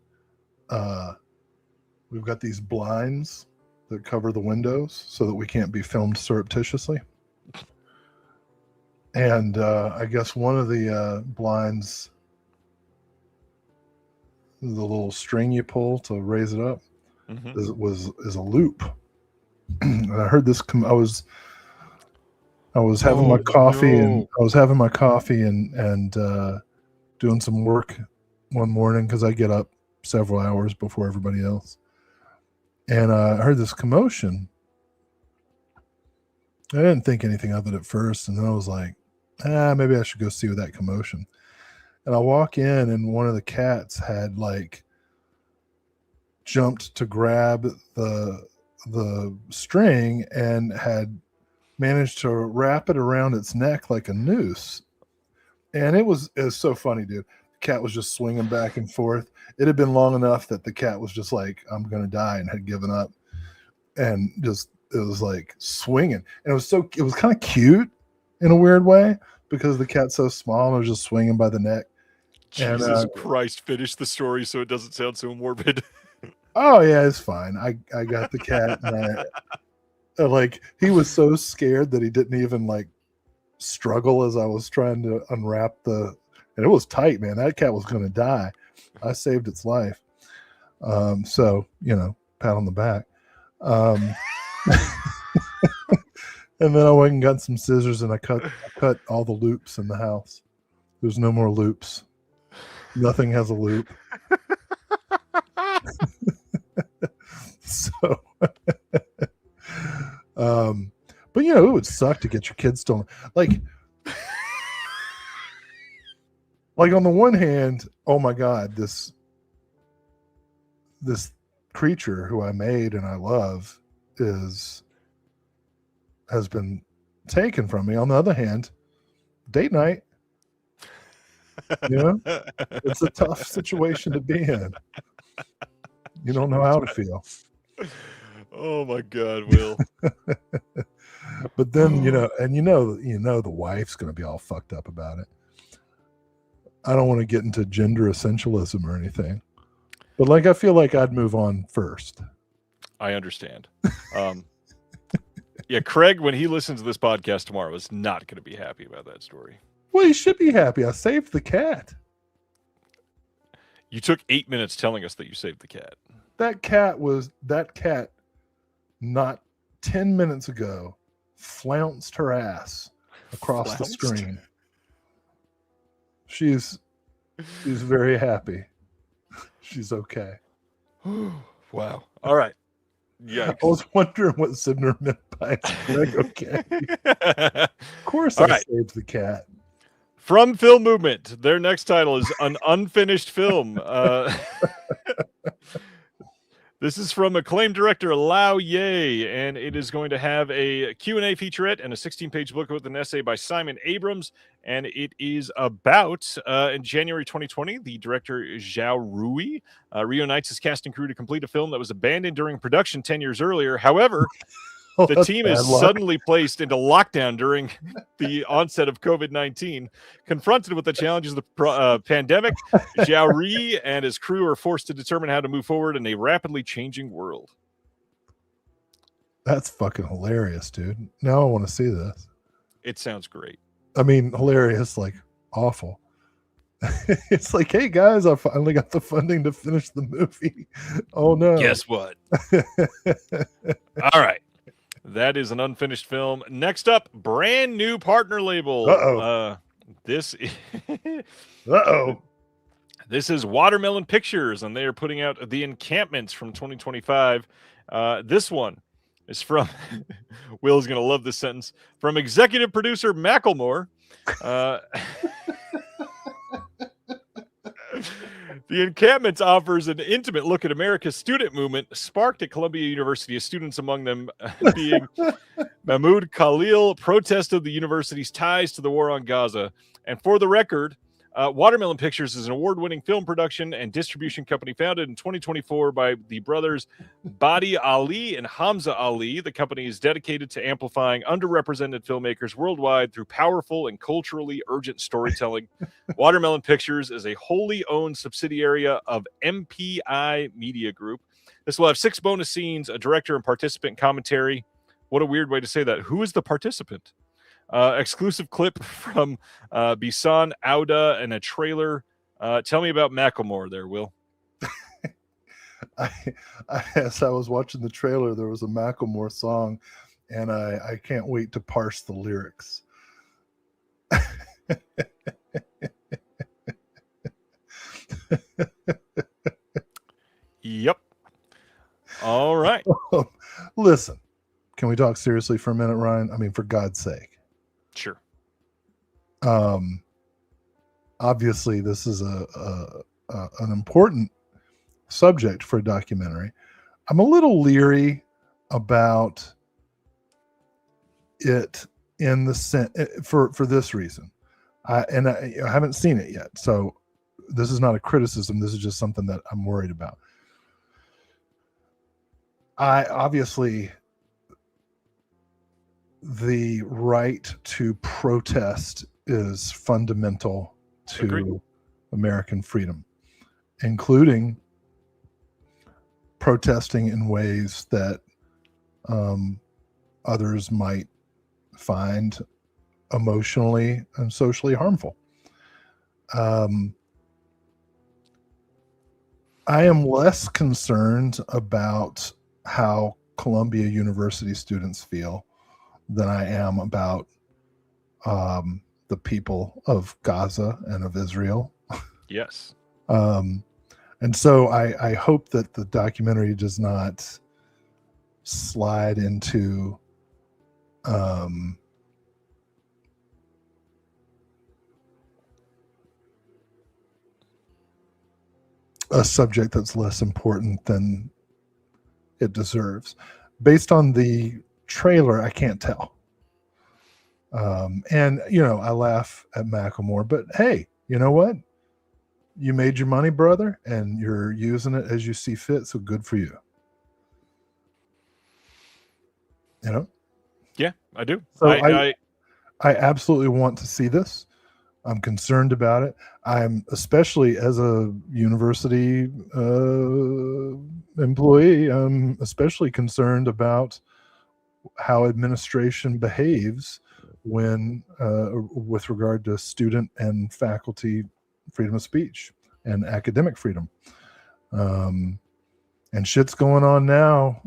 We've got these blinds that cover the windows so that we can't be filmed surreptitiously. And I guess one of the blinds, the little string you pull to raise it up, is a loop. And I heard this. I was having my coffee, and I was having my coffee and doing some work one morning because I get up several hours before everybody else, and I heard this commotion. I didn't think anything of it at first, and then I was like, maybe I should go see with that commotion. And I walk in, and one of the cats had like jumped to grab the string and had managed to wrap it around its neck like a noose. And it was so funny, dude. The cat was just swinging back and forth. It had been long enough that the cat was just like, I'm gonna die, and had given up, and just it was like swinging. And it was kind of cute in a weird way because the cat's so small and it was just swinging by the neck. Jesus Christ, finish the story so it doesn't sound so morbid. Oh yeah, it's fine. I got the cat, and like, he was so scared that he didn't even like struggle as I was trying to unwrap and it was tight, man. That cat was going to die. I saved its life. So, pat on the back. And then I went and got some scissors and I cut all the loops in the house. There's no more loops. Nothing has a loop. So, but it would suck to get your kids stolen. Like on the one hand, oh my God, this creature who I made and I love has been taken from me. On the other hand, date night, it's a tough situation to be in. You don't know how to feel. Oh my God, Will. But then, the wife's going to be all fucked up about it. I don't want to get into gender essentialism or anything, but like, I feel like I'd move on first. I understand. Yeah, Craig, when he listens to this podcast tomorrow, is not going to be happy about that story. Well, he should be happy. I saved the cat. You took 8 minutes telling us that you saved the cat. That cat not 10 minutes ago flounced her ass across the screen. She's very happy. She's okay. Wow. All right. Yeah. I was wondering what Sidner meant by Greg. Okay. Of course, All I right. saved the cat. From Film Movement, their next title is An Unfinished Film. This is from acclaimed director Lao Ye, and it is going to have a Q&A featurette and a 16-page book with an essay by Simon Abrams, and it is about, in January 2020, the director Zhao Rui reunites his cast and crew to complete a film that was abandoned during production 10 years earlier. However, the team is suddenly placed into lockdown during the onset of COVID-19. Confronted with the challenges of the pandemic, Zhao Rui and his crew are forced to determine how to move forward in a rapidly changing world. That's fucking hilarious, dude. Now I want to see this. It sounds great. I mean, hilarious, like awful. It's like, hey guys, I finally got the funding to finish the movie. Oh no. Guess what? All right. That is an unfinished film. Next up, brand new partner label. Uh-oh. This Uh-oh. This is Watermelon Pictures, and they are putting out The Encampments from 2025. This one is from Will's going to love this sentence, from executive producer Macklemore. The Encampments offers an intimate look at America's student movement, sparked at Columbia University as students, among them being Mahmoud Khalil, protested the university's ties to the war on Gaza. And for the record, Watermelon Pictures is an award-winning film production and distribution company founded in 2024 by the brothers Badi Ali and Hamza Ali. The company is dedicated to amplifying underrepresented filmmakers worldwide through powerful and culturally urgent storytelling. Watermelon Pictures is a wholly owned subsidiary of MPI Media Group. This will have 6 bonus scenes, a director and participant commentary. What a weird way to say that. Who is the participant? Exclusive clip from Bisan Auda and a trailer. Tell me about Macklemore there, Will. As I was watching the trailer, there was a Macklemore song, and I can't wait to parse the lyrics. Yep. All right. Listen, can we talk seriously for a minute, Ryan? I mean, for God's sake. Sure. Obviously this is an important subject for a documentary. I'm a little leery about it in the sense for this reason. I haven't seen it yet, so this is not a criticism. This is just something that I'm worried about. Obviously the right to protest is fundamental to Agreed. American freedom, including protesting in ways that others might find emotionally and socially harmful. I am less concerned about how Columbia University students feel than I am about the people of Gaza and of Israel. Yes. And so I hope that the documentary does not slide into a subject that's less important than it deserves. Based on the trailer, I can't tell. And I laugh at Macklemore, but hey, you know what? You made your money, brother, and you're using it as you see fit. So good for you. Yeah, I do. So I absolutely want to see this. I'm concerned about it. I'm, especially as a university employee, I'm especially concerned about how administration behaves when with regard to student and faculty freedom of speech and academic freedom. And shit's going on now.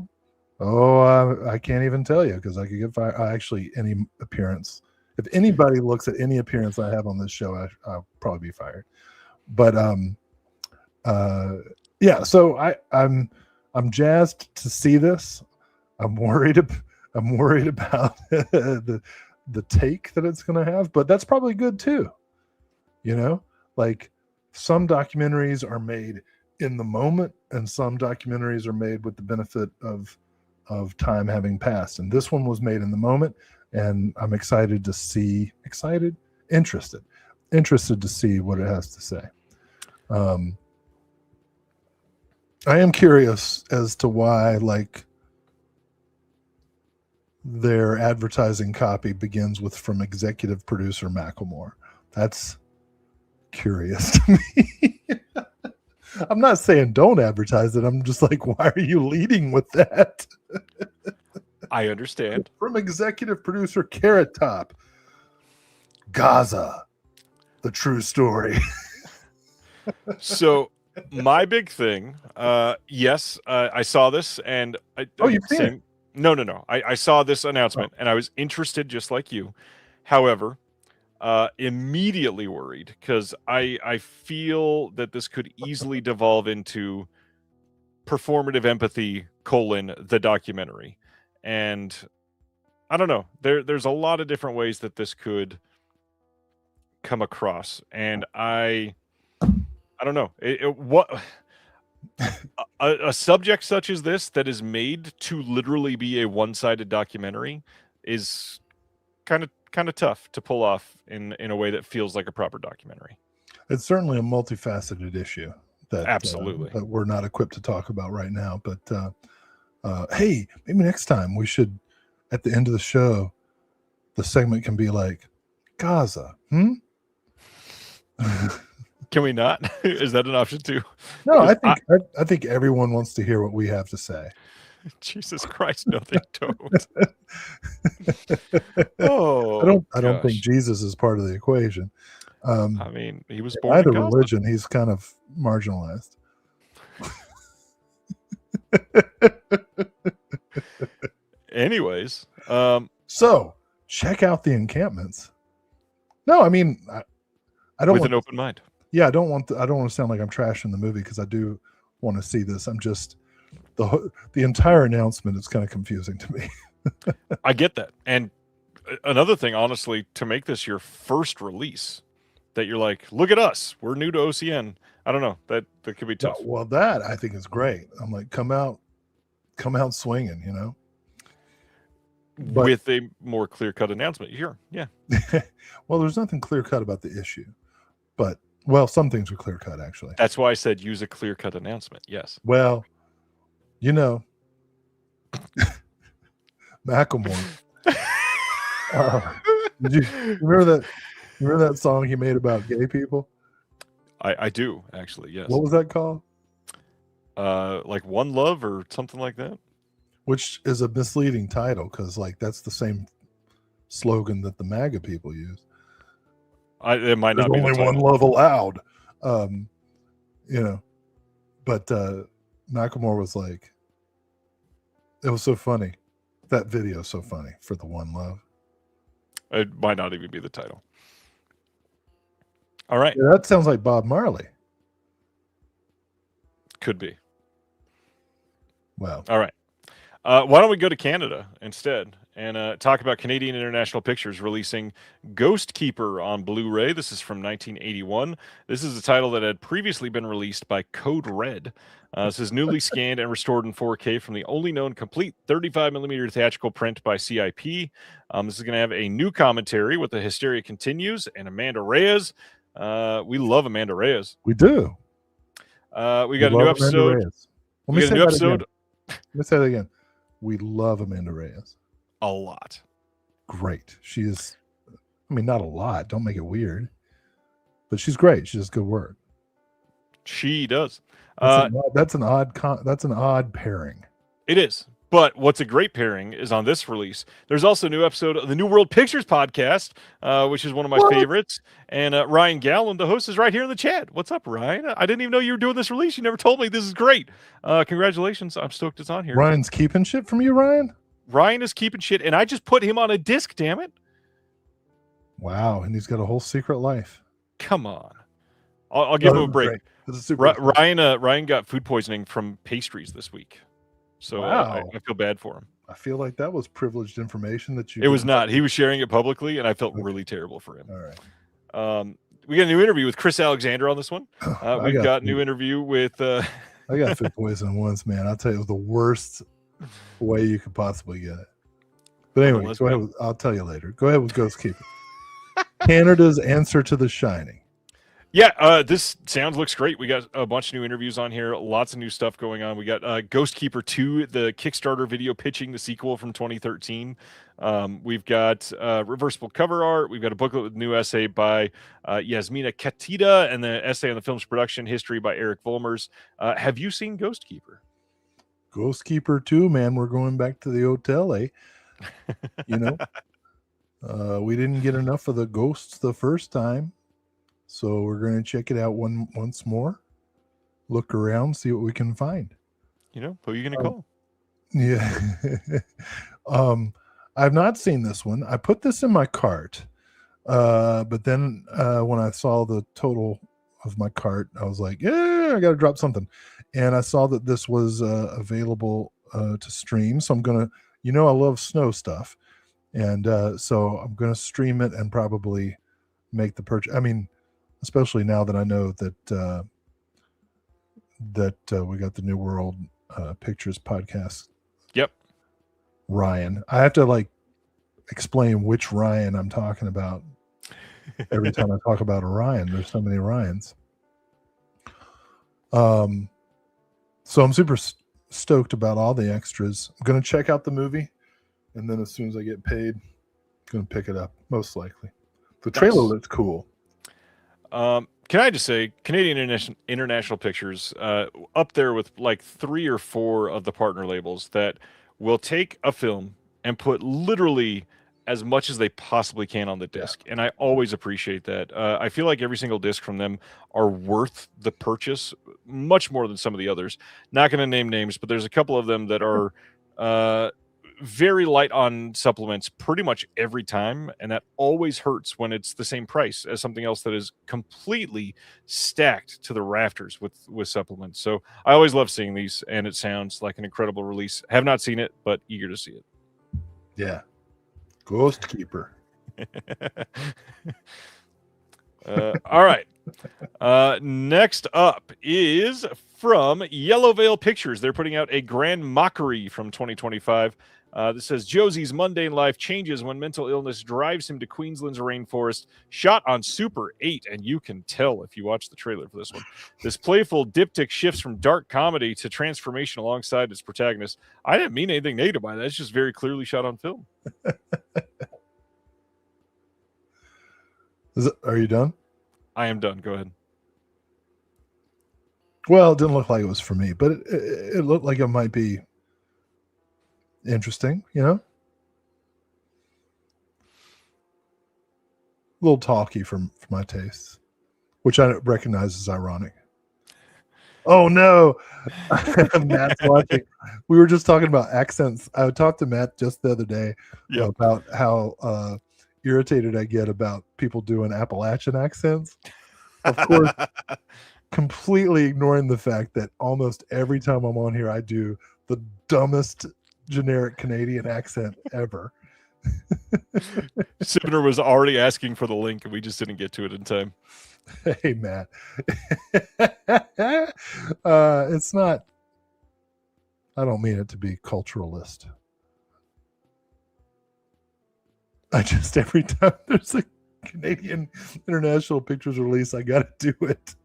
I can't even tell you, because I could get fired. Actually, any appearance, if anybody looks at any appearance I have on this show, I'll probably be fired. But yeah, so I'm jazzed to see this. I'm worried about the take that it's going to have, but that's probably good too. Like some documentaries are made in the moment, and some documentaries are made with the benefit of time having passed. And this one was made in the moment, and I'm interested to see what it has to say. I am curious as to why, like, their advertising copy begins with "from executive producer Macklemore." That's curious to me. I'm not saying don't advertise it. I'm just like, why are you leading with that? I understand. From executive producer Carrot Top. Gaza, the true story. So my big thing, yes, I saw this, and Oh, you've seen it? No. I saw this announcement, and I was interested, just like you. However, immediately worried because I feel that this could easily devolve into performative empathy the documentary, and I don't know. There's a lot of different ways that this could come across, and I don't know what a subject such as this that is made to literally be a one-sided documentary is kind of tough to pull off in a way that feels like a proper documentary. It's certainly a multifaceted issue that Absolutely. that we're not equipped to talk about right now. But hey, maybe next time we should, at the end of the show, the segment can be like Gaza. Can we not? Is that an option too? No, I think everyone wants to hear what we have to say. Jesus Christ, no, they don't. Oh, I don't think Jesus is part of the equation. I mean, he was born either in Gaza. religion. He's kind of marginalized. Anyways, so check out the encampments. No, I mean, I don't with want, an open mind. Yeah, I don't want to sound like I'm trashing the movie because I do want to see this. I'm just the entire announcement is kind of confusing to me. I get that. And another thing, honestly, to make this your first release, that you're like, look at us, we're new to OCN. I don't know, that could be tough. Well, that I think is great. I'm like, come out swinging, you know. But, with a more clear-cut announcement, sure, yeah. Well, there's nothing clear-cut about the issue, but well, some things are clear-cut actually. That's why I said use a clear-cut announcement. Yes. Well, you know, Macklemore. Did you remember that song he made about gay people? I do actually. Yes. What was that called? Like One Love or something like that. Which is a misleading title because, like, that's the same slogan that the MAGA people use. It might not There's be only one love allowed, you know. But Macklemore was like, it was so funny. That video is so funny for the One Love. It might not even be the title. All right. Yeah, that sounds like Bob Marley. Could be. Well, all right. Why don't we go to Canada instead and talk about Canadian International Pictures releasing Ghost Keeper on Blu-ray. This is from 1981. This is a title that had previously been released by Code Red. This is newly scanned and restored in 4K from the only known complete 35mm theatrical print by CIP. This is going to have a new commentary with The Hysteria Continues and Amanda Reyes. We love Amanda Reyes. We do. We got a new episode. Let me say that again. Let me say that again. We love Amanda Reyes. A lot. Great. She is, I mean, not a lot. Don't make it weird. But she's great. She does good work. She does. That's an odd pairing. It is. But what's a great pairing is on this release. There's also a new episode of the New World Pictures podcast, which is one of my favorites. And Ryan Gallen, the host, is right here in the chat. What's up, Ryan? I didn't even know you were doing this release. You never told me. This is great. Congratulations. I'm stoked it's on here. Ryan's keeping shit from you, Ryan? Ryan is keeping shit, and I just put him on a disc, damn it. Wow, and he's got a whole secret life. Come on. I'll give him a break. Ryan got food poisoning from pastries this week. So wow. I feel bad for him. I feel like that was privileged information that you... It was not. He was sharing it publicly, and I felt really terrible for him. All right. We got a new interview with Chris Alexander on this one. We've got a new interview with... I got food poisoning once, man. I'll tell you, it was the worst way you could possibly get it. But anyway, go ahead. I'll tell you later. Go ahead with Ghost Keeper. Canada's answer to The Shining. Yeah, this looks great. We got a bunch of new interviews on here. Lots of new stuff going on. We got Ghost Keeper 2, the Kickstarter video pitching the sequel from 2013. We've got reversible cover art. We've got a booklet with a new essay by Yasmina Katida and the essay on the film's production history by Eric Volmers. Have you seen Ghost Keeper? Ghost Keeper 2, man. We're going back to the hotel, eh? You know, we didn't get enough of the ghosts the first time. So we're going to check it out once more. Look around, see what we can find. You know, who are you going to call? Yeah. I've not seen this one. I put this in my cart. But then when I saw the total of my cart, I was like, yeah, I got to drop something. And I saw that this was available to stream. So I'm going to, I love snow stuff. And so I'm going to stream it and probably make the purchase. I mean, especially now that I know that we got the New World Pictures podcast. Yep. Ryan. I have to explain which Ryan I'm talking about. Every time I talk about Orion, there's so many Ryans. So I'm super stoked about all the extras. I'm going to check out the movie, and then as soon as I get paid, I'm going to pick it up, most likely. The trailer looks cool. Can I just say, Canadian International Pictures, up there with 3 or 4 of the partner labels that will take a film and put literally as much as they possibly can on the disc. And I always appreciate that. I feel like every single disc from them are worth the purchase much more than some of the others. Not going to name names, but there's a couple of them that are very light on supplements pretty much every time. And that always hurts when it's the same price as something else that is completely stacked to the rafters with supplements. So I always love seeing these, and it sounds like an incredible release. Have not seen it, but eager to see it. Yeah. Ghost Keeper. All right. Next up is from Yellow Veil Pictures. They're putting out a Grand Mockery from 2025. This says Josie's mundane life changes when mental illness drives him to Queensland's rainforest, shot on Super 8, and you can tell if you watch the trailer for this one. This playful diptych shifts from dark comedy to transformation alongside its protagonist. I didn't mean anything negative by that. It's just very clearly shot on film. Are you done? I am done. Go ahead. Well, it didn't look like it was for me, but it looked like it might be interesting, a little talky for my tastes, which I recognize as ironic. Oh no. Matt's watching. We were just talking about accents. I talked to Matt just the other day about how irritated I get about people doing Appalachian accents. Of course, completely ignoring the fact that almost every time I'm on here, I do the dumbest generic Canadian accent ever. Sibner was already asking for the link, and we just didn't get to it in time. Hey, Matt. It's not. I don't mean it to be culturalist. I just, every time there's a Canadian International Pictures release, I got to do it.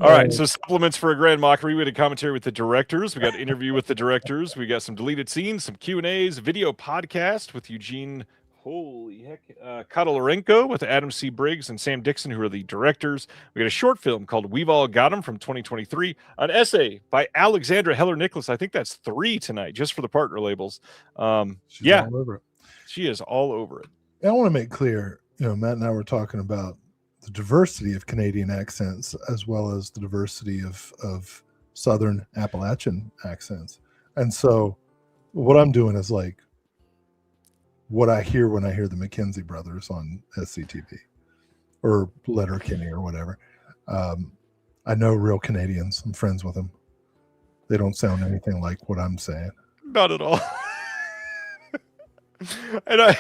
All right, so supplements for a Grand Mockery. We had a commentary with the directors. We got an interview with the directors. We got some deleted scenes, some Q&As, video podcast with Eugene, Kodolenko with Adam C. Briggs and Sam Dixon, who are the directors. We got a short film called We've All Got 'Em from 2023. An essay by Alexandra Heller-Nicholas. I think that's 3 tonight, just for the partner labels. She's all over it. She is all over it. I want to make clear, Matt and I were talking about the diversity of Canadian accents as well as the diversity of Southern Appalachian accents. And so what I'm doing is what I hear when I hear the McKenzie brothers on SCTV or Letterkenny or whatever. I know real Canadians. I'm friends with them. They don't sound anything like what I'm saying. Not at all. And I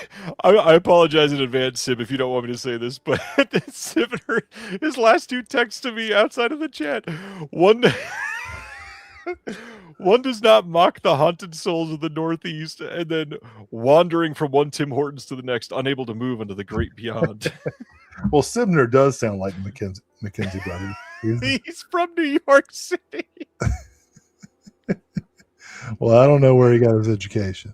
apologize in advance, Sib, if you don't want me to say this, but Sibner, his last 2 texts to me outside of the chat. One does not mock the haunted souls of the Northeast, and then wandering from one Tim Hortons to the next, unable to move into the great beyond. Well, Sibner does sound like McKenzie brothers. He's from New York City. Well, I don't know where he got his education.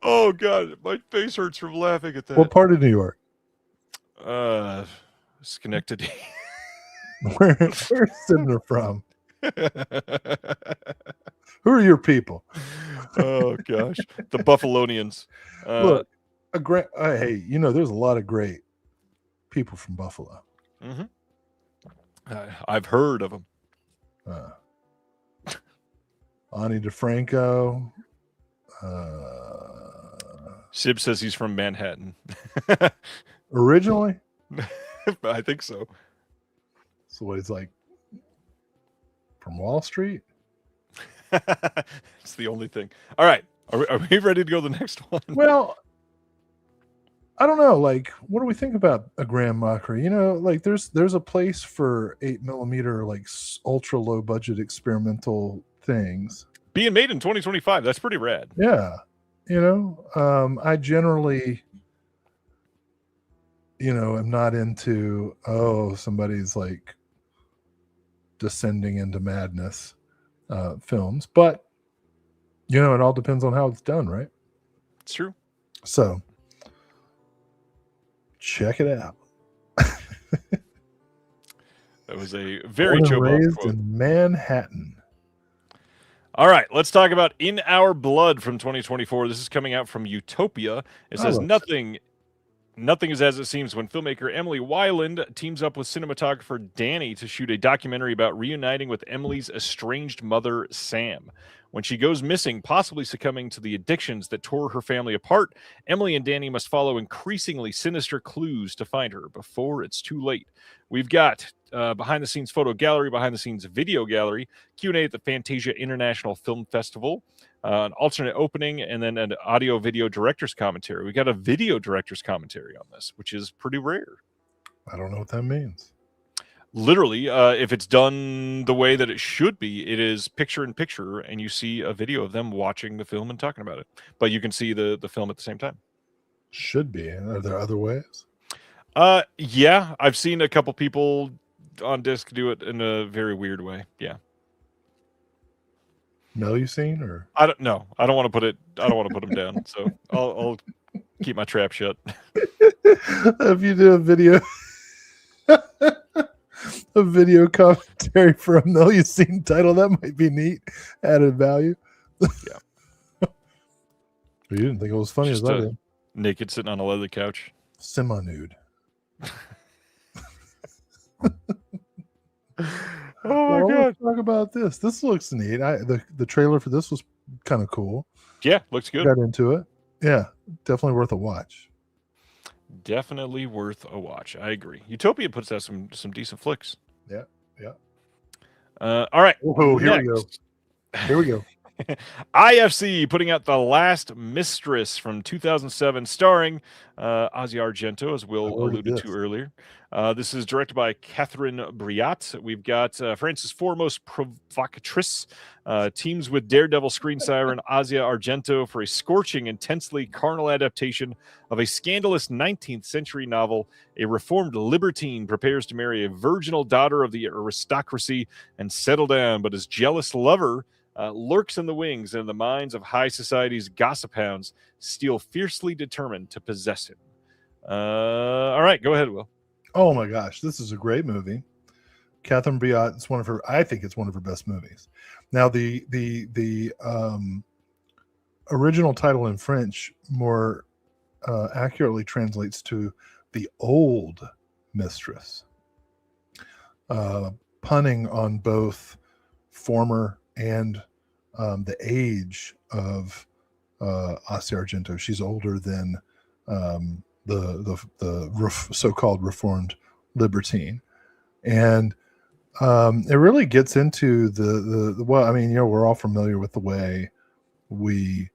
Oh God, my face hurts from laughing at that. What part of New York? Schenectady. Where's Sibner from? Who are your people? Oh gosh, the Buffalonians. Look, a great. Hey, you know, there's a lot of great people from Buffalo. I've heard of them. Ani DeFranco. Sib says he's from Manhattan. Originally, I think so. so what, he's like from Wall Street. It's the only thing. All right. Are we ready to go to the next one? Well, I don't know. Like, what do we think about a Grand Mockery? You know, like there's a place for 8mm, like ultra low budget experimental things being made in 2025. That's pretty rad. Yeah. You know, I generally, you know, am not into, somebody's like descending into madness films, but you know, it all depends on how it's done, right? It's true. So check it out. That was a very Born and Joe Bob raised quote. in Manhattan. All right, let's talk about In Our Blood from 2024. This is coming out from Utopia. It says nothing is as it seems when filmmaker Emily Weiland teams up with cinematographer Danny to shoot a documentary about reuniting with Emily's estranged mother, Sam. When she goes missing, possibly succumbing to the addictions that tore her family apart, Emily and Danny must follow increasingly sinister clues to find her before it's too late. We've got behind-the-scenes photo gallery, behind-the-scenes video gallery, Q&A at the Fantasia International Film Festival, an alternate opening, and then an audio-video director's commentary. We got a video director's commentary on this, which is pretty rare. I don't know what that means. Literally, if it's done the way that it should be, it is picture-in-picture, and you see a video of them watching the film and talking about it. But you can see the film at the same time. Should be. Are there other ways? Yeah, I've seen a couple people on disc do it in a very weird way. Yeah. Melusine or I don't know. I don't want to put them down. So I'll keep my trap shut. If you do a video commentary for a Melusine title, that might be neat. Added value. Yeah. You didn't think it was funny Just as I did. Naked sitting on a leather couch. Semi-nude. Oh my god! Let's talk about this. This looks neat. The trailer for this was kind of cool. Yeah, looks good. Got into it. Yeah, definitely worth a watch. Definitely worth a watch. I agree. Utopia puts out some decent flicks. Yeah. All right. Oh, here we go. Here we go. IFC putting out The Last Mistress from 2007, starring Ozzy Argento, as Will alluded to earlier. This is directed by Catherine Briat. We've got France's foremost provocatrice teams with Daredevil screen siren Ozzy Argento for a scorching, intensely carnal adaptation of a scandalous 19th century novel. A reformed libertine prepares to marry a virginal daughter of the aristocracy and settle down, but his jealous lover lurks in the wings, and in the minds of high society's gossip hounds, still fiercely determined to possess him. All right, go ahead, Will. Oh my gosh, this is a great movie. Catherine Briat, I think it's one of her best movies. Now, the original title in French more accurately translates to The Old Mistress, punning on both former and the age of Ozzy Argento. She's older than the so-called reformed libertine, and it really gets into the well. I mean, you know, we're all familiar with the way we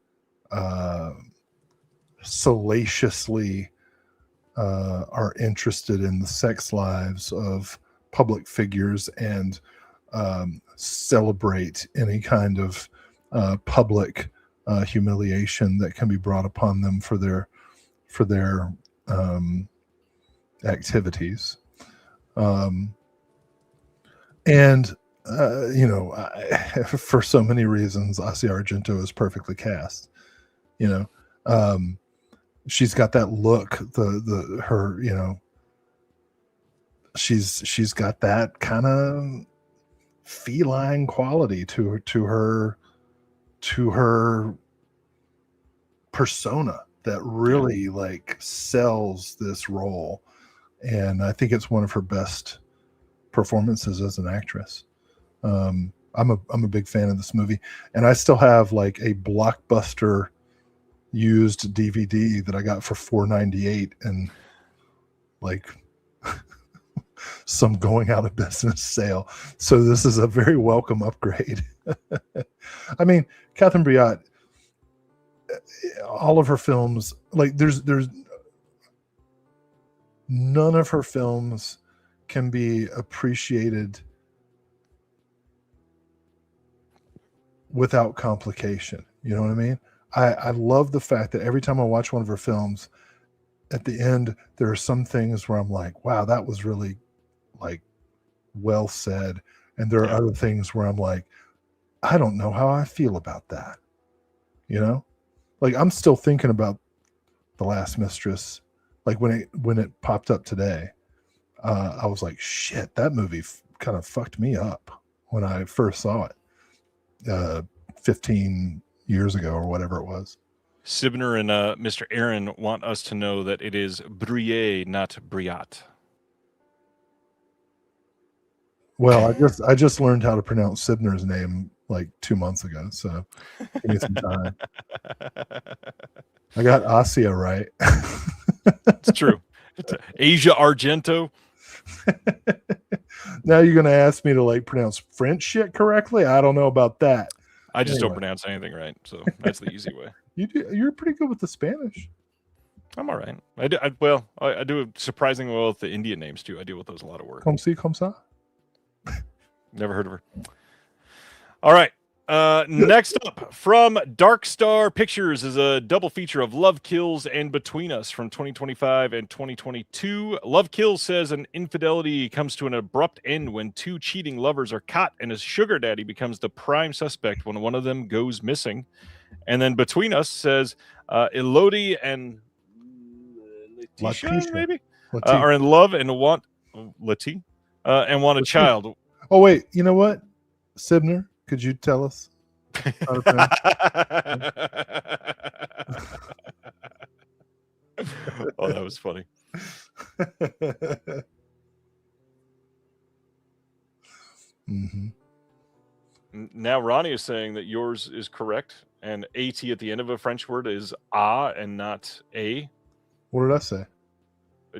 salaciously are interested in the sex lives of public figures and celebrate any kind of public humiliation that can be brought upon them for their activities. And you know, for so many reasons, Ozzy Argento is perfectly cast. You know, she's got that look, her, you know, she's got that kind of feline quality to her persona that really like sells this role, and I think it's one of her best performances as an actress. I'm a big fan of this movie, and I still have like a Blockbuster used DVD that I got for $4.98, and like some going out of business sale. So this is a very welcome upgrade. I mean, Catherine Breillat, all of her films, like there's none of her films can be appreciated without complication. You know what I mean? I love the fact that every time I watch one of her films, at the end, there are some things where I'm like, wow, that was really like well said. And there are other things where I'm like, I don't know how I feel about that. You know, like I'm still thinking about The Last Mistress. Like when it popped up today, I was like, shit, that movie kind of fucked me up when I first saw it 15 years ago or whatever it was. Sibner and Mr. Aaron want us to know that it is Brouillet, not Briat. Well, I just learned how to pronounce Sibner's name like 2 months ago, so give me some time. I got Asia right. It's true. It's Asia Argento. Now you're gonna ask me to like pronounce French shit correctly? I don't know about that. I just don't pronounce anything right, so that's the easy way. You're pretty good with the Spanish. I'm all right. I do surprisingly well with the Indian names too. I deal with those a lot of work. Comme si, comme ça. Never heard of her. All right. Next up from Dark Star Pictures is a double feature of Love Kills and Between Us from 2025 and 2022. Love Kills says an infidelity comes to an abrupt end when two cheating lovers are caught, and his sugar daddy becomes the prime suspect when one of them goes missing. And then Between Us says Elodie and Letitia maybe are in love and want a child. Oh wait, you know what, Sibner? Could you tell us? Oh, that was funny. Mm-hmm. Now Ronnie is saying that yours is correct, and AT at the end of a French word is a and not a. What did I say?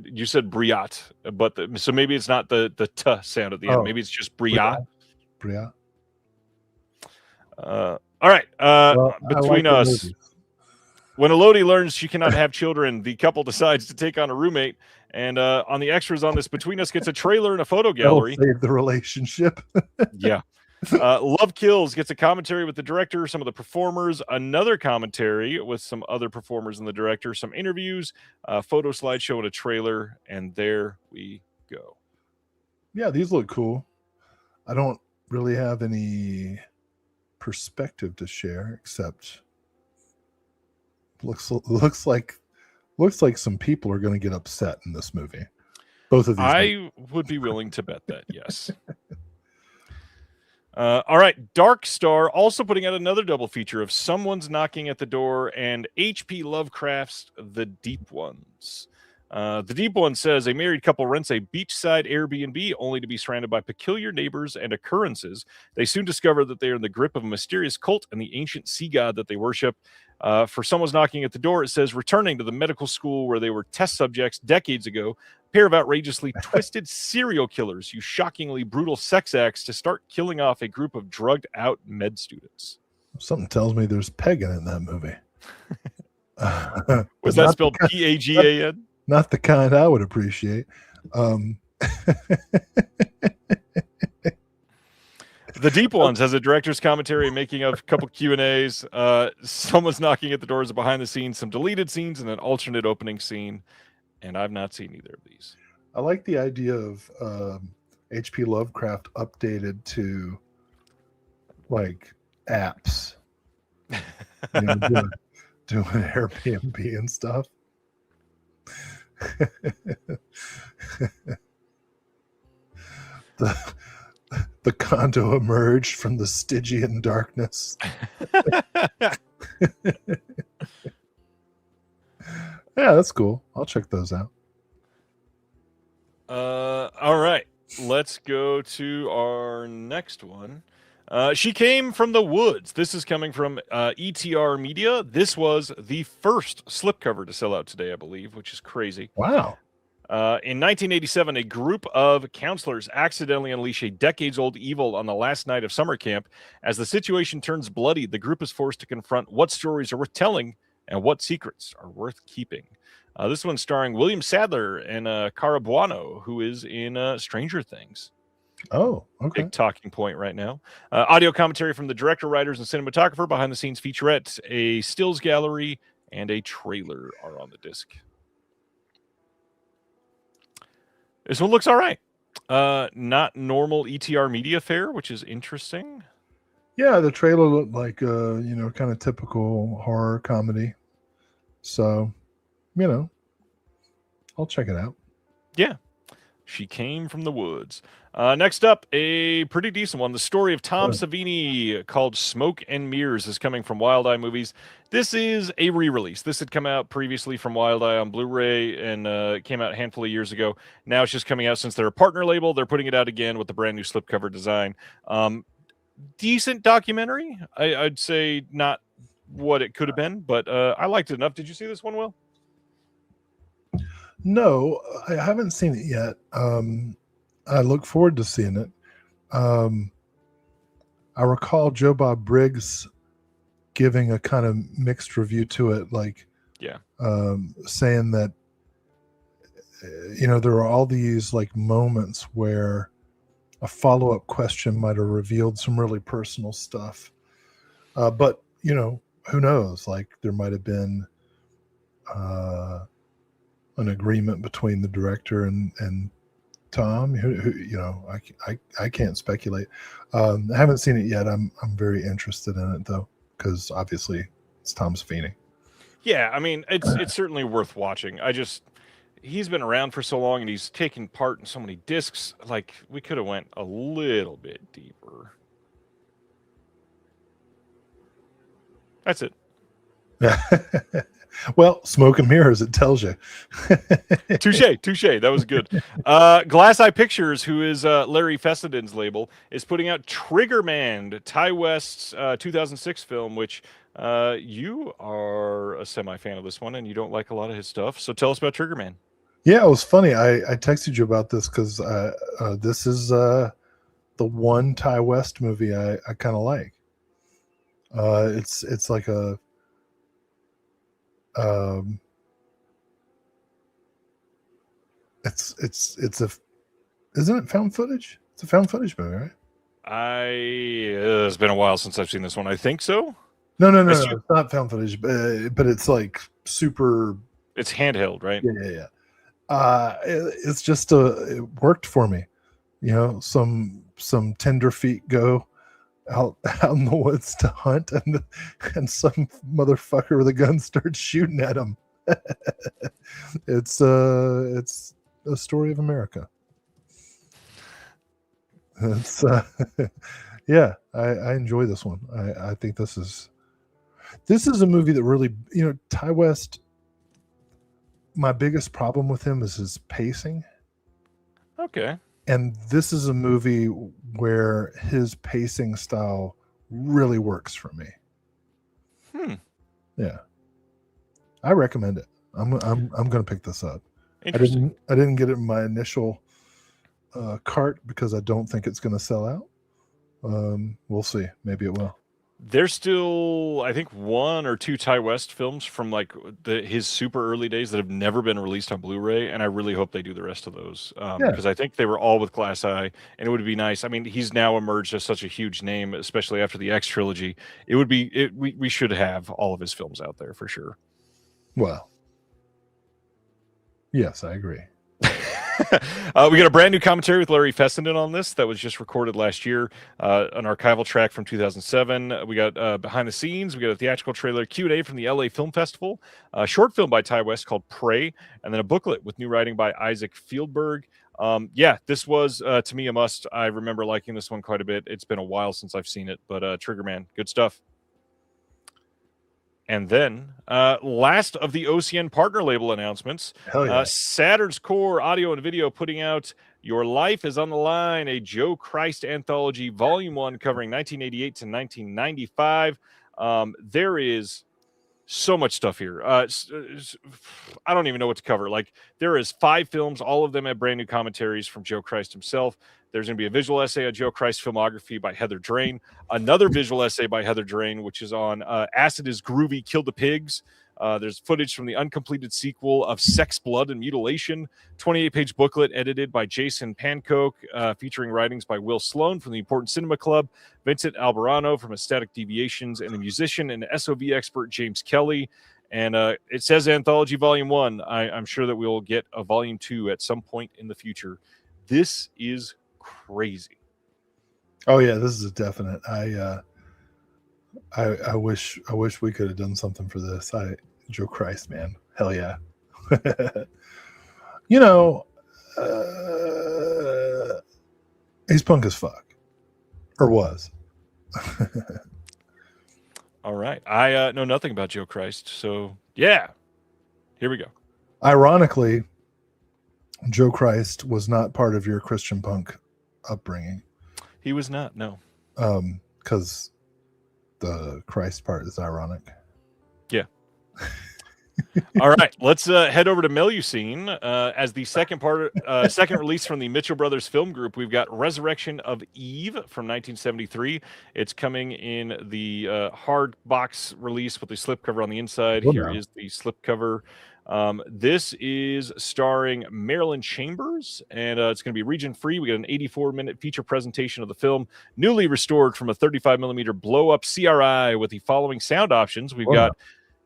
You said Briat, but so maybe it's not the t sound at the end. Maybe it's just Briat. Briat. All right. Between Us. When Elodie learns she cannot have children, the couple decides to take on a roommate. And on the extras on this, Between Us gets a trailer and a photo gallery. That'll save the relationship. Yeah. Love Kills gets a commentary with the director, some of the performers, another commentary with some other performers and the director, some interviews, a photo slideshow and a trailer. And there we go. Yeah, these look cool. I don't really have any perspective to share, except looks like some people are going to get upset in this movie. Both of these. I would be willing to bet that, yes. All right, Dark Star also putting out another double feature of Someone's Knocking at the Door and H.P. Lovecraft's The Deep Ones. The Deep One says a married couple rents a beachside Airbnb only to be surrounded by peculiar neighbors and occurrences. They soon discover that they are in the grip of a mysterious cult and the ancient sea god that they worship. For Someone's Knocking at the Door, it says returning to the medical school where they were test subjects decades ago, a pair of outrageously twisted serial killers use shockingly brutal sex acts to start killing off a group of drugged out med students. Something tells me there's pegging in that movie. Was that spelled P-A-G-A-N? Not the kind I would appreciate. The Deep Ones has a director's commentary, making of a couple Q&As. Someone's Knocking at the Door is a behind the scenes, some deleted scenes, and an alternate opening scene. And I've not seen either of these. I like the idea of H.P. Lovecraft updated to like apps. You know, doing Airbnb and stuff. The condo emerged from the Stygian darkness. Yeah, that's cool. I'll check those out. All right. Let's go to our next one. She Came from the Woods. This is coming from ETR Media. This was the first slipcover to sell out today, I believe, which is crazy. Wow. In 1987, a group of counselors accidentally unleash a decades-old evil on the last night of summer camp. As the situation turns bloody, the group is forced to confront what stories are worth telling and what secrets are worth keeping. This one's starring William Sadler and Cara Buono, who is in Stranger Things. Oh, okay. Big talking point right now. Audio commentary from the director, writers, and cinematographer, behind-the-scenes featurette, a stills gallery, and a trailer are on the disc. This one looks all right. Not normal ETR media fare, which is interesting. Yeah, the trailer looked like kind of typical horror comedy. So, I'll check it out. Yeah. She Came from the Woods. Next up, a pretty decent one. The story of Tom Savini, called Smoke and Mirrors, is coming from Wild Eye Movies. This is a re-release. This had come out previously from Wild Eye on Blu-ray and came out a handful of years ago. Now it's just coming out since they're a partner label. They're putting it out again with the brand new slipcover design. Decent documentary. I'd say not what it could have been, but I liked it enough. Did you see this one, Will? No, I haven't seen it yet. I look forward to seeing it. I recall Joe Bob Briggs giving a kind of mixed review to it, saying that there are all these like moments where a follow-up question might have revealed some really personal stuff. But who knows? Like there might have been an agreement between the director and Tom. I can't speculate. I haven't seen it yet. I'm very interested in it though, because obviously it's Tom Savini. Yeah, I mean it's certainly worth watching. He's been around for so long and he's taken part in so many discs. Like we could have went a little bit deeper. That's it. Well, Smoke and Mirrors, it tells you. Touche. That was good. Glass Eye Pictures, who is Larry Fessenden's label, is putting out Trigger Man, Ty West's 2006 film, which you are a semi-fan of this one and you don't like a lot of his stuff. So tell us about Trigger Man. Yeah, it was funny. I texted you about this because this is the one Ty West movie I kind of like. It's like a isn't it found footage? It's a found footage movie, right? It's been a while since I've seen this one. I think so. No, it's not found footage, but it's like super. It's handheld, right? Yeah. It's just it worked for me. Some tenderfeet go out in the woods to hunt, and some motherfucker with a gun starts shooting at him. It's a story of America. It's yeah, I enjoy this one. I think this is a movie that really, Ty West, my biggest problem with him is his pacing. Okay. And this is a movie where his pacing style really works for me. Yeah. I recommend it. I'm going to pick this up. I didn't get it in my initial cart because I don't think it's going to sell out. We'll see. Maybe it will. There's still, I think, one or two Ty West films from like his super early days that have never been released on Blu-ray, and I really hope they do the rest of those because I think they were all with Glass Eye, and it would be nice. I mean, he's now emerged as such a huge name, especially after the X trilogy. It would be we should have all of his films out there for sure. Well, yes, I agree. We got a brand new commentary with Larry Fessenden on this that was just recorded last year, an archival track from 2007. We got behind the scenes. We got a theatrical trailer, Q&A from the LA Film Festival, a short film by Ty West called Prey, and then a booklet with new writing by Isaac Fieldberg. This was to me a must. I remember liking this one quite a bit. It's been a while since I've seen it, but Trigger Man, good stuff. And then, last of the OCN partner label announcements, Hell yeah. Saturn's Core Audio and Video putting out Your Life is on the Line, a Joe Christ anthology, Volume 1, covering 1988 to 1995. There is so much stuff here. I don't even know what to cover. Like, there is 5 films. All of them have brand new commentaries from Joe Christ himself. There's going to be a visual essay on Joe Christ's filmography by Heather Drain, another visual essay by Heather Drain, which is on Acid is Groovy, Kill the Pigs. There's footage from the uncompleted sequel of Sex, Blood, and Mutilation, 28-page booklet edited by Jason Pankow, featuring writings by Will Sloan from the Important Cinema Club, Vincent Albarano from Aesthetic Deviations, and the musician and SOV expert James Kelly. And it says Anthology Volume 1. I'm sure that we'll get a Volume 2 at some point in the future. This is crazy. Oh yeah, this is a definite. I wish we could have done something for this. Joe Christ, man, hell yeah. You know, he's punk as fuck, or was. All right, I know nothing about Joe Christ, so yeah, here we go. Ironically, Joe Christ was not part of your Christian punk upbringing. He was not, no. Because the Christ part is ironic. Yeah. All right, let's head over to Melusine. As the second release from the Mitchell Brothers Film Group, we've got Resurrection of Eve from 1973. It's coming in the hard box release with the slipcover on the inside. Oh, Here no. is the slipcover. This is starring Marilyn Chambers, and it's going to be region free. We got an 84-minute feature presentation of the film, newly restored from a 35mm blow-up CRI with the following sound options. We've got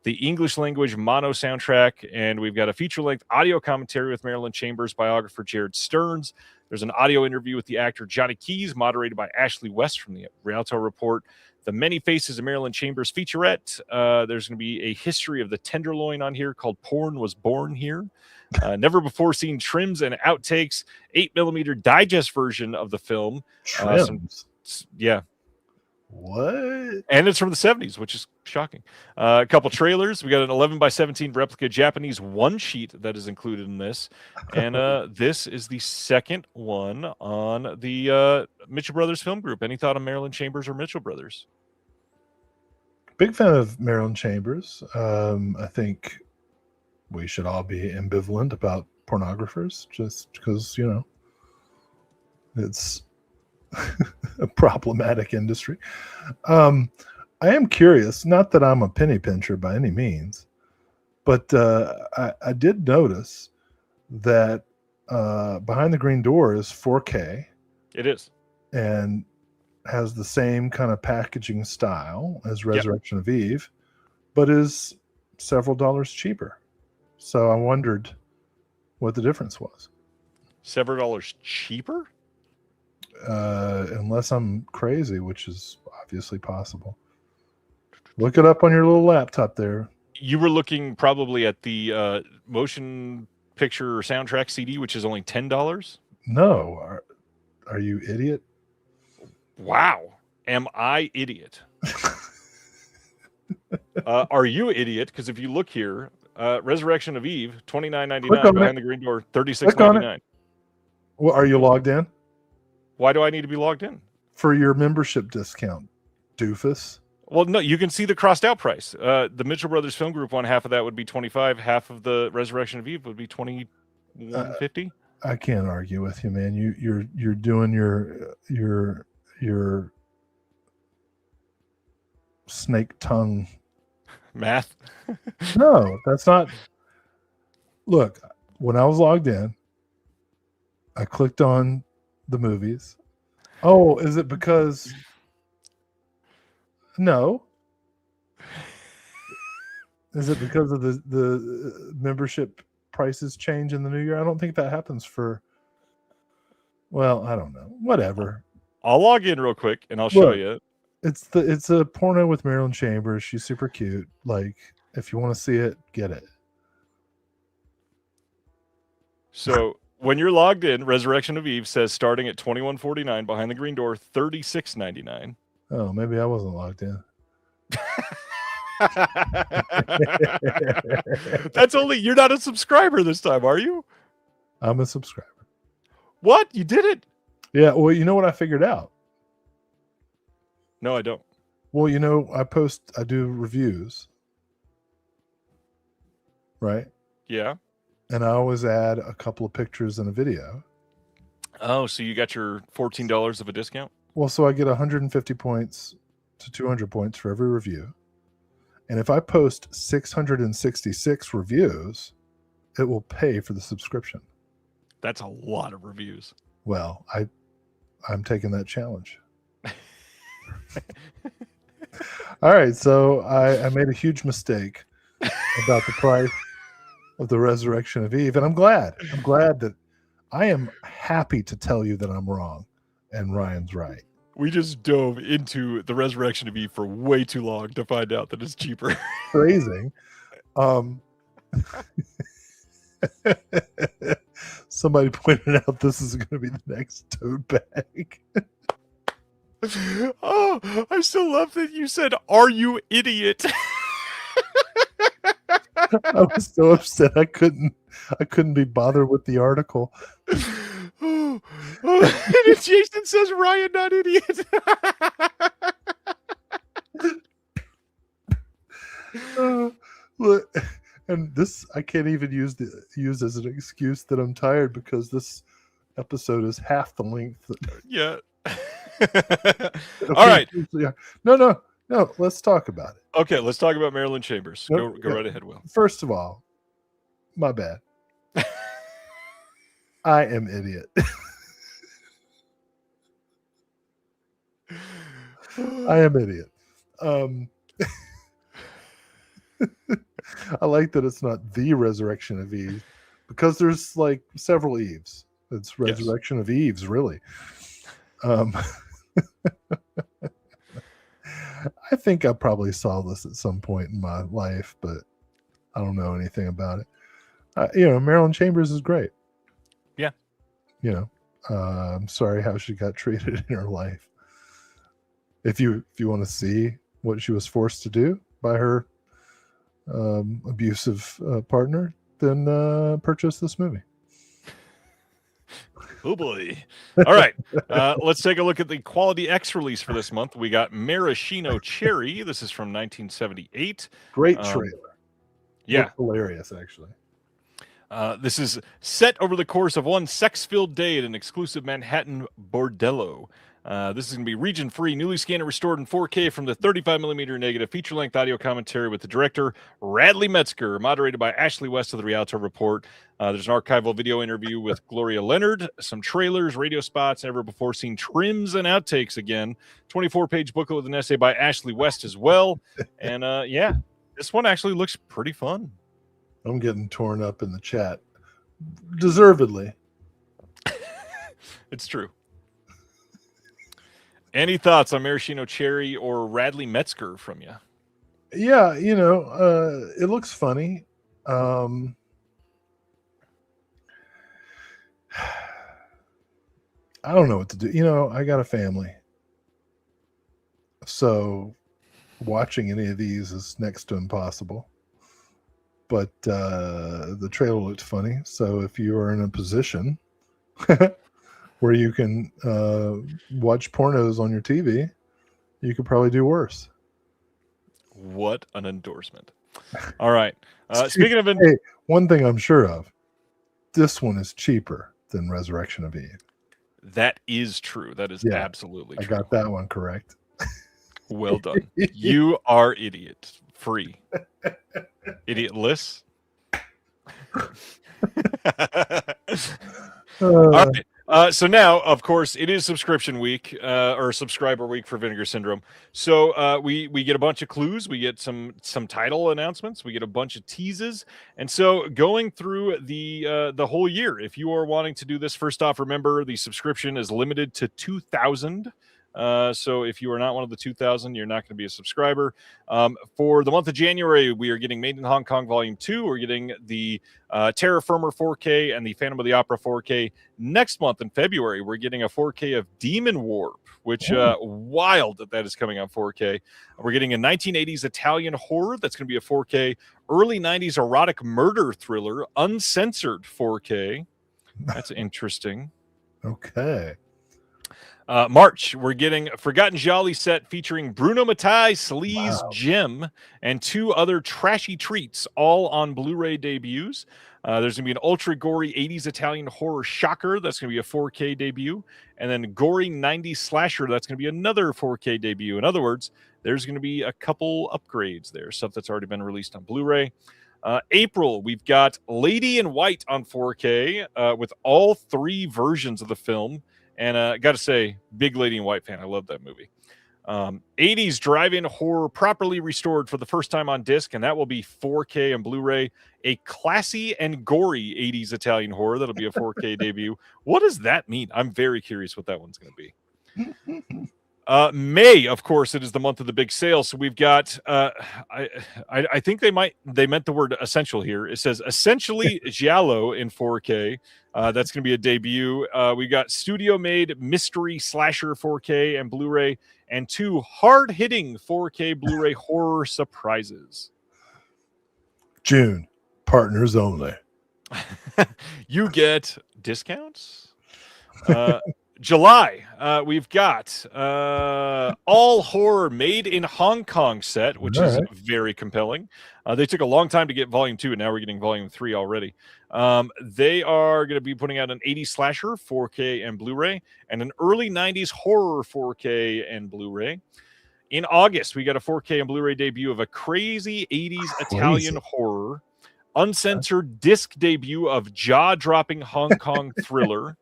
the English language mono soundtrack, and we've got a feature-length audio commentary with Marilyn Chambers, biographer Jared Stearns. There's an audio interview with the actor Johnny Keys, moderated by Ashley West from the Rialto Report. The Many Faces of Marilyn Chambers featurette. There's going to be a history of the Tenderloin on here called Porn Was Born Here. Never before seen trims and outtakes. 8mm digest version of the film. Trims? Yeah. What? And it's from the 70s, which is shocking. A couple trailers. We got an 11x17 replica Japanese one sheet that is included in this. And this is the second one on the Mitchell Brothers Film Group. Any thought on Marilyn Chambers or Mitchell Brothers? Big fan of Marilyn Chambers. I think we should all be ambivalent about pornographers just because, you know, it's a problematic industry. I am curious, not that I'm a penny pincher by any means, but I did notice that Behind the Green Door is 4K. It is. And has the same kind of packaging style as Resurrection of Eve, but is several dollars cheaper. So I wondered what the difference was. Several dollars cheaper? Unless I'm crazy, which is obviously possible. Look it up on your little laptop there. You were looking probably at the motion picture soundtrack CD, which is only $10. No, are you idiot? Wow, am I idiot? Are you idiot? Because if you look here, Resurrection of Eve, $29.99. Behind the Green Door, $36.99. Well, are you logged in? Why do I need to be logged in? For your membership discount, doofus. Well, no, you can see the crossed out price. The Mitchell Brothers Film Group one, half of that would be $25. Half of the Resurrection of Eve would be $21.50. I can't argue with you, man. You're doing your snake tongue math. No, that's not. Look, when I was logged in, I clicked on the movies. Oh, is it because? No. Is it because of the membership prices change in the new year? I don't think that happens for. Well, I don't know. Whatever. I'll log in real quick and I'll show you. It's a porno with Marilyn Chambers. She's super cute. Like, if you want to see it, get it. So when you're logged in, Resurrection of Eve says starting at $21.49, Behind the Green Door $36.99. Oh, maybe I wasn't logged in. That's only you're not a subscriber this time, are you? I'm a subscriber. What? You did it? Yeah. Well, you know what I figured out? No, I don't. Well, I do reviews, right? Yeah. And I always add a couple of pictures in a video. Oh, so you got your $14 of a discount? Well, so I get 150 points to 200 points for every review. And if I post 666 reviews, it will pay for the subscription. That's a lot of reviews. Well, I'm taking that challenge. All right, so I made a huge mistake about the price of the Resurrection of Eve, and I'm glad that I am happy to tell you that I'm wrong and Ryan's right. We just dove into the Resurrection of Eve for way too long to find out that it's cheaper. Phrasing. Somebody pointed out this is going to be the next tote bag. Oh, I still love that you said, "Are you idiot?" I was so upset I couldn't be bothered with the article. And Jason says, "Ryan, not idiot." Look, and this I can't even use as an excuse that I'm tired because this episode is half the length. Yeah. All right. No. Let's talk about it. Okay, let's talk about Marilyn Chambers. Go right ahead, Will. First of all, my bad. I am idiot. I am idiot. I like that it's not the Resurrection of Eve because there's like several Eves. It's Resurrection of Eves, really. I think I probably saw this at some point in my life, but I don't know anything about it. Marilyn Chambers is great. Yeah. I'm sorry how she got treated in her life. If you want to see what she was forced to do by her abusive partner, then purchase this movie. Oh boy. All right. Let's take a look at the Quality X release for this month. We got Maraschino Cherry. This is from 1978. Great trailer. Yeah. Looked hilarious, actually. This is set over the course of one sex-filled day at an exclusive Manhattan bordello. This is going to be region-free, newly scanned and restored in 4K from the 35mm negative, feature-length audio commentary with the director, Radley Metzger, moderated by Ashley West of the Rialto Report. There's an archival video interview with Gloria Leonard, some trailers, radio spots, never-before-seen trims and outtakes again. 24-page booklet with an essay by Ashley West as well. And, this one actually looks pretty fun. I'm getting torn up in the chat. Deservedly. It's true. Any thoughts on Maraschino Cherry or Radley Metzger from you? Yeah, it looks funny. I don't know what to do. I got a family. So watching any of these is next to impossible. But the trailer looked funny. So if you are in a position where you can watch pornos on your TV, you could probably do worse. What an endorsement. All right. Speaking of... Hey, one thing I'm sure of, this one is cheaper than Resurrection of Eve. That is true. That is absolutely true. I got that one correct. Well done. You are idiot. Free. Idiotless. All right. So now, of course, it is subscription week or subscriber week for Vinegar Syndrome. So we get a bunch of clues. We get some title announcements. We get a bunch of teases. And so going through the whole year, if you are wanting to do this, first off, remember the subscription is limited to 2,000. So if you are not one of the 2,000, you're not going to be a subscriber. For the month of January, we are getting Made in Hong Kong Volume 2. We're getting the Terra Firma 4K and the Phantom of the Opera 4K. Next month in February, we're getting a 4K of Demon Warp, which wild that is coming on 4K. We're getting a 1980s Italian horror that's going to be a 4K. Early 90s erotic murder thriller, uncensored 4K. That's interesting. Okay. March, we're getting a Forgotten Jolly set featuring Bruno Mattei, Sleaze, Wow. Jim, and 2 other trashy treats, all on Blu-ray debuts. There's going to be an ultra gory 80s Italian horror shocker that's going to be a 4K debut, and then gory 90s slasher that's going to be another 4K debut. In other words, there's going to be a couple upgrades there, stuff that's already been released on Blu-ray. April, we've got Lady in White on 4K with all 3 versions of the film. And got to say, big Lady in White fan. I love that movie. 80s drive-in horror properly restored for the first time on disc, and that will be 4K and Blu-ray. A classy and gory 80s Italian horror. That'll be a 4K debut. What does that mean? I'm very curious what that one's going to be. May, of course, it is the month of the big sale. So we've got, I think they meant the word essential here. It says essentially Giallo in 4K. That's going to be a debut. We got studio-made mystery slasher 4K and Blu-ray, and 2 hard-hitting 4K Blu-ray horror surprises. June, partners only. You get discounts. July, we've got all horror made in Hong Kong set, which is very compelling. They took a long time to get volume 2, and now we're getting volume 3 already. They are going to be putting out an 80s slasher 4K and Blu-ray, and an early 90s horror 4K and Blu-ray. In August, we got a 4K and Blu-ray debut of a crazy 80s Italian horror, uncensored disc debut of jaw-dropping Hong Kong thriller,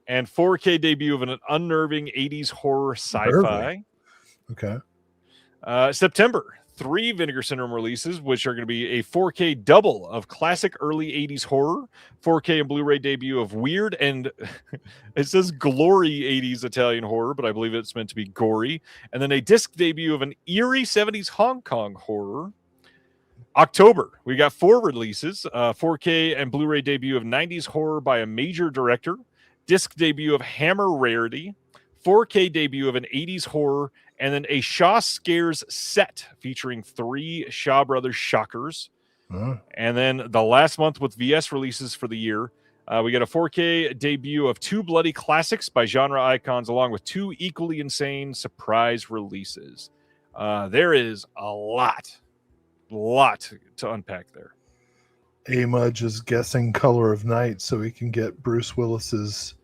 and 4K debut of an unnerving 80s horror sci-fi. Okay. September, 3 Vinegar Syndrome releases, which are going to be a 4K double of classic early 80s horror, 4K and Blu-ray debut of weird and it says glory 80s Italian horror, but I believe it's meant to be gory, and then a disc debut of an eerie 70s Hong Kong horror. October, we got 4 releases, 4K and Blu-ray debut of 90s horror by a major director, disc debut of Hammer Rarity, 4K debut of an 80s horror, and then a Shaw Scares set featuring 3 Shaw Brothers shockers. And then the last month with VS releases for the year, we got a 4K debut of 2 bloody classics by genre icons, along with 2 equally insane surprise releases. There is a lot to unpack there. Amudge is guessing Color of Night so he can get Bruce Willis's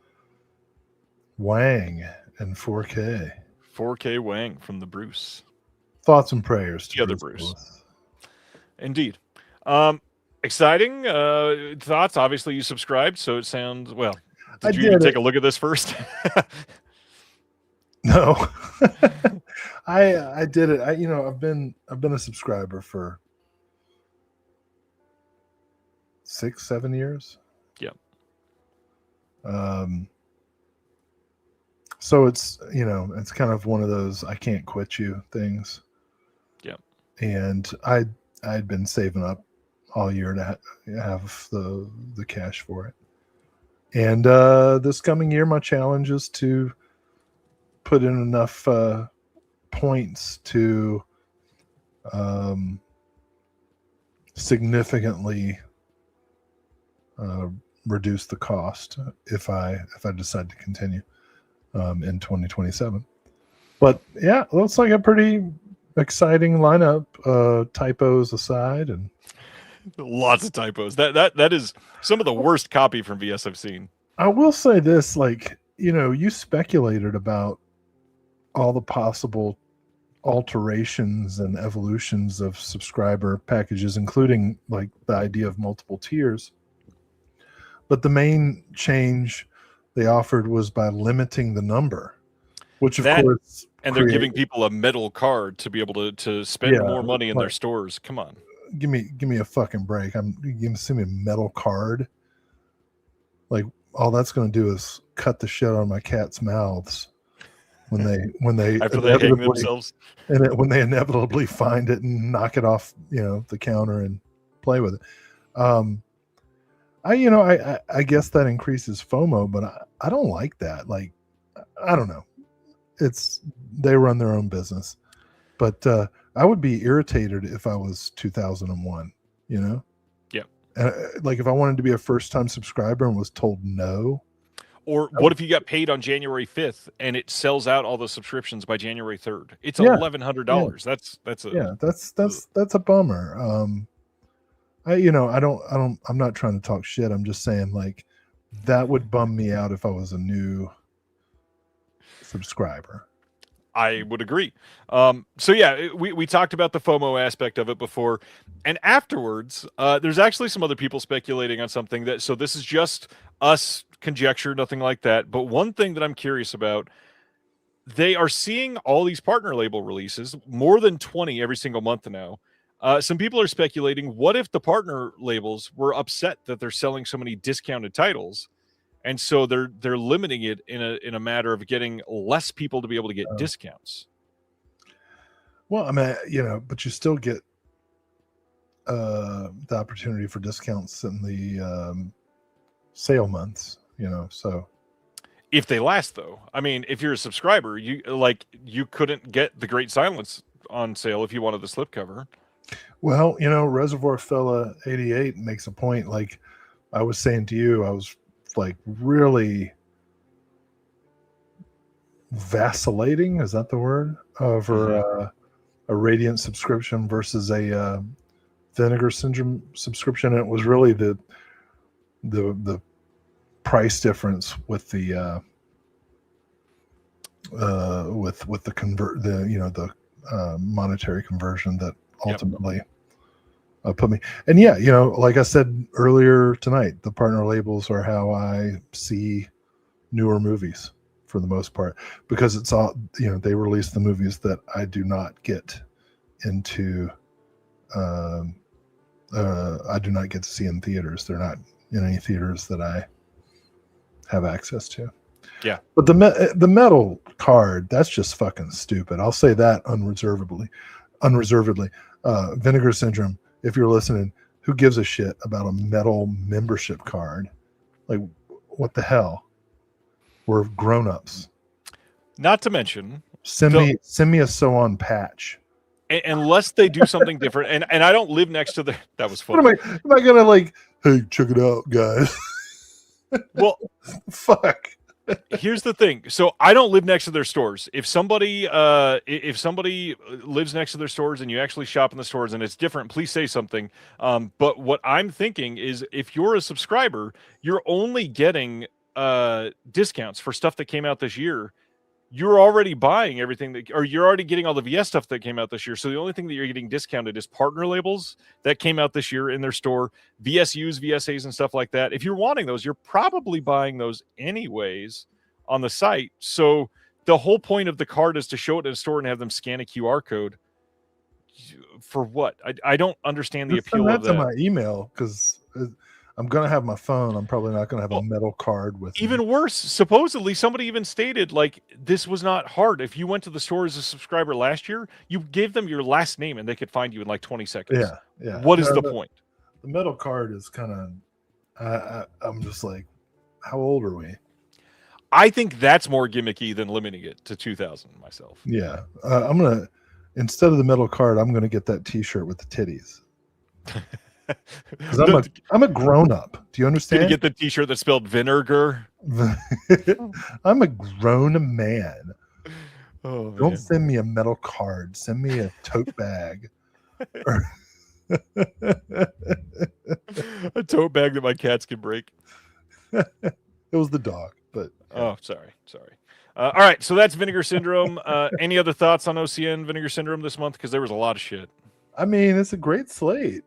Wang in 4K. 4K Wang from the Bruce. Thoughts and prayers to The other Bruce Bruce. Willis. Indeed. Exciting thoughts. Obviously, you subscribed, so it sounds well. Did you even take a look at this first? No, I did it. I've been a subscriber for 6-7 years. Yeah. So it's it's kind of one of those I can't quit you things. Yeah. And I'd been saving up all year to have the cash for it. And this coming year, my challenge is to put in enough points to significantly reduce the cost if I decide to continue in 2027. But yeah, it looks like a pretty exciting lineup, typos aside, and lots of typos. That is some of the worst copy from VS I've seen. I will say this, you speculated about all the possible alterations and evolutions of subscriber packages, including like the idea of multiple tiers. But the main change they offered was by limiting the number, which of course, and they're giving people a metal card to be able to spend more money in their stores. Come on, give me a fucking break. Send me a metal card. Like all that's going to do is cut the shit on my cat's mouths when they after they hang themselves, and when they inevitably find it and knock it off the counter and play with it. I guess that increases FOMO, but I don't like that. Like, I don't know. they run their own business. But I would be irritated if I was 2001, you know? Yeah. Like if I wanted to be a first time subscriber and was told no. Or what if you got paid on January 5th and it sells out all the subscriptions by January 3rd? It's Yeah. $1,100. That's a bummer. I'm not trying to talk shit. I'm just saying like that would bum me out if I was a new subscriber. I would agree. So yeah, we talked about the FOMO aspect of it before, and afterwards, there's actually some other people speculating on something that. So this is just us conjecture, nothing like that. But one thing that I'm curious about, they are seeing all these partner label releases, more than 20 every single month now. Some people are speculating, what if the partner labels were upset that they're selling so many discounted titles? And so they're limiting it in a matter of getting less people to be able to get discounts. Well, I mean, but you still get the opportunity for discounts in the sale months, so If they last, though. I mean, if you're a subscriber, you couldn't get The Great Silence on sale if you wanted the slipcover. Well, Reservoir Fella 88 makes a point. Like I was saying to you, I was like really vacillating, is that the word, over a Radiant subscription versus a Vinegar Syndrome subscription. And it was really the price difference with the monetary conversion that ultimately put me. And yeah, like I said earlier tonight, the partner labels are how I see newer movies for the most part, because it's all, they release the movies that I do not get into. I do not get to see in theaters. They're not in any theaters that I have access to. Yeah. But the metal card, that's just fucking stupid. I'll say that unreservedly. Vinegar Syndrome, if you're listening, who gives a shit about a metal membership card? Like, what the hell? We're grown-ups. Not to mention, send me a sew-on patch. Unless they do something different, and I don't live next to the. That was funny. What am I gonna like? Hey, check it out, guys. Well, fuck. Here's the thing. So I don't live next to their stores. If somebody lives next to their stores and you actually shop in the stores and it's different, please say something. But what I'm thinking is, if you're a subscriber, you're only getting discounts for stuff that came out this year. You're already buying everything or you're already getting all the VS stuff that came out this year. So the only thing that you're getting discounted is partner labels that came out this year in their store, VSUs, VSAs, and stuff like that. If you're wanting those, you're probably buying those anyways on the site. So the whole point of the card is to show it in a store and have them scan a QR code. For what? I don't understand the appeal of that. To my email, because I'm going to have my phone. I'm probably not going to have a metal card with even me. Worse, supposedly somebody even stated, like, this was not hard. If you went to the store as a subscriber last year, you gave them your last name and they could find you in like 20 seconds. Yeah. What is the point? The metal card is kind of, I'm just like, how old are we? I think that's more gimmicky than limiting it to 2,000 myself. Yeah. Instead of the metal card, I'm going to get that t-shirt with the titties. Because I'm a grown up. Do you understand? Gonna get the t-shirt that's spelled vinegar. I'm a grown man. Oh, Don't send me a metal card. Send me a tote bag. A tote bag that my cats can break. It was the dog, but oh, sorry. All right, so that's Vinegar Syndrome. Any other thoughts on OCN Vinegar Syndrome this month? Because there was a lot of shit. I mean, it's a great slate,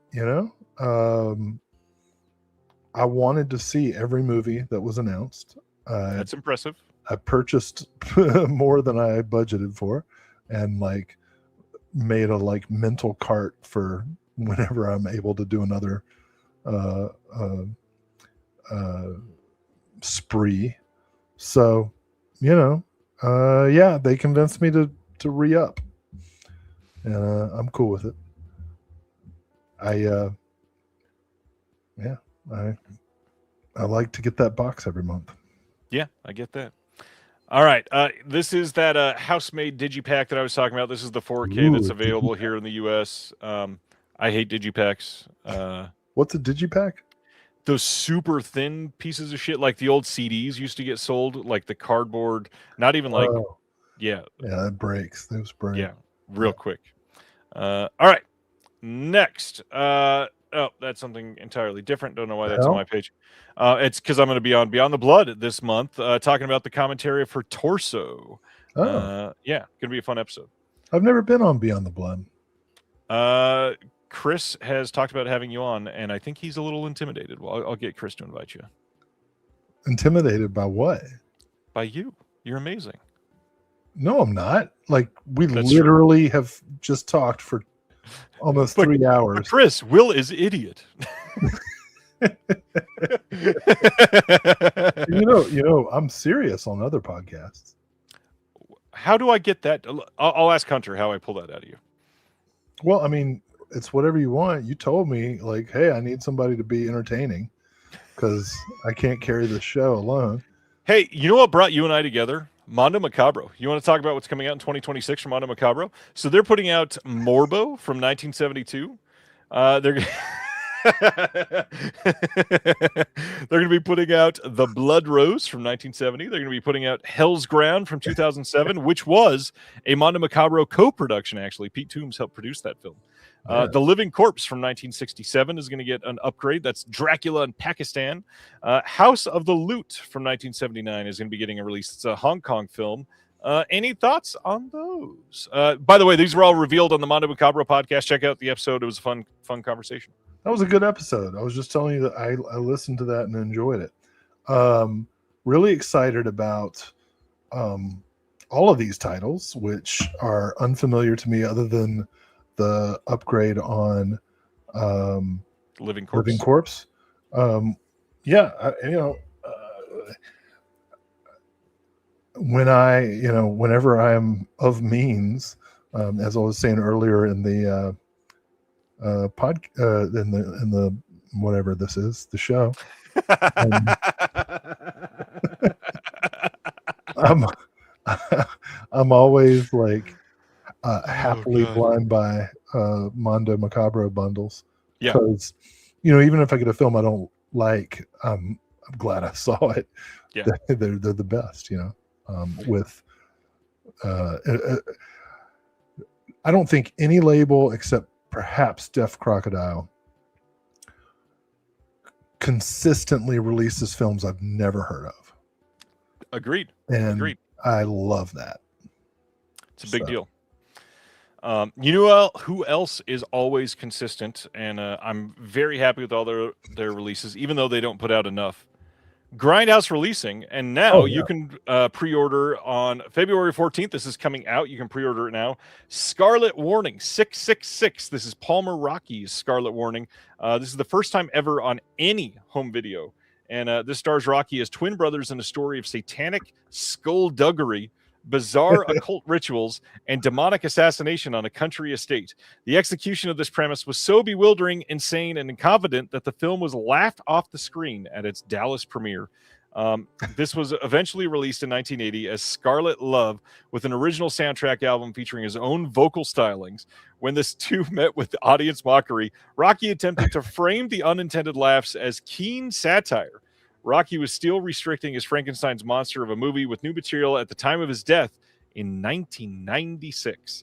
I wanted to see every movie that was announced. That's impressive. I purchased more than I budgeted for, and like made a mental cart for whenever I'm able to do another spree. So, they convinced me to re-up, and I'm cool with it. I like to get that box every month. Yeah, I get that. All right. This is that house-made digipack that I was talking about. This is the 4K Ooh, that's available here in the U.S. I hate digipacks. What's a digipack? Those super thin pieces of shit, like the old CDs used to get sold, like the cardboard. Not even like, Oh, yeah, yeah, that breaks. Those break. yeah, real quick. All right. Next. Oh, that's something entirely different. Don't know why that's on my page. It's because I'm going to be on Beyond the Blood this month, talking about the commentary for Torso. Oh, Yeah, going to be a fun episode. I've never been on Beyond the Blood. Chris has talked about having you on, and I think he's a little intimidated. Well, I'll get Chris to invite you. Intimidated by what? By you. You're amazing. No, I'm not. Like, we That's literally have just talked for almost 3 hours. But Chris, Will is idiot. You know, I'm serious on other podcasts. How do I get that? I'll ask Hunter how I pull that out of you. Well, I mean, it's whatever you want. You told me, like, hey, I need somebody to be entertaining because I can't carry the show alone. Hey, you know what brought you and I together? Mondo Macabro. You want to talk about what's coming out in 2026 from Mondo Macabro? So they're putting out Morbo from 1972. They're going to be putting out The Blood Rose from 1970. They're going to be putting out Hell's Ground from 2007, which was a Mondo Macabro co-production, actually. Pete Toombs helped produce that film. The Living Corpse from 1967 is going to get an upgrade. That's Dracula in Pakistan. House of the Loot from 1979 is going to be getting a release. It's a Hong Kong film. Any thoughts on those? By the way, these were all revealed on the Mondo Macabro podcast. Check out the episode. It was a fun conversation. That was a good episode. I was just telling you that I listened to that and enjoyed it. Really excited about all of these titles, which are unfamiliar to me other than the upgrade on Living Corpse. Living Corpse. Whenever I'm of means, as I was saying earlier in the in the whatever this is, the show. I'm always like happily blind by Mondo Macabro bundles. Yeah. Because even if I get a film I don't like, I'm glad I saw it. Yeah. They're the best, with I don't think any label except perhaps Deaf Crocodile consistently releases films I've never heard of. Agreed. And I love that. It's a big deal. You know who else is always consistent, and I'm very happy with all their releases, even though they don't put out enough. Grindhouse releasing, and now you can pre-order on February 14th. This is coming out. You can pre-order it now. Scarlet Warning 666. This is Palmer Rocky's Scarlet Warning. This is the first time ever on any home video. And this stars Rocky as twin brothers in a story of satanic skullduggery, bizarre occult rituals, and demonic assassination on a country estate. The execution of this premise was so bewildering, insane, and incompetent that the film was laughed off the screen at its Dallas premiere. This was eventually released in 1980 as Scarlet Love with an original soundtrack album featuring his own vocal stylings. When this two met with the audience mockery, Rocky attempted to frame the unintended laughs as keen satire. Rocky was still restricting his Frankenstein's monster of a movie with new material at the time of his death in 1996.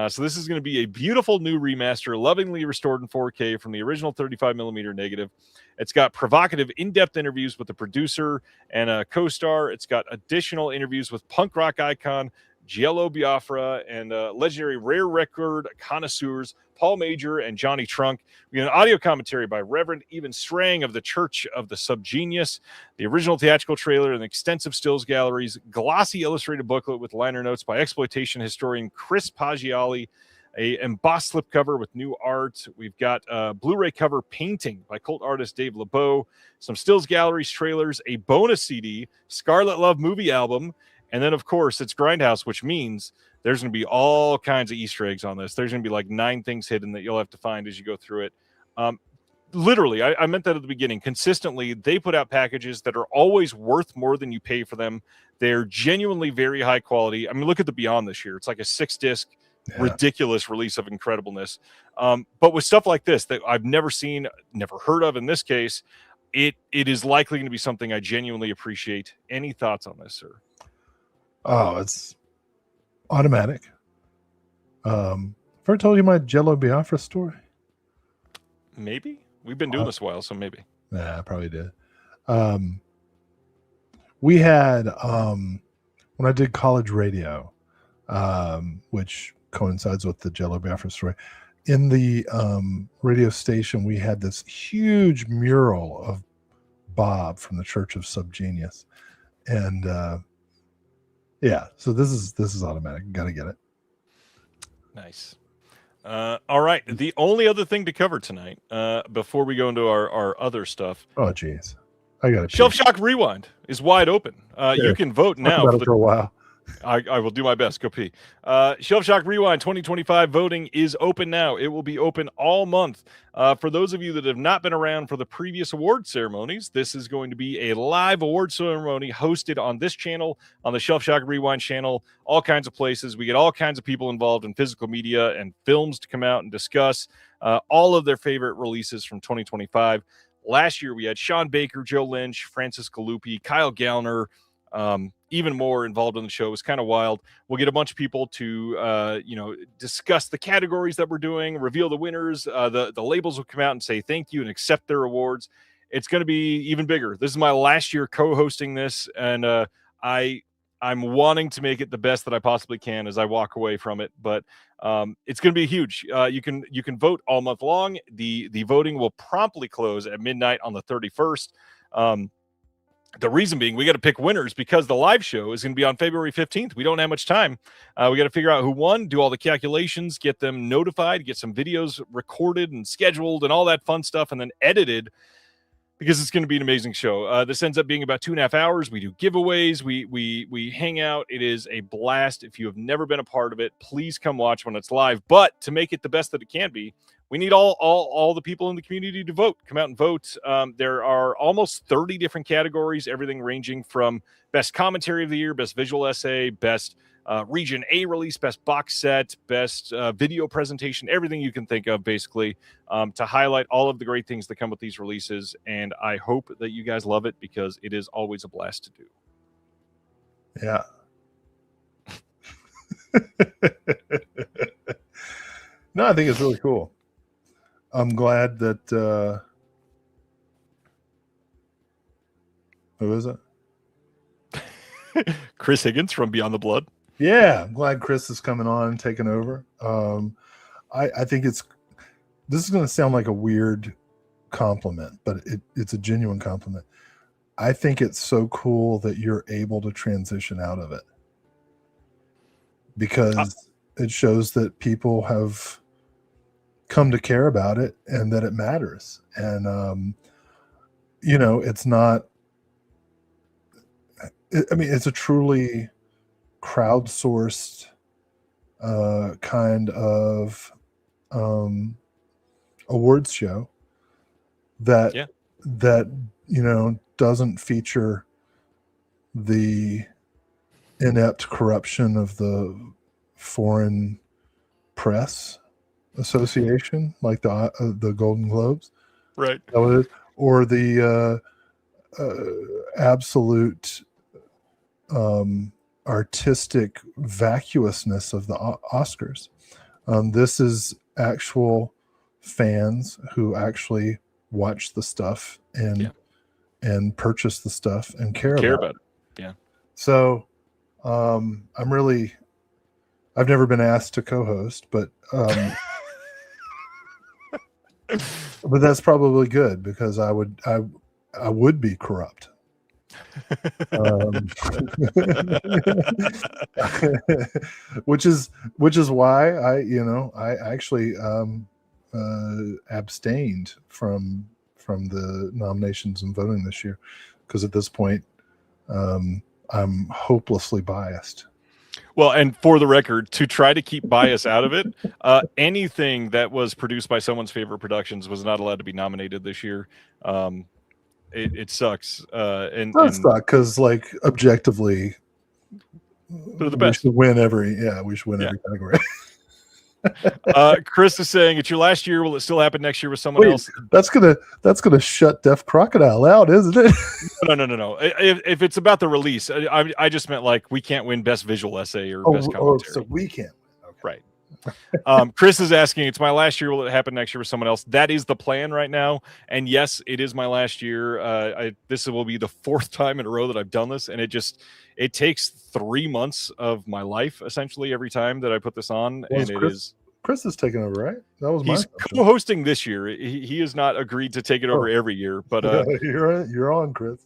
So this is going to be a beautiful new remaster, lovingly restored in 4K from the original 35mm negative. It's got provocative, in-depth interviews with the producer and a co-star. It's got additional interviews with punk rock icon Giello Biafra and legendary rare record connoisseurs Paul Major and Johnny Trunk. We got an audio commentary by Reverend Eben Strang of the Church of the Subgenius, the original theatrical trailer and extensive stills galleries, glossy illustrated booklet with liner notes by exploitation historian Chris Paggiali, a embossed slipcover with new art. We've got a Blu-ray cover painting by cult artist Dave LeBeau, some stills galleries, trailers, a bonus CD, Scarlet Love movie album, and then, of course, it's Grindhouse, which means there's going to be all kinds of Easter eggs on this. There's going to be like 9 things hidden that you'll have to find as you go through it. literally, I meant that at the beginning. Consistently, they put out packages that are always worth more than you pay for them. They're genuinely very high quality. I mean, look at the Beyond this year. It's like a 6-disc, ridiculous release of incredibleness. But with stuff like this that I've never seen, never heard of in this case, it is likely going to be something I genuinely appreciate. Any thoughts on this, sir? Oh, it's automatic. Ever told you my Jello Biafra story? Maybe. We've been doing this a while, so maybe. Yeah, I probably did. We had when I did college radio, which coincides with the Jello Biafra story. In the radio station, we had this huge mural of Bob from the Church of Subgenius, and yeah. So this is automatic. Got to get it. Nice. All right. The only other thing to cover tonight, before we go into our other stuff. Oh, geez. I got it. Shelf Shock Rewind is wide open. You can vote now for a while. I will do my best. Go pee. Shelf Shock Rewind 2025 voting is open now. It will be open all month. For those of you that have not been around for the previous award ceremonies, this is going to be a live award ceremony hosted on this channel, on the Shelf Shock Rewind channel, all kinds of places. We get all kinds of people involved in physical media and films to come out and discuss all of their favorite releases from 2025. Last year, we had Sean Baker, Joe Lynch, Francis Galuppi, Kyle Gallner, even more involved in the show. It was kind of wild. We'll get a bunch of people to, discuss the categories that we're doing, reveal the winners. The labels will come out and say thank you and accept their awards. It's going to be even bigger. This is my last year co-hosting this, and I'm wanting to make it the best that I possibly can as I walk away from it. But it's going to be huge. You can vote all month long. The voting will promptly close at midnight on the 31st. The reason being, we got to pick winners because the live show is going to be on February 15th. We don't have much time. We got to figure out who won, do all the calculations, get them notified, get some videos recorded and scheduled and all that fun stuff, and then edited, because it's going to be an amazing show. This ends up being about 2.5 hours. We do giveaways. We hang out. It is a blast. If you have never been a part of it, please come watch when it's live. But to make it the best that it can be, we need all the people in the community to vote. Come out and vote. There are almost 30 different categories, everything ranging from best commentary of the year, best visual essay, best region A release, best box set, best video presentation, everything you can think of, basically, to highlight all of the great things that come with these releases. And I hope that you guys love it, because it is always a blast to do. Yeah. No, I think it's really cool. I'm glad that who is it? Chris Higgins from Beyond the Blood. Yeah, I'm glad Chris is coming on and taking over. I think this is going to sound like a weird compliment, but it's a genuine compliment. I think it's so cool that you're able to transition out of it, because it shows that people have come to care about it and that it matters. And, it's not, it's a truly crowdsourced kind of awards show that doesn't feature the inept corruption of the foreign press association, like the Golden Globes, right? Or the absolute artistic vacuousness of the Oscars. This is actual fans who actually watch the stuff and purchase the stuff and care about it. Yeah. So I've never been asked to co-host, but but that's probably good, because I would be corrupt. Which is why I actually abstained from the nominations and voting this year, because at this point I'm hopelessly biased. Well, and for the record, to try to keep bias out of it, anything that was produced by someone's favorite productions was not allowed to be nominated this year. It sucks. And That's not because, like, objectively, they're the we best. should win every every category. Chris is saying it's your last year. Will it still happen next year with someone Wait, else? that's gonna shut Deaf Crocodile out, isn't it? No. If it's about the release, I just meant like we can't win best visual essay or best commentary. So we can't. Okay. Right. Chris is asking, it's my last year. Will it happen next year with someone else? That is the plan right now. And yes, it is my last year. This will be the 4th time in a row that I've done this. And it takes 3 months of my life, essentially, every time that I put this on. Well, and Chris is taking over, right? That was he's co-hosting this year. He has not agreed to take it over every year, but you're on, Chris.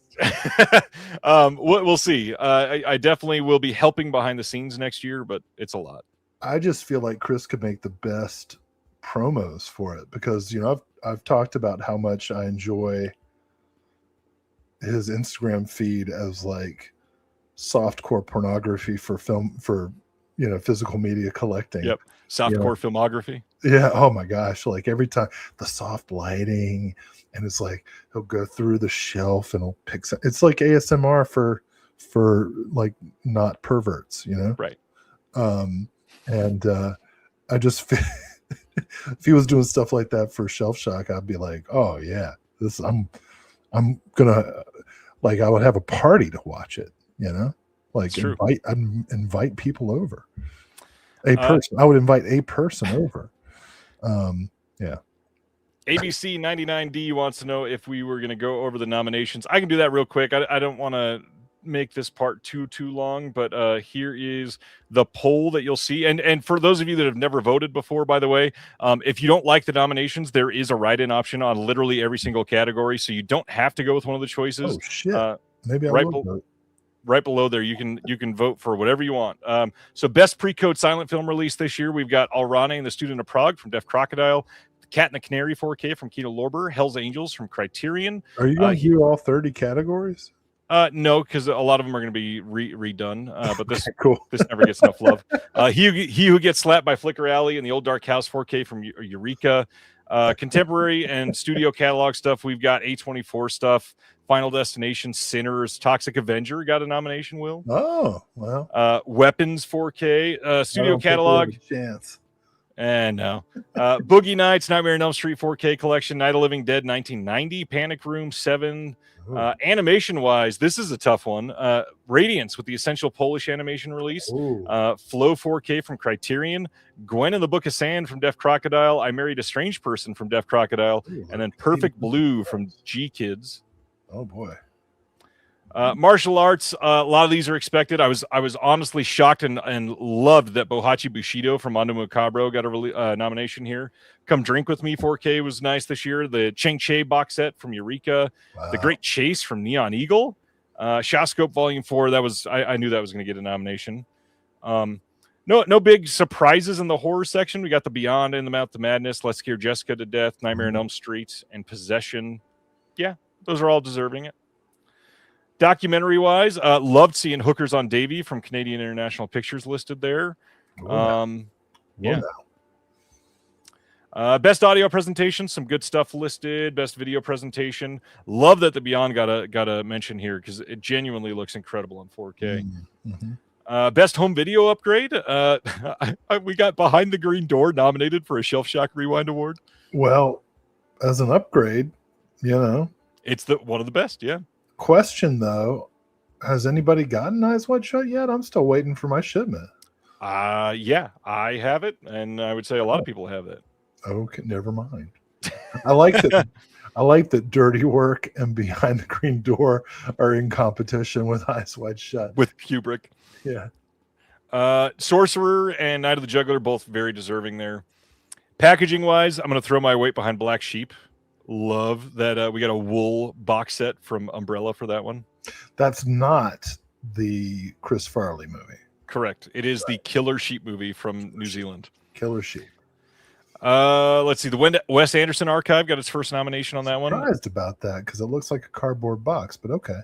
We'll see. I definitely will be helping behind the scenes next year, but it's a lot. I just feel like Chris could make the best promos for it because I've talked about how much I enjoy his Instagram feed as like softcore pornography for film for physical media collecting. Yep. Softcore filmography. Yeah. Oh my gosh. Like every time the soft lighting and it's like he'll go through the shelf and he'll pick some, it's like ASMR for like not perverts, Right. And I just if he was doing stuff like that for Shelf Shock, I'd be like, oh yeah, I'm gonna like I would have a party to watch it, like invite people over. I would invite a person over. Yeah. ABC 99D wants to know if we were going to go over the nominations. I can do that real quick. I don't want to make this part too long, but here is the poll that you'll see. And for those of you that have never voted before, by the way, if you don't like the nominations, there is a write-in option on literally every single category, so you don't have to go with one of the choices. Oh shit! Maybe I will vote. Right below there, you can vote for whatever you want. So best pre-code silent film release this year, we've got Alrane and the Student of Prague from Deaf Crocodile, Cat and the Canary 4K from Kino Lorber, Hell's Angels from Criterion. Are you going to do all 30 categories? No, because a lot of them are going to be redone. But this cool. This never gets enough love. He Who Gets Slapped by Flicker Alley and the Old Dark House 4K from Eureka. Contemporary and studio catalog stuff, we've got A24 stuff, Final Destination, Sinners, Toxic Avenger got a nomination, Will. Oh, well. Weapons 4K, studio catalog. Chance. And no. Boogie Nights, Nightmare on Elm Street 4K collection, Night of Living Dead 1990, Panic Room 7. Animation wise, this is a tough one. Radiance with the Essential Polish animation release, Flow 4K from Criterion, Gwen and the Book of Sand from Deaf Crocodile, I Married a Strange Person from Deaf Crocodile, and then Perfect Blue from G Kids. Oh boy. Martial arts, a lot of these are expected. I was honestly shocked and loved that Bohachi Bushido from Mondo Macabro got a nomination here. Come Drink With Me 4K was nice this year. The Cheng Che box set from Eureka. Wow. The Great Chase from Neon Eagle. Shawscope Volume 4, that was I knew that was going to get a nomination. No big surprises in the horror section. We got The Beyond and The Mouth to Madness, Let's Scare Jessica to Death, Nightmare on Elm Street, and Possession. Yeah, those are all deserving it. Documentary wise, loved seeing Hookers on Davy from Canadian International Pictures listed there. Best audio presentation, some good stuff listed. Best video presentation, love that The Beyond got a mention here because it genuinely looks incredible on 4K. Best home video upgrade, we got Behind the Green Door nominated for a Shelf Shock Rewind Award. Well, as an upgrade, it's one of the best. Yeah. Question though, has anybody gotten Eyes Wide Shut yet? I'm still waiting for my shipment. Yeah, I have it, and I would say a lot of people have it. Okay, never mind. I like that. I like that Dirty Work and Behind the Green Door are in competition with Eyes Wide Shut. With Kubrick. Yeah. Sorcerer and Night of the Juggler, both very deserving there. Packaging wise, I'm going to throw my weight behind Black Sheep. Love that we got a wool box set from Umbrella for that one. That's not the Chris Farley movie. Correct. It is the Killer Sheep movie from New Zealand. Killer Sheep. Let's see. The Wes Anderson Archive got its first nomination on that one. Surprised about that because it looks like a cardboard box, but okay.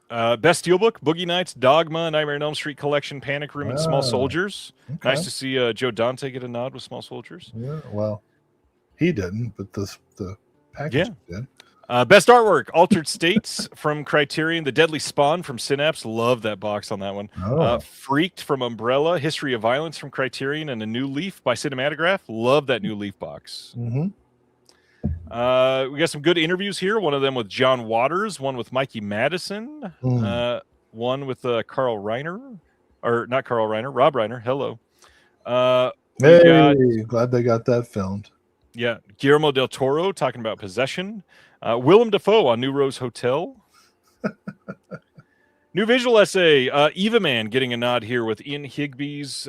Best Steelbook, Boogie Nights, Dogma, Nightmare on Elm Street Collection, Panic Room, and Small Soldiers. Okay. Nice to see Joe Dante get a nod with Small Soldiers. Yeah, well, he didn't, but the package did. Best Artwork, Altered States from Criterion, The Deadly Spawn from Synapse. Love that box on that one. Freaked from Umbrella, History of Violence from Criterion, and A New Leaf by Cinematograph. Love that New Leaf box. Mm-hmm. We got some good interviews here. One of them with John Waters, one with Mikey Madison, one with Carl Reiner, or not Carl Reiner, Rob Reiner. Hello. Glad they got that filmed. Yeah, Guillermo del Toro talking about Possession. Willem Dafoe on New Rose Hotel. New visual essay, Eva Man getting a nod here with Ian Higby's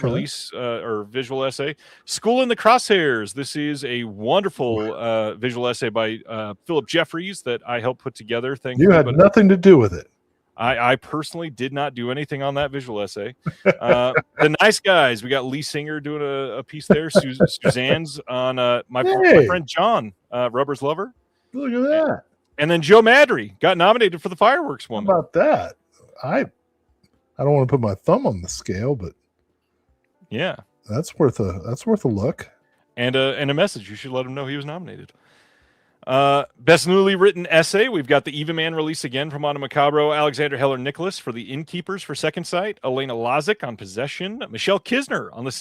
release or visual essay. School in the Crosshairs. This is a wonderful visual essay by Philip Jeffries that I helped put together. Thank you. You had nothing to do with it. I personally did not do anything on that visual essay. The Nice Guys. We got Lee Singer doing a piece there. Suzanne's on my friend John, Rubber's Lover. Look at that. And then Joe Madry got nominated for the Fireworks Woman. How about that? I don't want to put my thumb on the scale, but yeah, that's worth a look. And a message. You should let him know he was nominated. Best newly written essay. We've got the Eva Man release again from Anna Macabro, Alexander Heller Nicholas for The Innkeepers for Second Sight, Elena Lazick on Possession, Michelle Kisner on The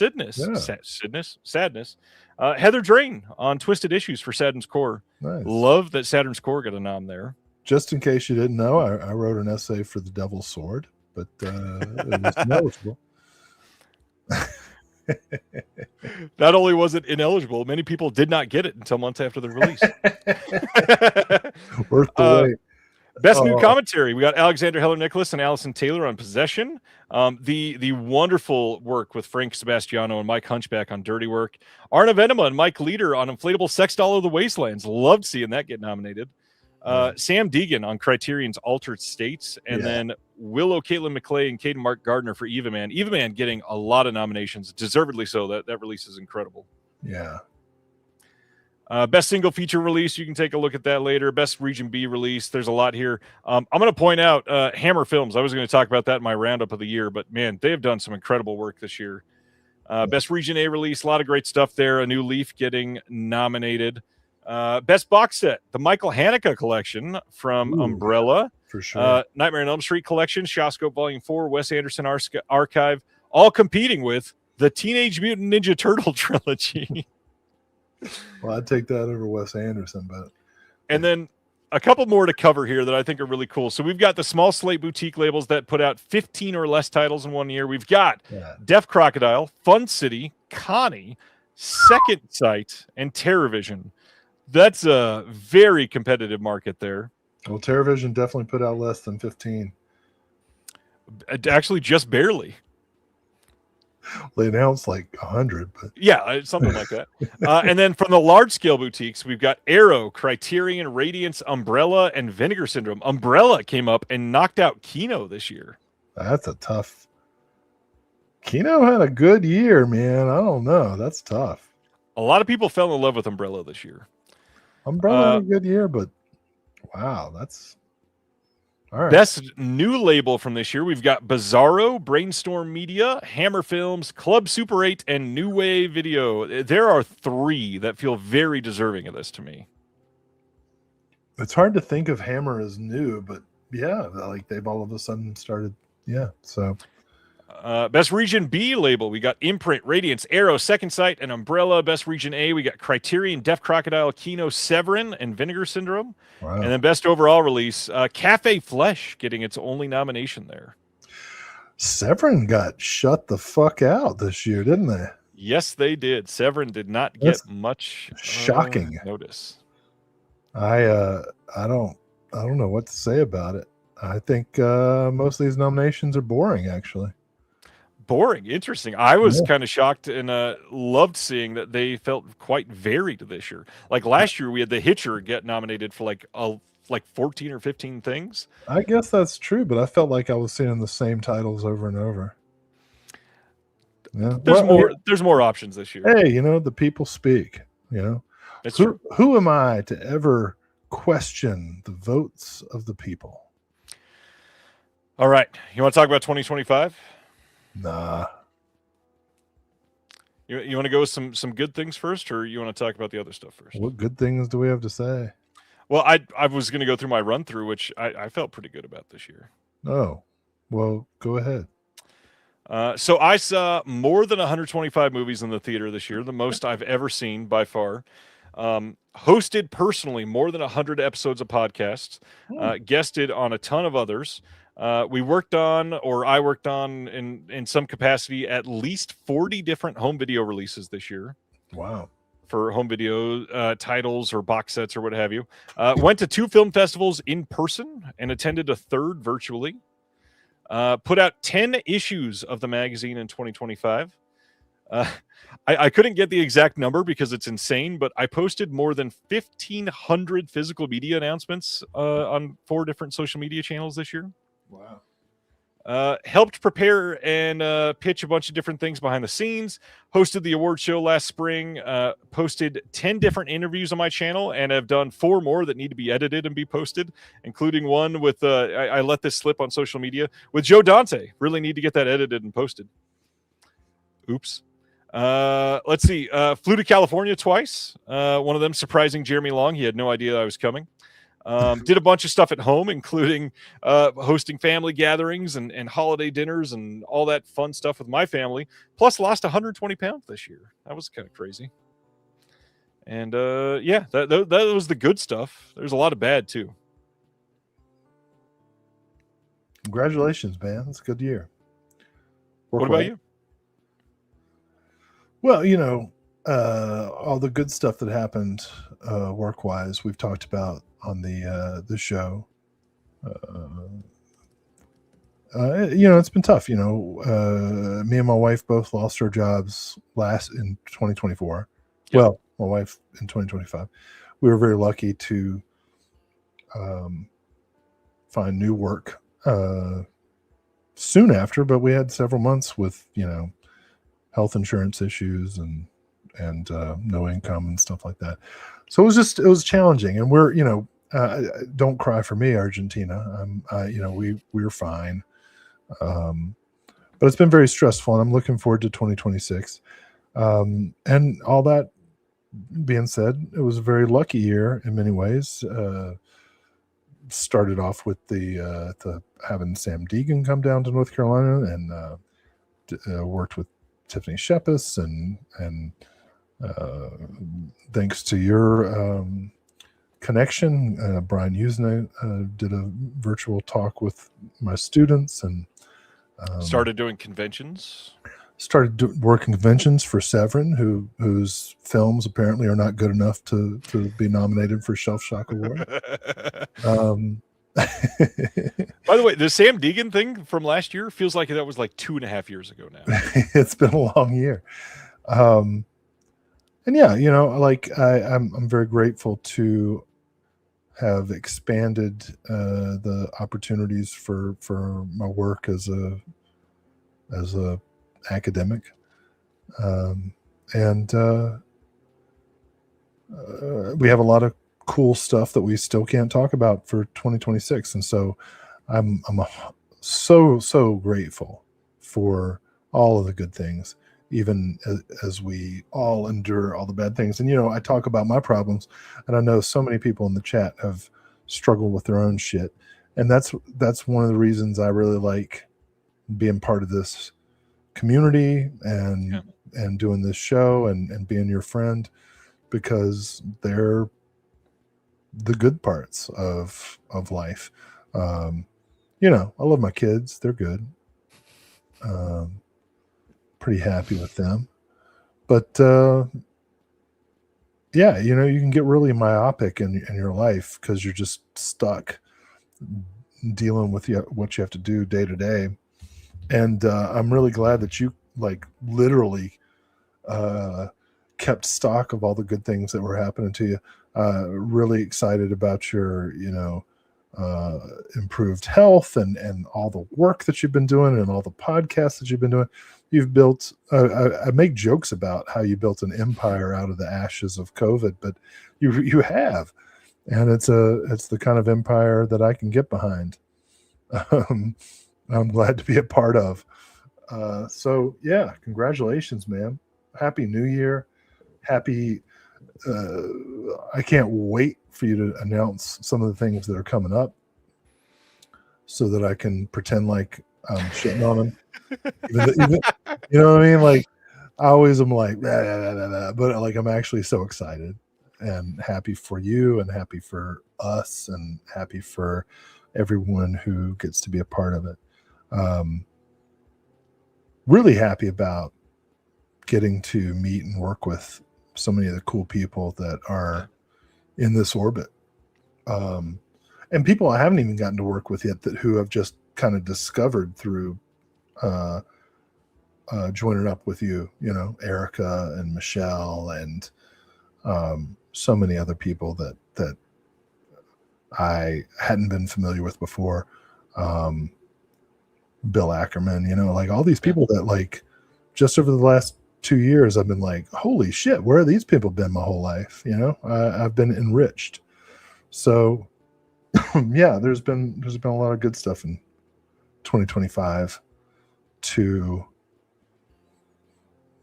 Sadness, Heather Drain on Twisted Issues for Saturn's Core. Nice. Love that Saturn's Core got a nom there. Just in case you didn't know, I wrote an essay for The Devil's Sword, but it was ineligible. Not only was it ineligible, many people did not get it until months after the release. Worth the wait. Best new commentary. We got Alexander Heller Nicholas and Allison Taylor on Possession. The wonderful work with Frank Sebastiano and Mike Hunchback on Dirty Work. Arna Venema and Mike Leader on Inflatable Sex Doll of the Wastelands. Loved seeing that get nominated. Sam Deegan on Criterion's Altered States, and then Willow, Caitlin McClay, and Caden Mark Gardner for Eva Man. Eva Man getting a lot of nominations, deservedly so. That release is incredible. Yeah. Best single feature release, you can take a look at that later. Best Region B release, there's a lot here. I'm going to point out Hammer Films. I was going to talk about that in my roundup of the year, but man, they have done some incredible work this year. Best Region A release, a lot of great stuff there. A New Leaf getting nominated. Best box set, the Michael Haneke collection from Umbrella. For sure. Nightmare on Elm Street collection, Shawscope Volume 4, Wes Anderson Archive, all competing with the Teenage Mutant Ninja Turtle trilogy. Well, I'd take that over Wes Anderson, but. And then a couple more to cover here that I think are really cool. So we've got the small slate boutique labels that put out 15 or less titles in 1 year. We've got Deaf Crocodile, Fun City, Connie, Second Sight, and TerrorVision. That's a very competitive market there. Well, TerrorVision definitely put out less than 15. Actually, just barely. They announced like 100, but yeah, something like that. And then from the large scale boutiques, we've got Arrow, Criterion, Radiance, Umbrella, and Vinegar Syndrome. Umbrella came up and knocked out Kino this year. That's a tough. Kino had a good year, man. I don't know. That's tough. A lot of people fell in love with Umbrella this year. Umbrella had a good year, but wow, that's all right. Best new label from this year, we've got Bizarro, Brainstorm Media, Hammer Films, Club Super 8, and New Wave Video. There are 3 that feel very deserving of this to me. It's hard to think of Hammer as new, but yeah, like they've all of a sudden started. Yeah, so. Best Region B label, we got Imprint, Radiance, Arrow, Second Sight, and Umbrella. Best Region A, we got Criterion, Deaf Crocodile, Kino, Severin, and Vinegar Syndrome. Wow. And then best overall release, Cafe Flesh getting its only nomination there. Severin got shut the fuck out this year, didn't they? Yes, they did. Severin did not get much shocking notice. I don't know what to say about it. I think most of these nominations are boring, actually. Boring. Interesting. I was kind of shocked and loved seeing that they felt quite varied this year. Like last year, we had The Hitcher get nominated for like 14 or 15 things. I guess that's true, but I felt like I was seeing the same titles over and over. Yeah. There's more options this year. Hey, the people speak. That's true. Who am I to ever question the votes of the people? All right. You want to talk about 2025? Nah. You want to go with some good things first, or you want to talk about the other stuff first? What good things do we have to say? Well, I was going to go through my run through, which I felt pretty good about this year. Oh, well, go ahead. So I saw more than 125 movies in the theater this year, the most I've ever seen by far. Hosted personally more than 100 episodes of podcasts, guested on a ton of others. I worked on in some capacity at least 40 different home video releases this year. Wow. For home video titles or box sets or what have you. Went to 2 film festivals in person and attended a 3rd virtually. Put out 10 issues of the magazine in 2025. I couldn't get the exact number because it's insane, but I posted more than 1,500 physical media announcements on 4 different social media channels this year. Wow. Helped prepare and pitch a bunch of different things behind the scenes. Hosted the award show last spring. Posted 10 different interviews on my channel and have done 4 more that need to be edited and be posted, including one with I let this slip on social media with Joe Dante. Really need to get that edited and posted. Oops. Let's see. Flew to California twice. One of them surprising Jeremy Long. He had no idea I was coming. Did a bunch of stuff at home, including hosting family gatherings and holiday dinners and all that fun stuff with my family. Plus, lost 120 pounds this year. That was kind of crazy. And yeah, that was the good stuff. There's a lot of bad too. Congratulations, man. It's a good year. What about you? Well, you know, all the good stuff that happened work-wise, we've talked about on the show. You know, it's been tough. You know, me and my wife both lost our jobs in 2024. Yep. Well, my wife in 2025. We were very lucky to find new work soon after, but we had several months with, you know, health insurance issues and no income and stuff like that. So it was challenging, and we're, you know, don't cry for me, Argentina. You know, we're fine. But it's been very stressful, and I'm looking forward to 2026. And all that being said, it was a very lucky year in many ways. Started off with the having Sam Deegan come down to North Carolina, and worked with Tiffany Shepis, and thanks to your connection, Brian Usna did a virtual talk with my students, and Started doing conventions. Working conventions for Severin, whose films apparently are not good enough to be nominated for Shelf Shock Award. By the way, the Sam Deegan thing from last year feels like that was like 2.5 years ago now. It's been a long year. And yeah, you know, like I'm very grateful to have expanded the opportunities for my work as a academic, and we have a lot of cool stuff that we still can't talk about for 2026, and so I'm so grateful for all of the good things, even as we all endure all the bad things. And you know, I talk about my problems, and I know so many people in the chat have struggled with their own shit, and that's one of the reasons I really like being part of this community and doing this show and being your friend, because they're the good parts of life. You know, I love my kids. They're good. Pretty happy with them. But yeah, you know, you can get really myopic in your life because you're just stuck dealing with what you have to do day to day. And I'm really glad that you like literally kept stock of all the good things that were happening to you. Really excited about your, you know, improved health and all the work that you've been doing and all the podcasts that you've been doing. You've built, I make jokes about how you built an empire out of the ashes of COVID, but you have, and it's the kind of empire that I can get behind. I'm glad to be a part of. So yeah, congratulations, man. Happy New Year. Happy. I can't wait for you to announce some of the things that are coming up so that I can pretend like I'm shitting on them. Even, you know what I mean? Like, I always am like, "Blah, blah, blah, blah," but like, I'm actually so excited and happy for you and happy for us and happy for everyone who gets to be a part of it. Really happy about getting to meet and work with so many of the cool people that are in this orbit. And people I haven't even gotten to work with yet that who have just kind of discovered through joining up with you, you know, Erica and Michelle and so many other people that I hadn't been familiar with before. Bill Ackerman, you know, like all these people that like just over the last 2 years, I've been like, holy shit, where have these people been my whole life? You know, I've been enriched. So yeah, there's been a lot of good stuff in 2025 to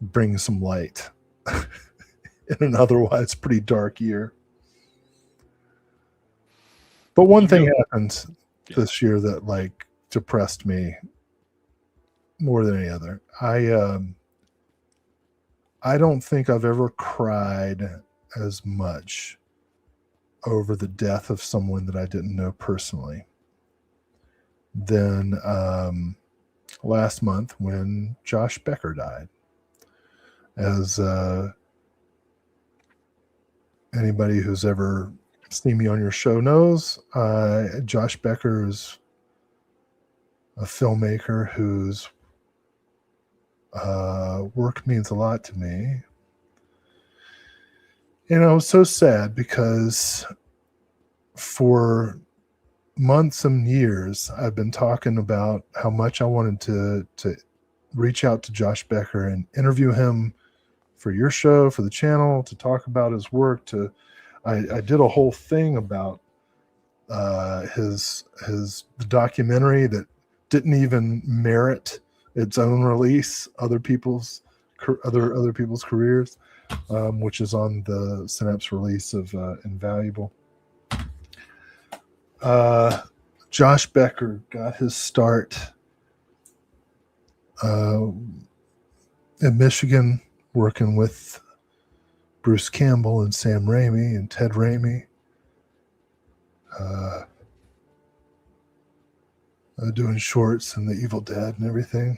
bring some light in an otherwise pretty dark year. But one thing happened this year that like depressed me more than any other. I don't think I've ever cried as much over the death of someone that I didn't know personally than last month when Josh Becker died. As anybody who's ever seen me on your show knows, Josh Becker is a filmmaker whose work means a lot to me. And I was so sad because for months and years, I've been talking about how much I wanted to reach out to Josh Becker and interview him for your show, for the channel, to talk about his work. I did a whole thing about the documentary that didn't even merit its own release, other people's careers, which is on the Synapse release of Invaluable. Josh Becker got his start in Michigan, working with Bruce Campbell and Sam Raimi and Ted Raimi, doing shorts and The Evil Dead and everything.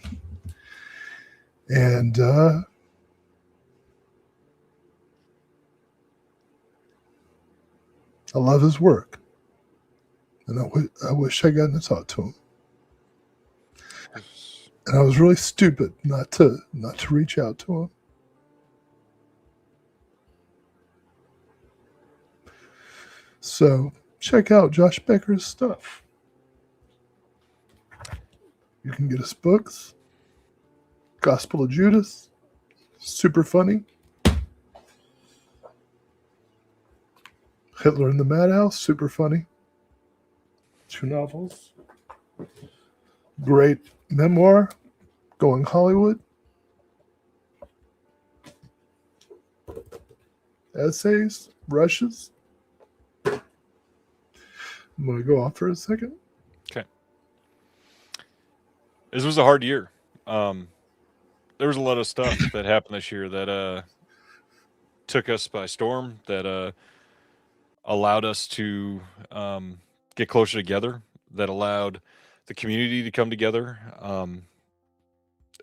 And I love his work. And I wish I got to talk to him. And I was really stupid not to reach out to him. So check out Josh Becker's stuff. You can get his books. Gospel of Judas, super funny. Hitler in the Madhouse, super funny. 2 novels. Great memoir, Going Hollywood. Essays, rushes. I'm going to go off for a second. Okay. This was a hard year. There was a lot of stuff that happened this year that took us by storm, that allowed us to get closer together, that allowed the community to come together.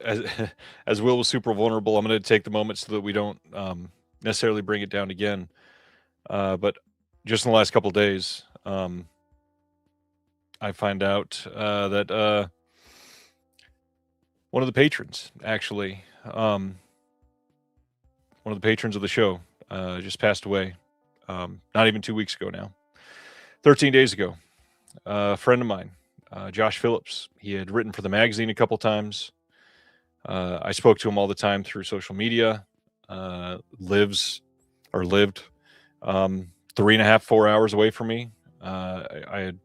As Will was super vulnerable, I'm going to take the moment so that we don't necessarily bring it down again. But just in the last couple of days, I find out that one of the patrons, actually, one of the patrons of the show, just passed away. Not even 2 weeks ago now. 13 days ago. A friend of mine, Josh Phillips. He had written for the magazine a couple times. I spoke to him all the time through social media. Lived 3.5, 4 hours away from me. I had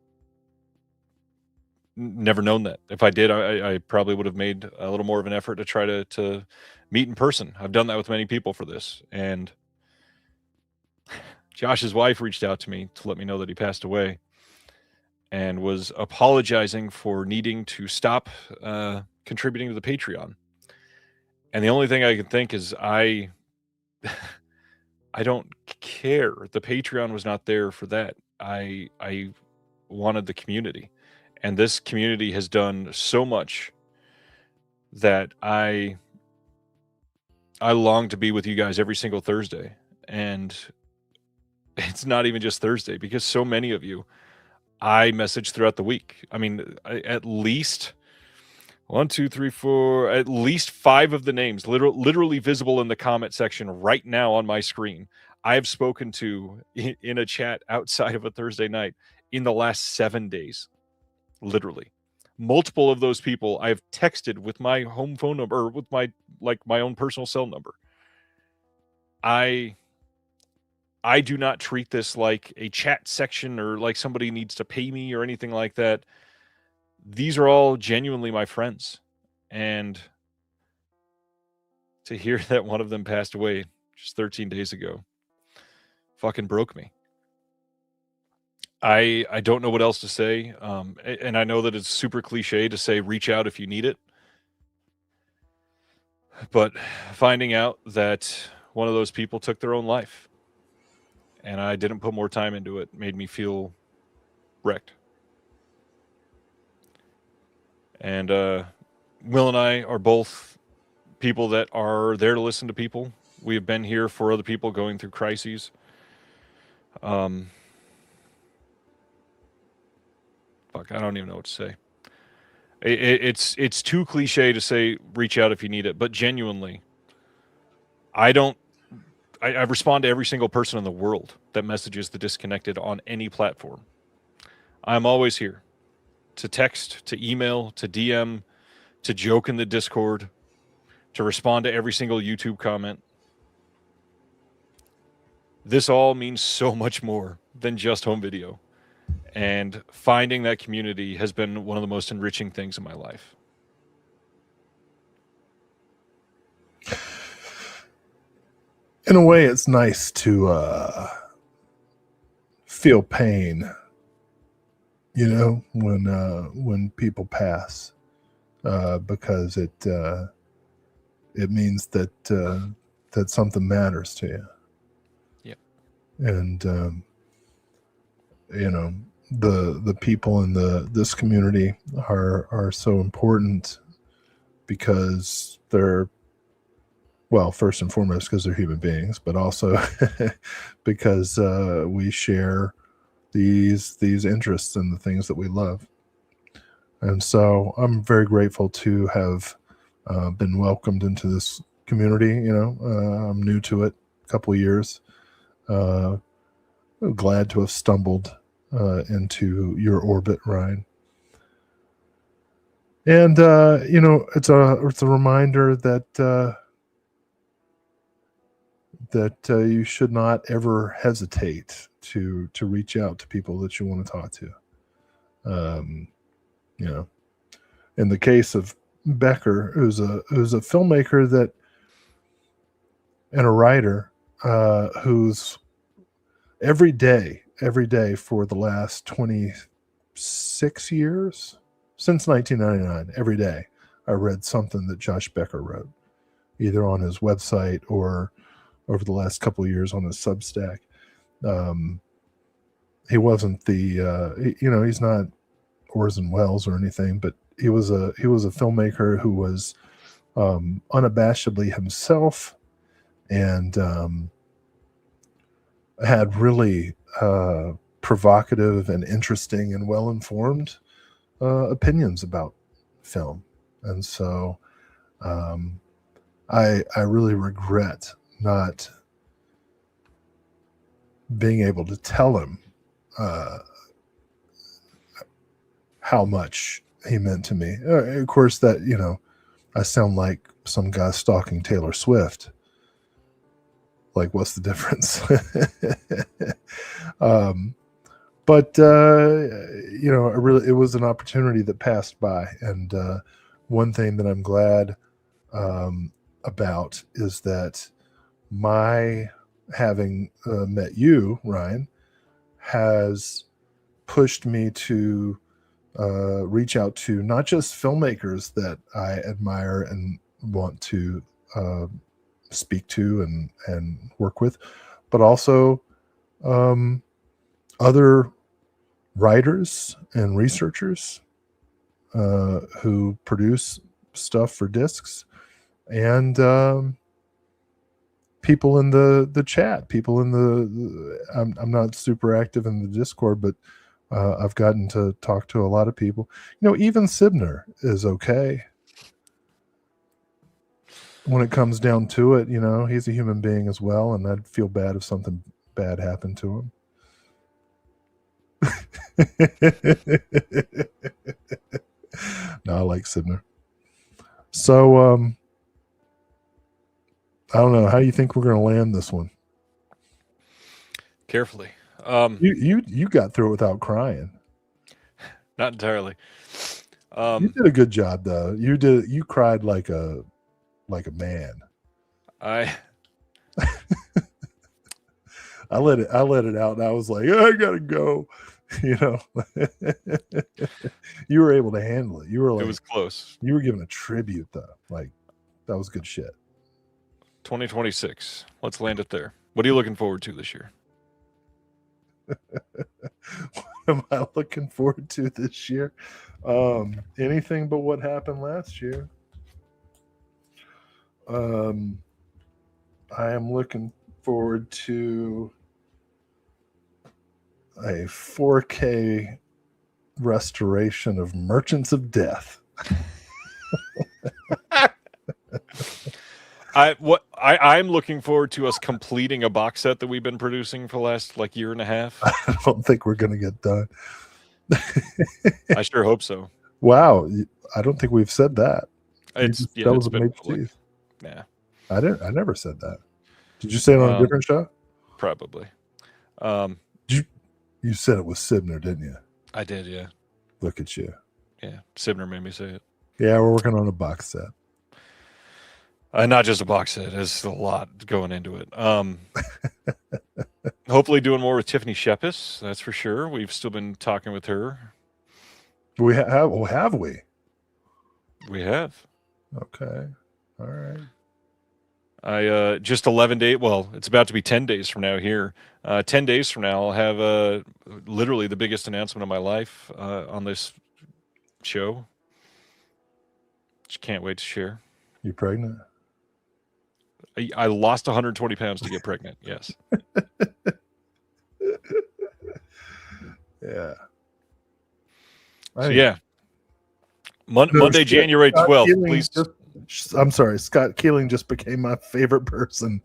never known that. If I did, I probably would have made a little more of an effort to try to meet in person. I've done that with many people for this. And Josh's wife reached out to me to let me know that he passed away and was apologizing for needing to stop contributing to the Patreon. And the only thing I can think is I don't care. The Patreon was not there for that. I wanted the community. And this community has done so much that I long to be with you guys every single Thursday. And it's not even just Thursday, because so many of you I message throughout the week. I mean, at least 1, 2, 3, 4, at least 5 of the names literally visible in the comment section right now on my screen, I have spoken to in a chat outside of a Thursday night in the last 7 days. Literally. Multiple of those people I've texted with my home phone number, or with my own personal cell number. I do not treat this like a chat section or like somebody needs to pay me or anything like that. These are all genuinely my friends. And to hear that one of them passed away just 13 days ago fucking broke me. I don't know what else to say. And I know that it's super cliche to say reach out if you need it. But finding out that one of those people took their own life and I didn't put more time into it made me feel wrecked. And Will and I are both people that are there to listen to people. We have been here for other people going through crises. Fuck, I don't even know what to say. It's too cliche to say reach out if you need it, but genuinely, I respond to every single person in the world that messages the disconnected on any platform. I'm always here to text, to email, to DM, to joke in the Discord, to respond to every single YouTube comment. This all means so much more than just home video. And finding that community has been one of the most enriching things in my life. In a way, it's nice to feel pain, you know, when people pass, because it means that that something matters to you. Yep. And you know, the people in this community are so important because they're, well, first and foremost because they're human beings, but also because we share these interests and the things that we love. And so I'm very grateful to have been welcomed into this community. You know, I'm new to it, a couple of years. Glad to have stumbled into your orbit, Ryan. And you know, it's a reminder that you should not ever hesitate to reach out to people that you want to talk to. You know, in the case of Becker, who's a filmmaker that and a writer who's every day for the last 26 years, since 1999, every day I read something that Josh Becker wrote, either on his website or over the last couple of years on his Substack. He wasn't the you know, he's not Orson Welles or anything, but he was a filmmaker who was unabashedly himself and had really provocative and interesting and well-informed opinions about film. And so I really regret not being able to tell him how much he meant to me. Of course, that, you know, I sound like some guy stalking Taylor Swift. Like, what's the difference? But it was an opportunity that passed by, and one thing that I'm glad about is that my having met you, Ryan, has pushed me to reach out to not just filmmakers that I admire and want to speak to and work with, but also other writers and researchers who produce stuff for discs, and people in the chat, people in I'm not super active in the Discord, but I've gotten to talk to a lot of people. Even Sibner is okay when it comes down to it. He's a human being as well, and I'd feel bad if something bad happened to him. No, I like Sibner. So I don't know. How do you think we're going to land this one? Carefully. You got through it without crying. Not entirely. You did a good job, though. You cried like a man. I let it out, and I was like, I gotta go. You were able to handle it. You were like, it was close. You were giving a tribute, though. Like, that was good shit. 2026. Let's land it there. What are you looking forward to this year? What am I looking forward to this year? Anything but what happened last year. I am looking forward to a 4K restoration of Merchants of Death. I'm looking forward to us completing a box set that we've been producing for the last year and a half. I don't think we're going to get done. I sure hope so. Wow, I don't think we've said that. That was a major tease. Yeah, I never said that. Did you say it on a different show? Probably. You said it was Sibner, didn't you? I did, yeah. Look at you. Yeah, Sibner made me say it. Yeah, we're working on a box set. Not just a box set. There's a lot going into it. Hopefully doing more with Tiffany Shepis. That's for sure. We've still been talking with her. We have. Oh, have we? We have. Okay. All right. I just 11 days. Well, it's about to be 10 days from now here. 10 days from now, I'll have literally the biggest announcement of my life on this show. Just can't wait to share. You pregnant? I lost 120 pounds to get pregnant. Yes. Yeah. So, yeah. Monday, January 12th. Please. I'm sorry. Scott Keeling just became my favorite person.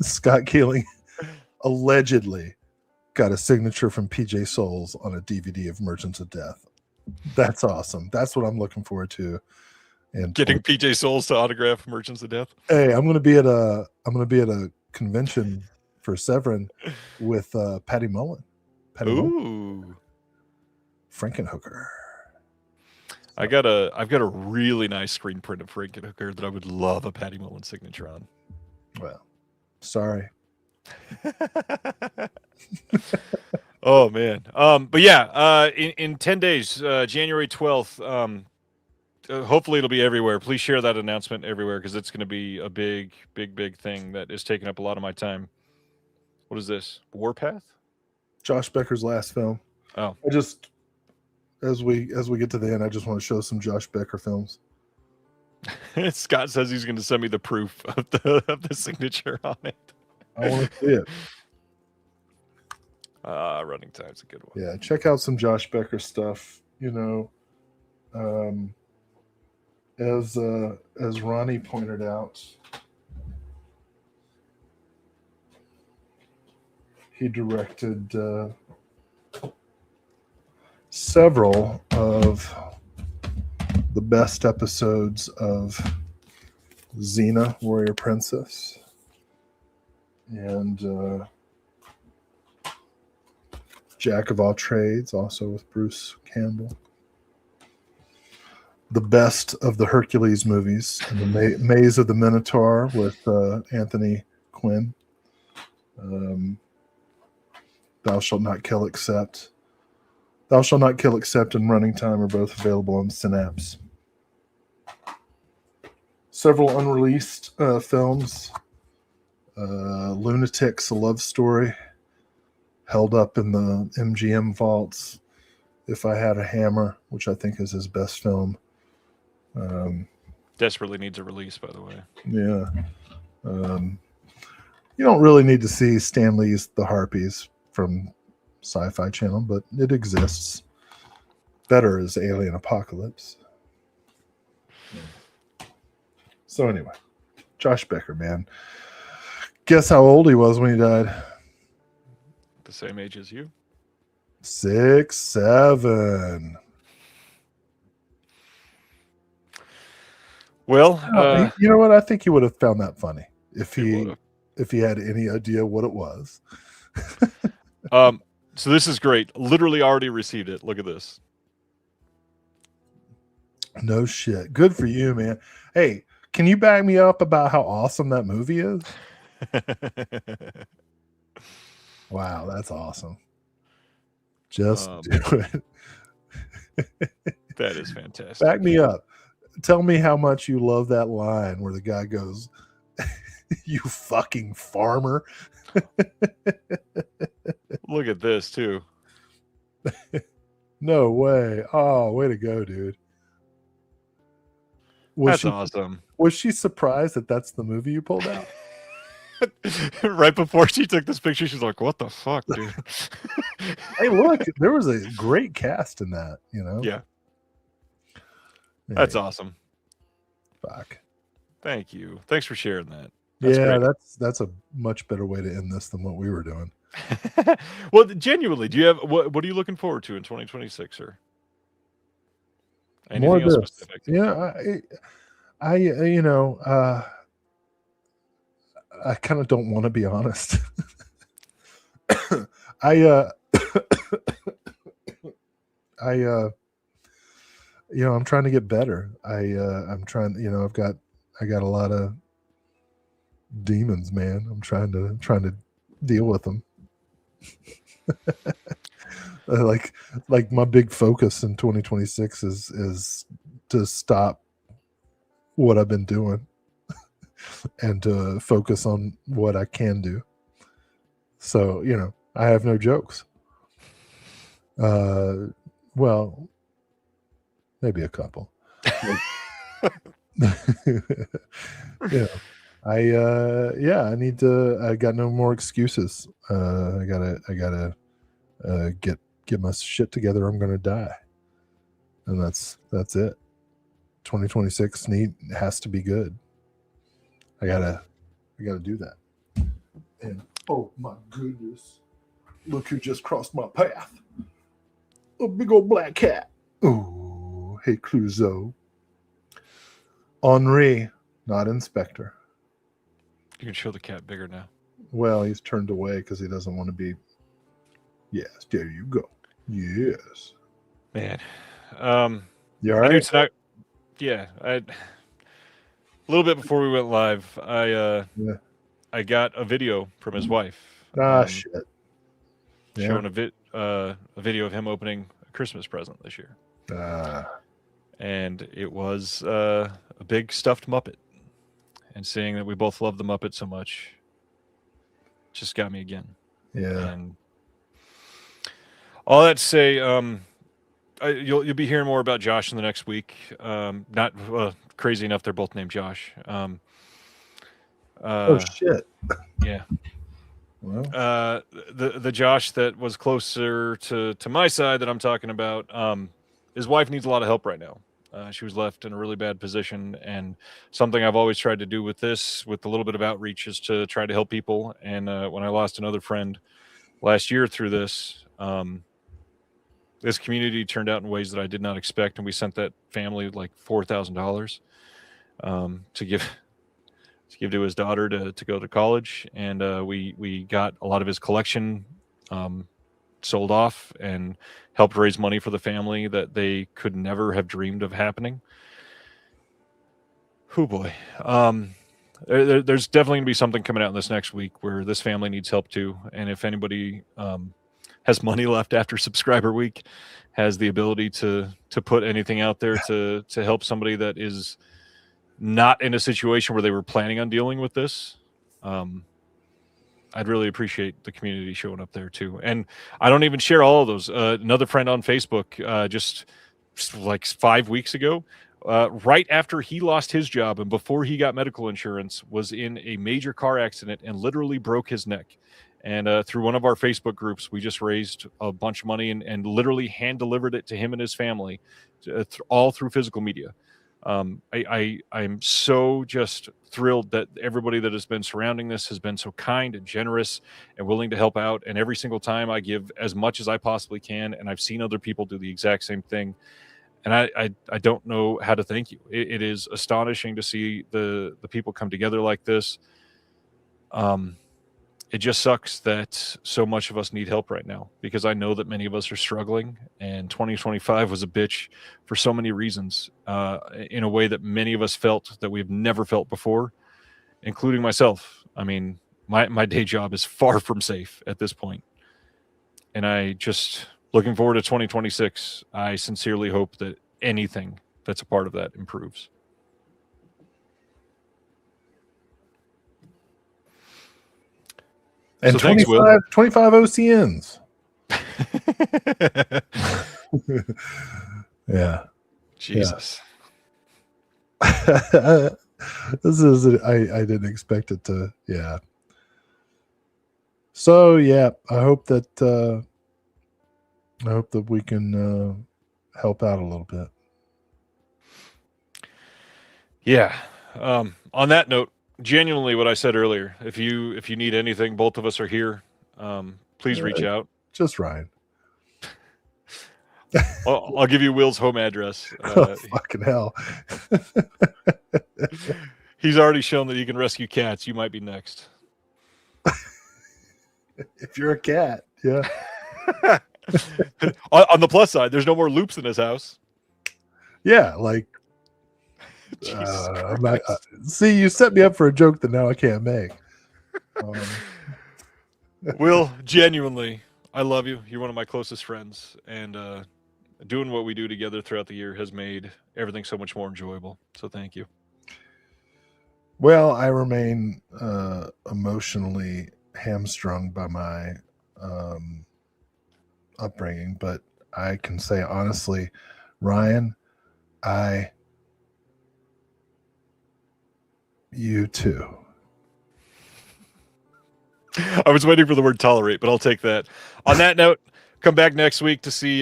Scott Keeling allegedly got a signature from PJ Souls on a DVD of Merchants of Death. That's awesome. That's what I'm looking forward to. And getting PJ Souls to autograph Merchants of Death. Hey, I'm gonna be at a convention for Severin with Patty Mullen. Frankenhooker. I've got a really nice screen print of Frankenhooker that I would love a Patty Mullen signature on. Well, sorry. Oh man. But yeah, in 10 days, January 12th, hopefully it'll be everywhere. Please share that announcement everywhere, because it's going to be a big thing that is taking up a lot of my time. What is this? Warpath? Josh Becker's last film. Oh. I just, as we get to the end, I just want to show some Josh Becker films. Scott says he's going to send me the proof of the signature on it. I want to see it. Running Time's a good one. Yeah, check out some Josh Becker stuff. As Ronnie pointed out, he directed several of the best episodes of Xena, Warrior Princess, and Jack of All Trades, also with Bruce Campbell. The best of the Hercules movies, and the Maze of the Minotaur with Anthony Quinn. Thou Shalt Not Kill Except. Thou Shalt Not Kill Except and Running Time are both available on Synapse. Several unreleased films. Lunatics, A Love Story, held up in the MGM vaults. If I Had a Hammer, which I think is his best film. Desperately needs a release, by the way. Yeah. You don't really need to see Stan Lee's The Harpies from Sci-Fi Channel, but it exists. Better is Alien Apocalypse. So anyway, Josh Becker, man. Guess how old he was when he died? The same age as you. 6'7". Well, you know what? I think he would have found that funny if he he would've. if he had any idea what it was. So this is great. Literally already received it. Look at this. No shit. Good for you, man. Hey, can you back me up about how awesome that movie is? Wow, that's awesome. Just do it. That is fantastic. Back me up. Tell me how much you love that line where the guy goes, "You fucking farmer." Look at this too. No way. Oh, way to go, dude. That's awesome. Was she surprised that that's the movie you pulled out? Right before she took this picture, she's like, "What the fuck, dude?" Hey, look, there was a great cast in that, you know? Yeah. Hey, That's awesome. fuck. Thank you. Thanks for sharing that. That's Yeah, great. that's a much better way to end this than what we were doing. Well, genuinely, do you have what are you looking forward to in 2026, sir? More Anything of else this. specific? Yeah, I I kind of don't want to be honest. I'm trying to get better. I'm trying, I got a lot of demons, man. I'm trying to deal with them. like my big focus in 2026 is to stop what I've been doing and to focus on what I can do. So, I have no jokes. Well, maybe a couple. I got no more excuses. I gotta get my shit together. I'm gonna die. And that's it. 2026 has to be good. I gotta do that. And oh my goodness, look who just crossed my path. A big old black cat. Oh, hey Clouseau. Henri, not Inspector. You can show the cat bigger now. Well, he's turned away because he doesn't want to be. Yes, there you go. Yes. Man. You all I knew right? tonight. Yeah, a little bit before we went live, I got a video from his wife. Shit. Showing a video of him opening a Christmas present this year. And it was a big stuffed Muppet. And seeing that we both love the Muppet so much just got me again. Yeah. And all that to say, you'll be hearing more about Josh in the next week. Not crazy enough, they're both named Josh. Oh shit. Yeah. Well, the Josh that was closer to my side that I'm talking about, his wife needs a lot of help right now. She was left in a really bad position, and something I've always tried to do with this, with a little bit of outreach, is to try to help people. And when I lost another friend last year through this, this community turned out in ways that I did not expect, and we sent that family like $4,000 to give to his daughter to go to college, and we got a lot of his collection sold off and helped raise money for the family that they could never have dreamed of happening. Oh boy. There's definitely going to be something coming out in this next week where this family needs help too. And if anybody has money left after subscriber week, has the ability to put anything out there to help somebody that is not in a situation where they were planning on dealing with this, I'd really appreciate the community showing up there too. And I don't even share all of those. Another friend on Facebook just like 5 weeks ago, right after he lost his job and before he got medical insurance, was in a major car accident and literally broke his neck. And through one of our Facebook groups, we just raised a bunch of money and literally hand delivered it to him and his family, all through physical media. I'm so just thrilled that everybody that has been surrounding this has been so kind and generous and willing to help out. And every single time I give as much as I possibly can. And I've seen other people do the exact same thing. And I don't know how to thank you. It is astonishing to see the people come together like this. It just sucks that so much of us need help right now, because I know that many of us are struggling, and 2025 was a bitch for so many reasons, in a way that many of us felt that we've never felt before, including myself. I mean, my day job is far from safe at this point. And I just looking forward to 2026. I sincerely hope that anything that's a part of that improves. And so thanks, 25 OCNs. Yeah. Jesus. Yeah. This is I didn't expect it to. Yeah. So yeah, I hope that we can help out a little bit. Yeah. On that note, genuinely what I said earlier, if you need anything, both of us are here. Please reach out. Just Ryan. I'll give you Will's home address. Oh, fucking hell. He's already shown that he can rescue cats. You might be next. If you're a cat, yeah. On the plus side, there's no more loops in his house. Yeah, like I'm not, see, you set me up for a joke that now I can't make. Will, genuinely, I love you. You're one of my closest friends, and doing what we do together throughout the year has made everything so much more enjoyable. So thank you. Well, I remain emotionally hamstrung by my upbringing, but I can say honestly, Ryan, you too. I was waiting for the word tolerate, but I'll take that. On that note, come back next week to see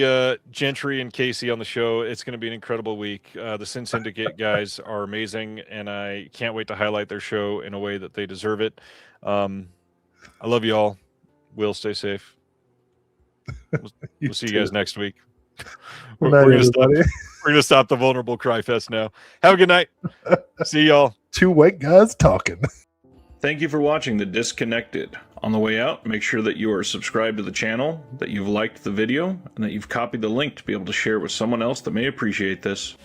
Gentry and Casey on the show. It's going to be an incredible week. The Sin Syndicate guys are amazing, and I can't wait to highlight their show in a way that they deserve it. I love you all. Will, stay safe. We'll see you guys next week. We're going to stop the vulnerable cry fest now. Have a good night. See y'all. Two white guys talking. Thank you for watching The Disconnected. On the way out, make sure that you are subscribed to the channel, that you've liked the video, and that you've copied the link to be able to share it with someone else that may appreciate this.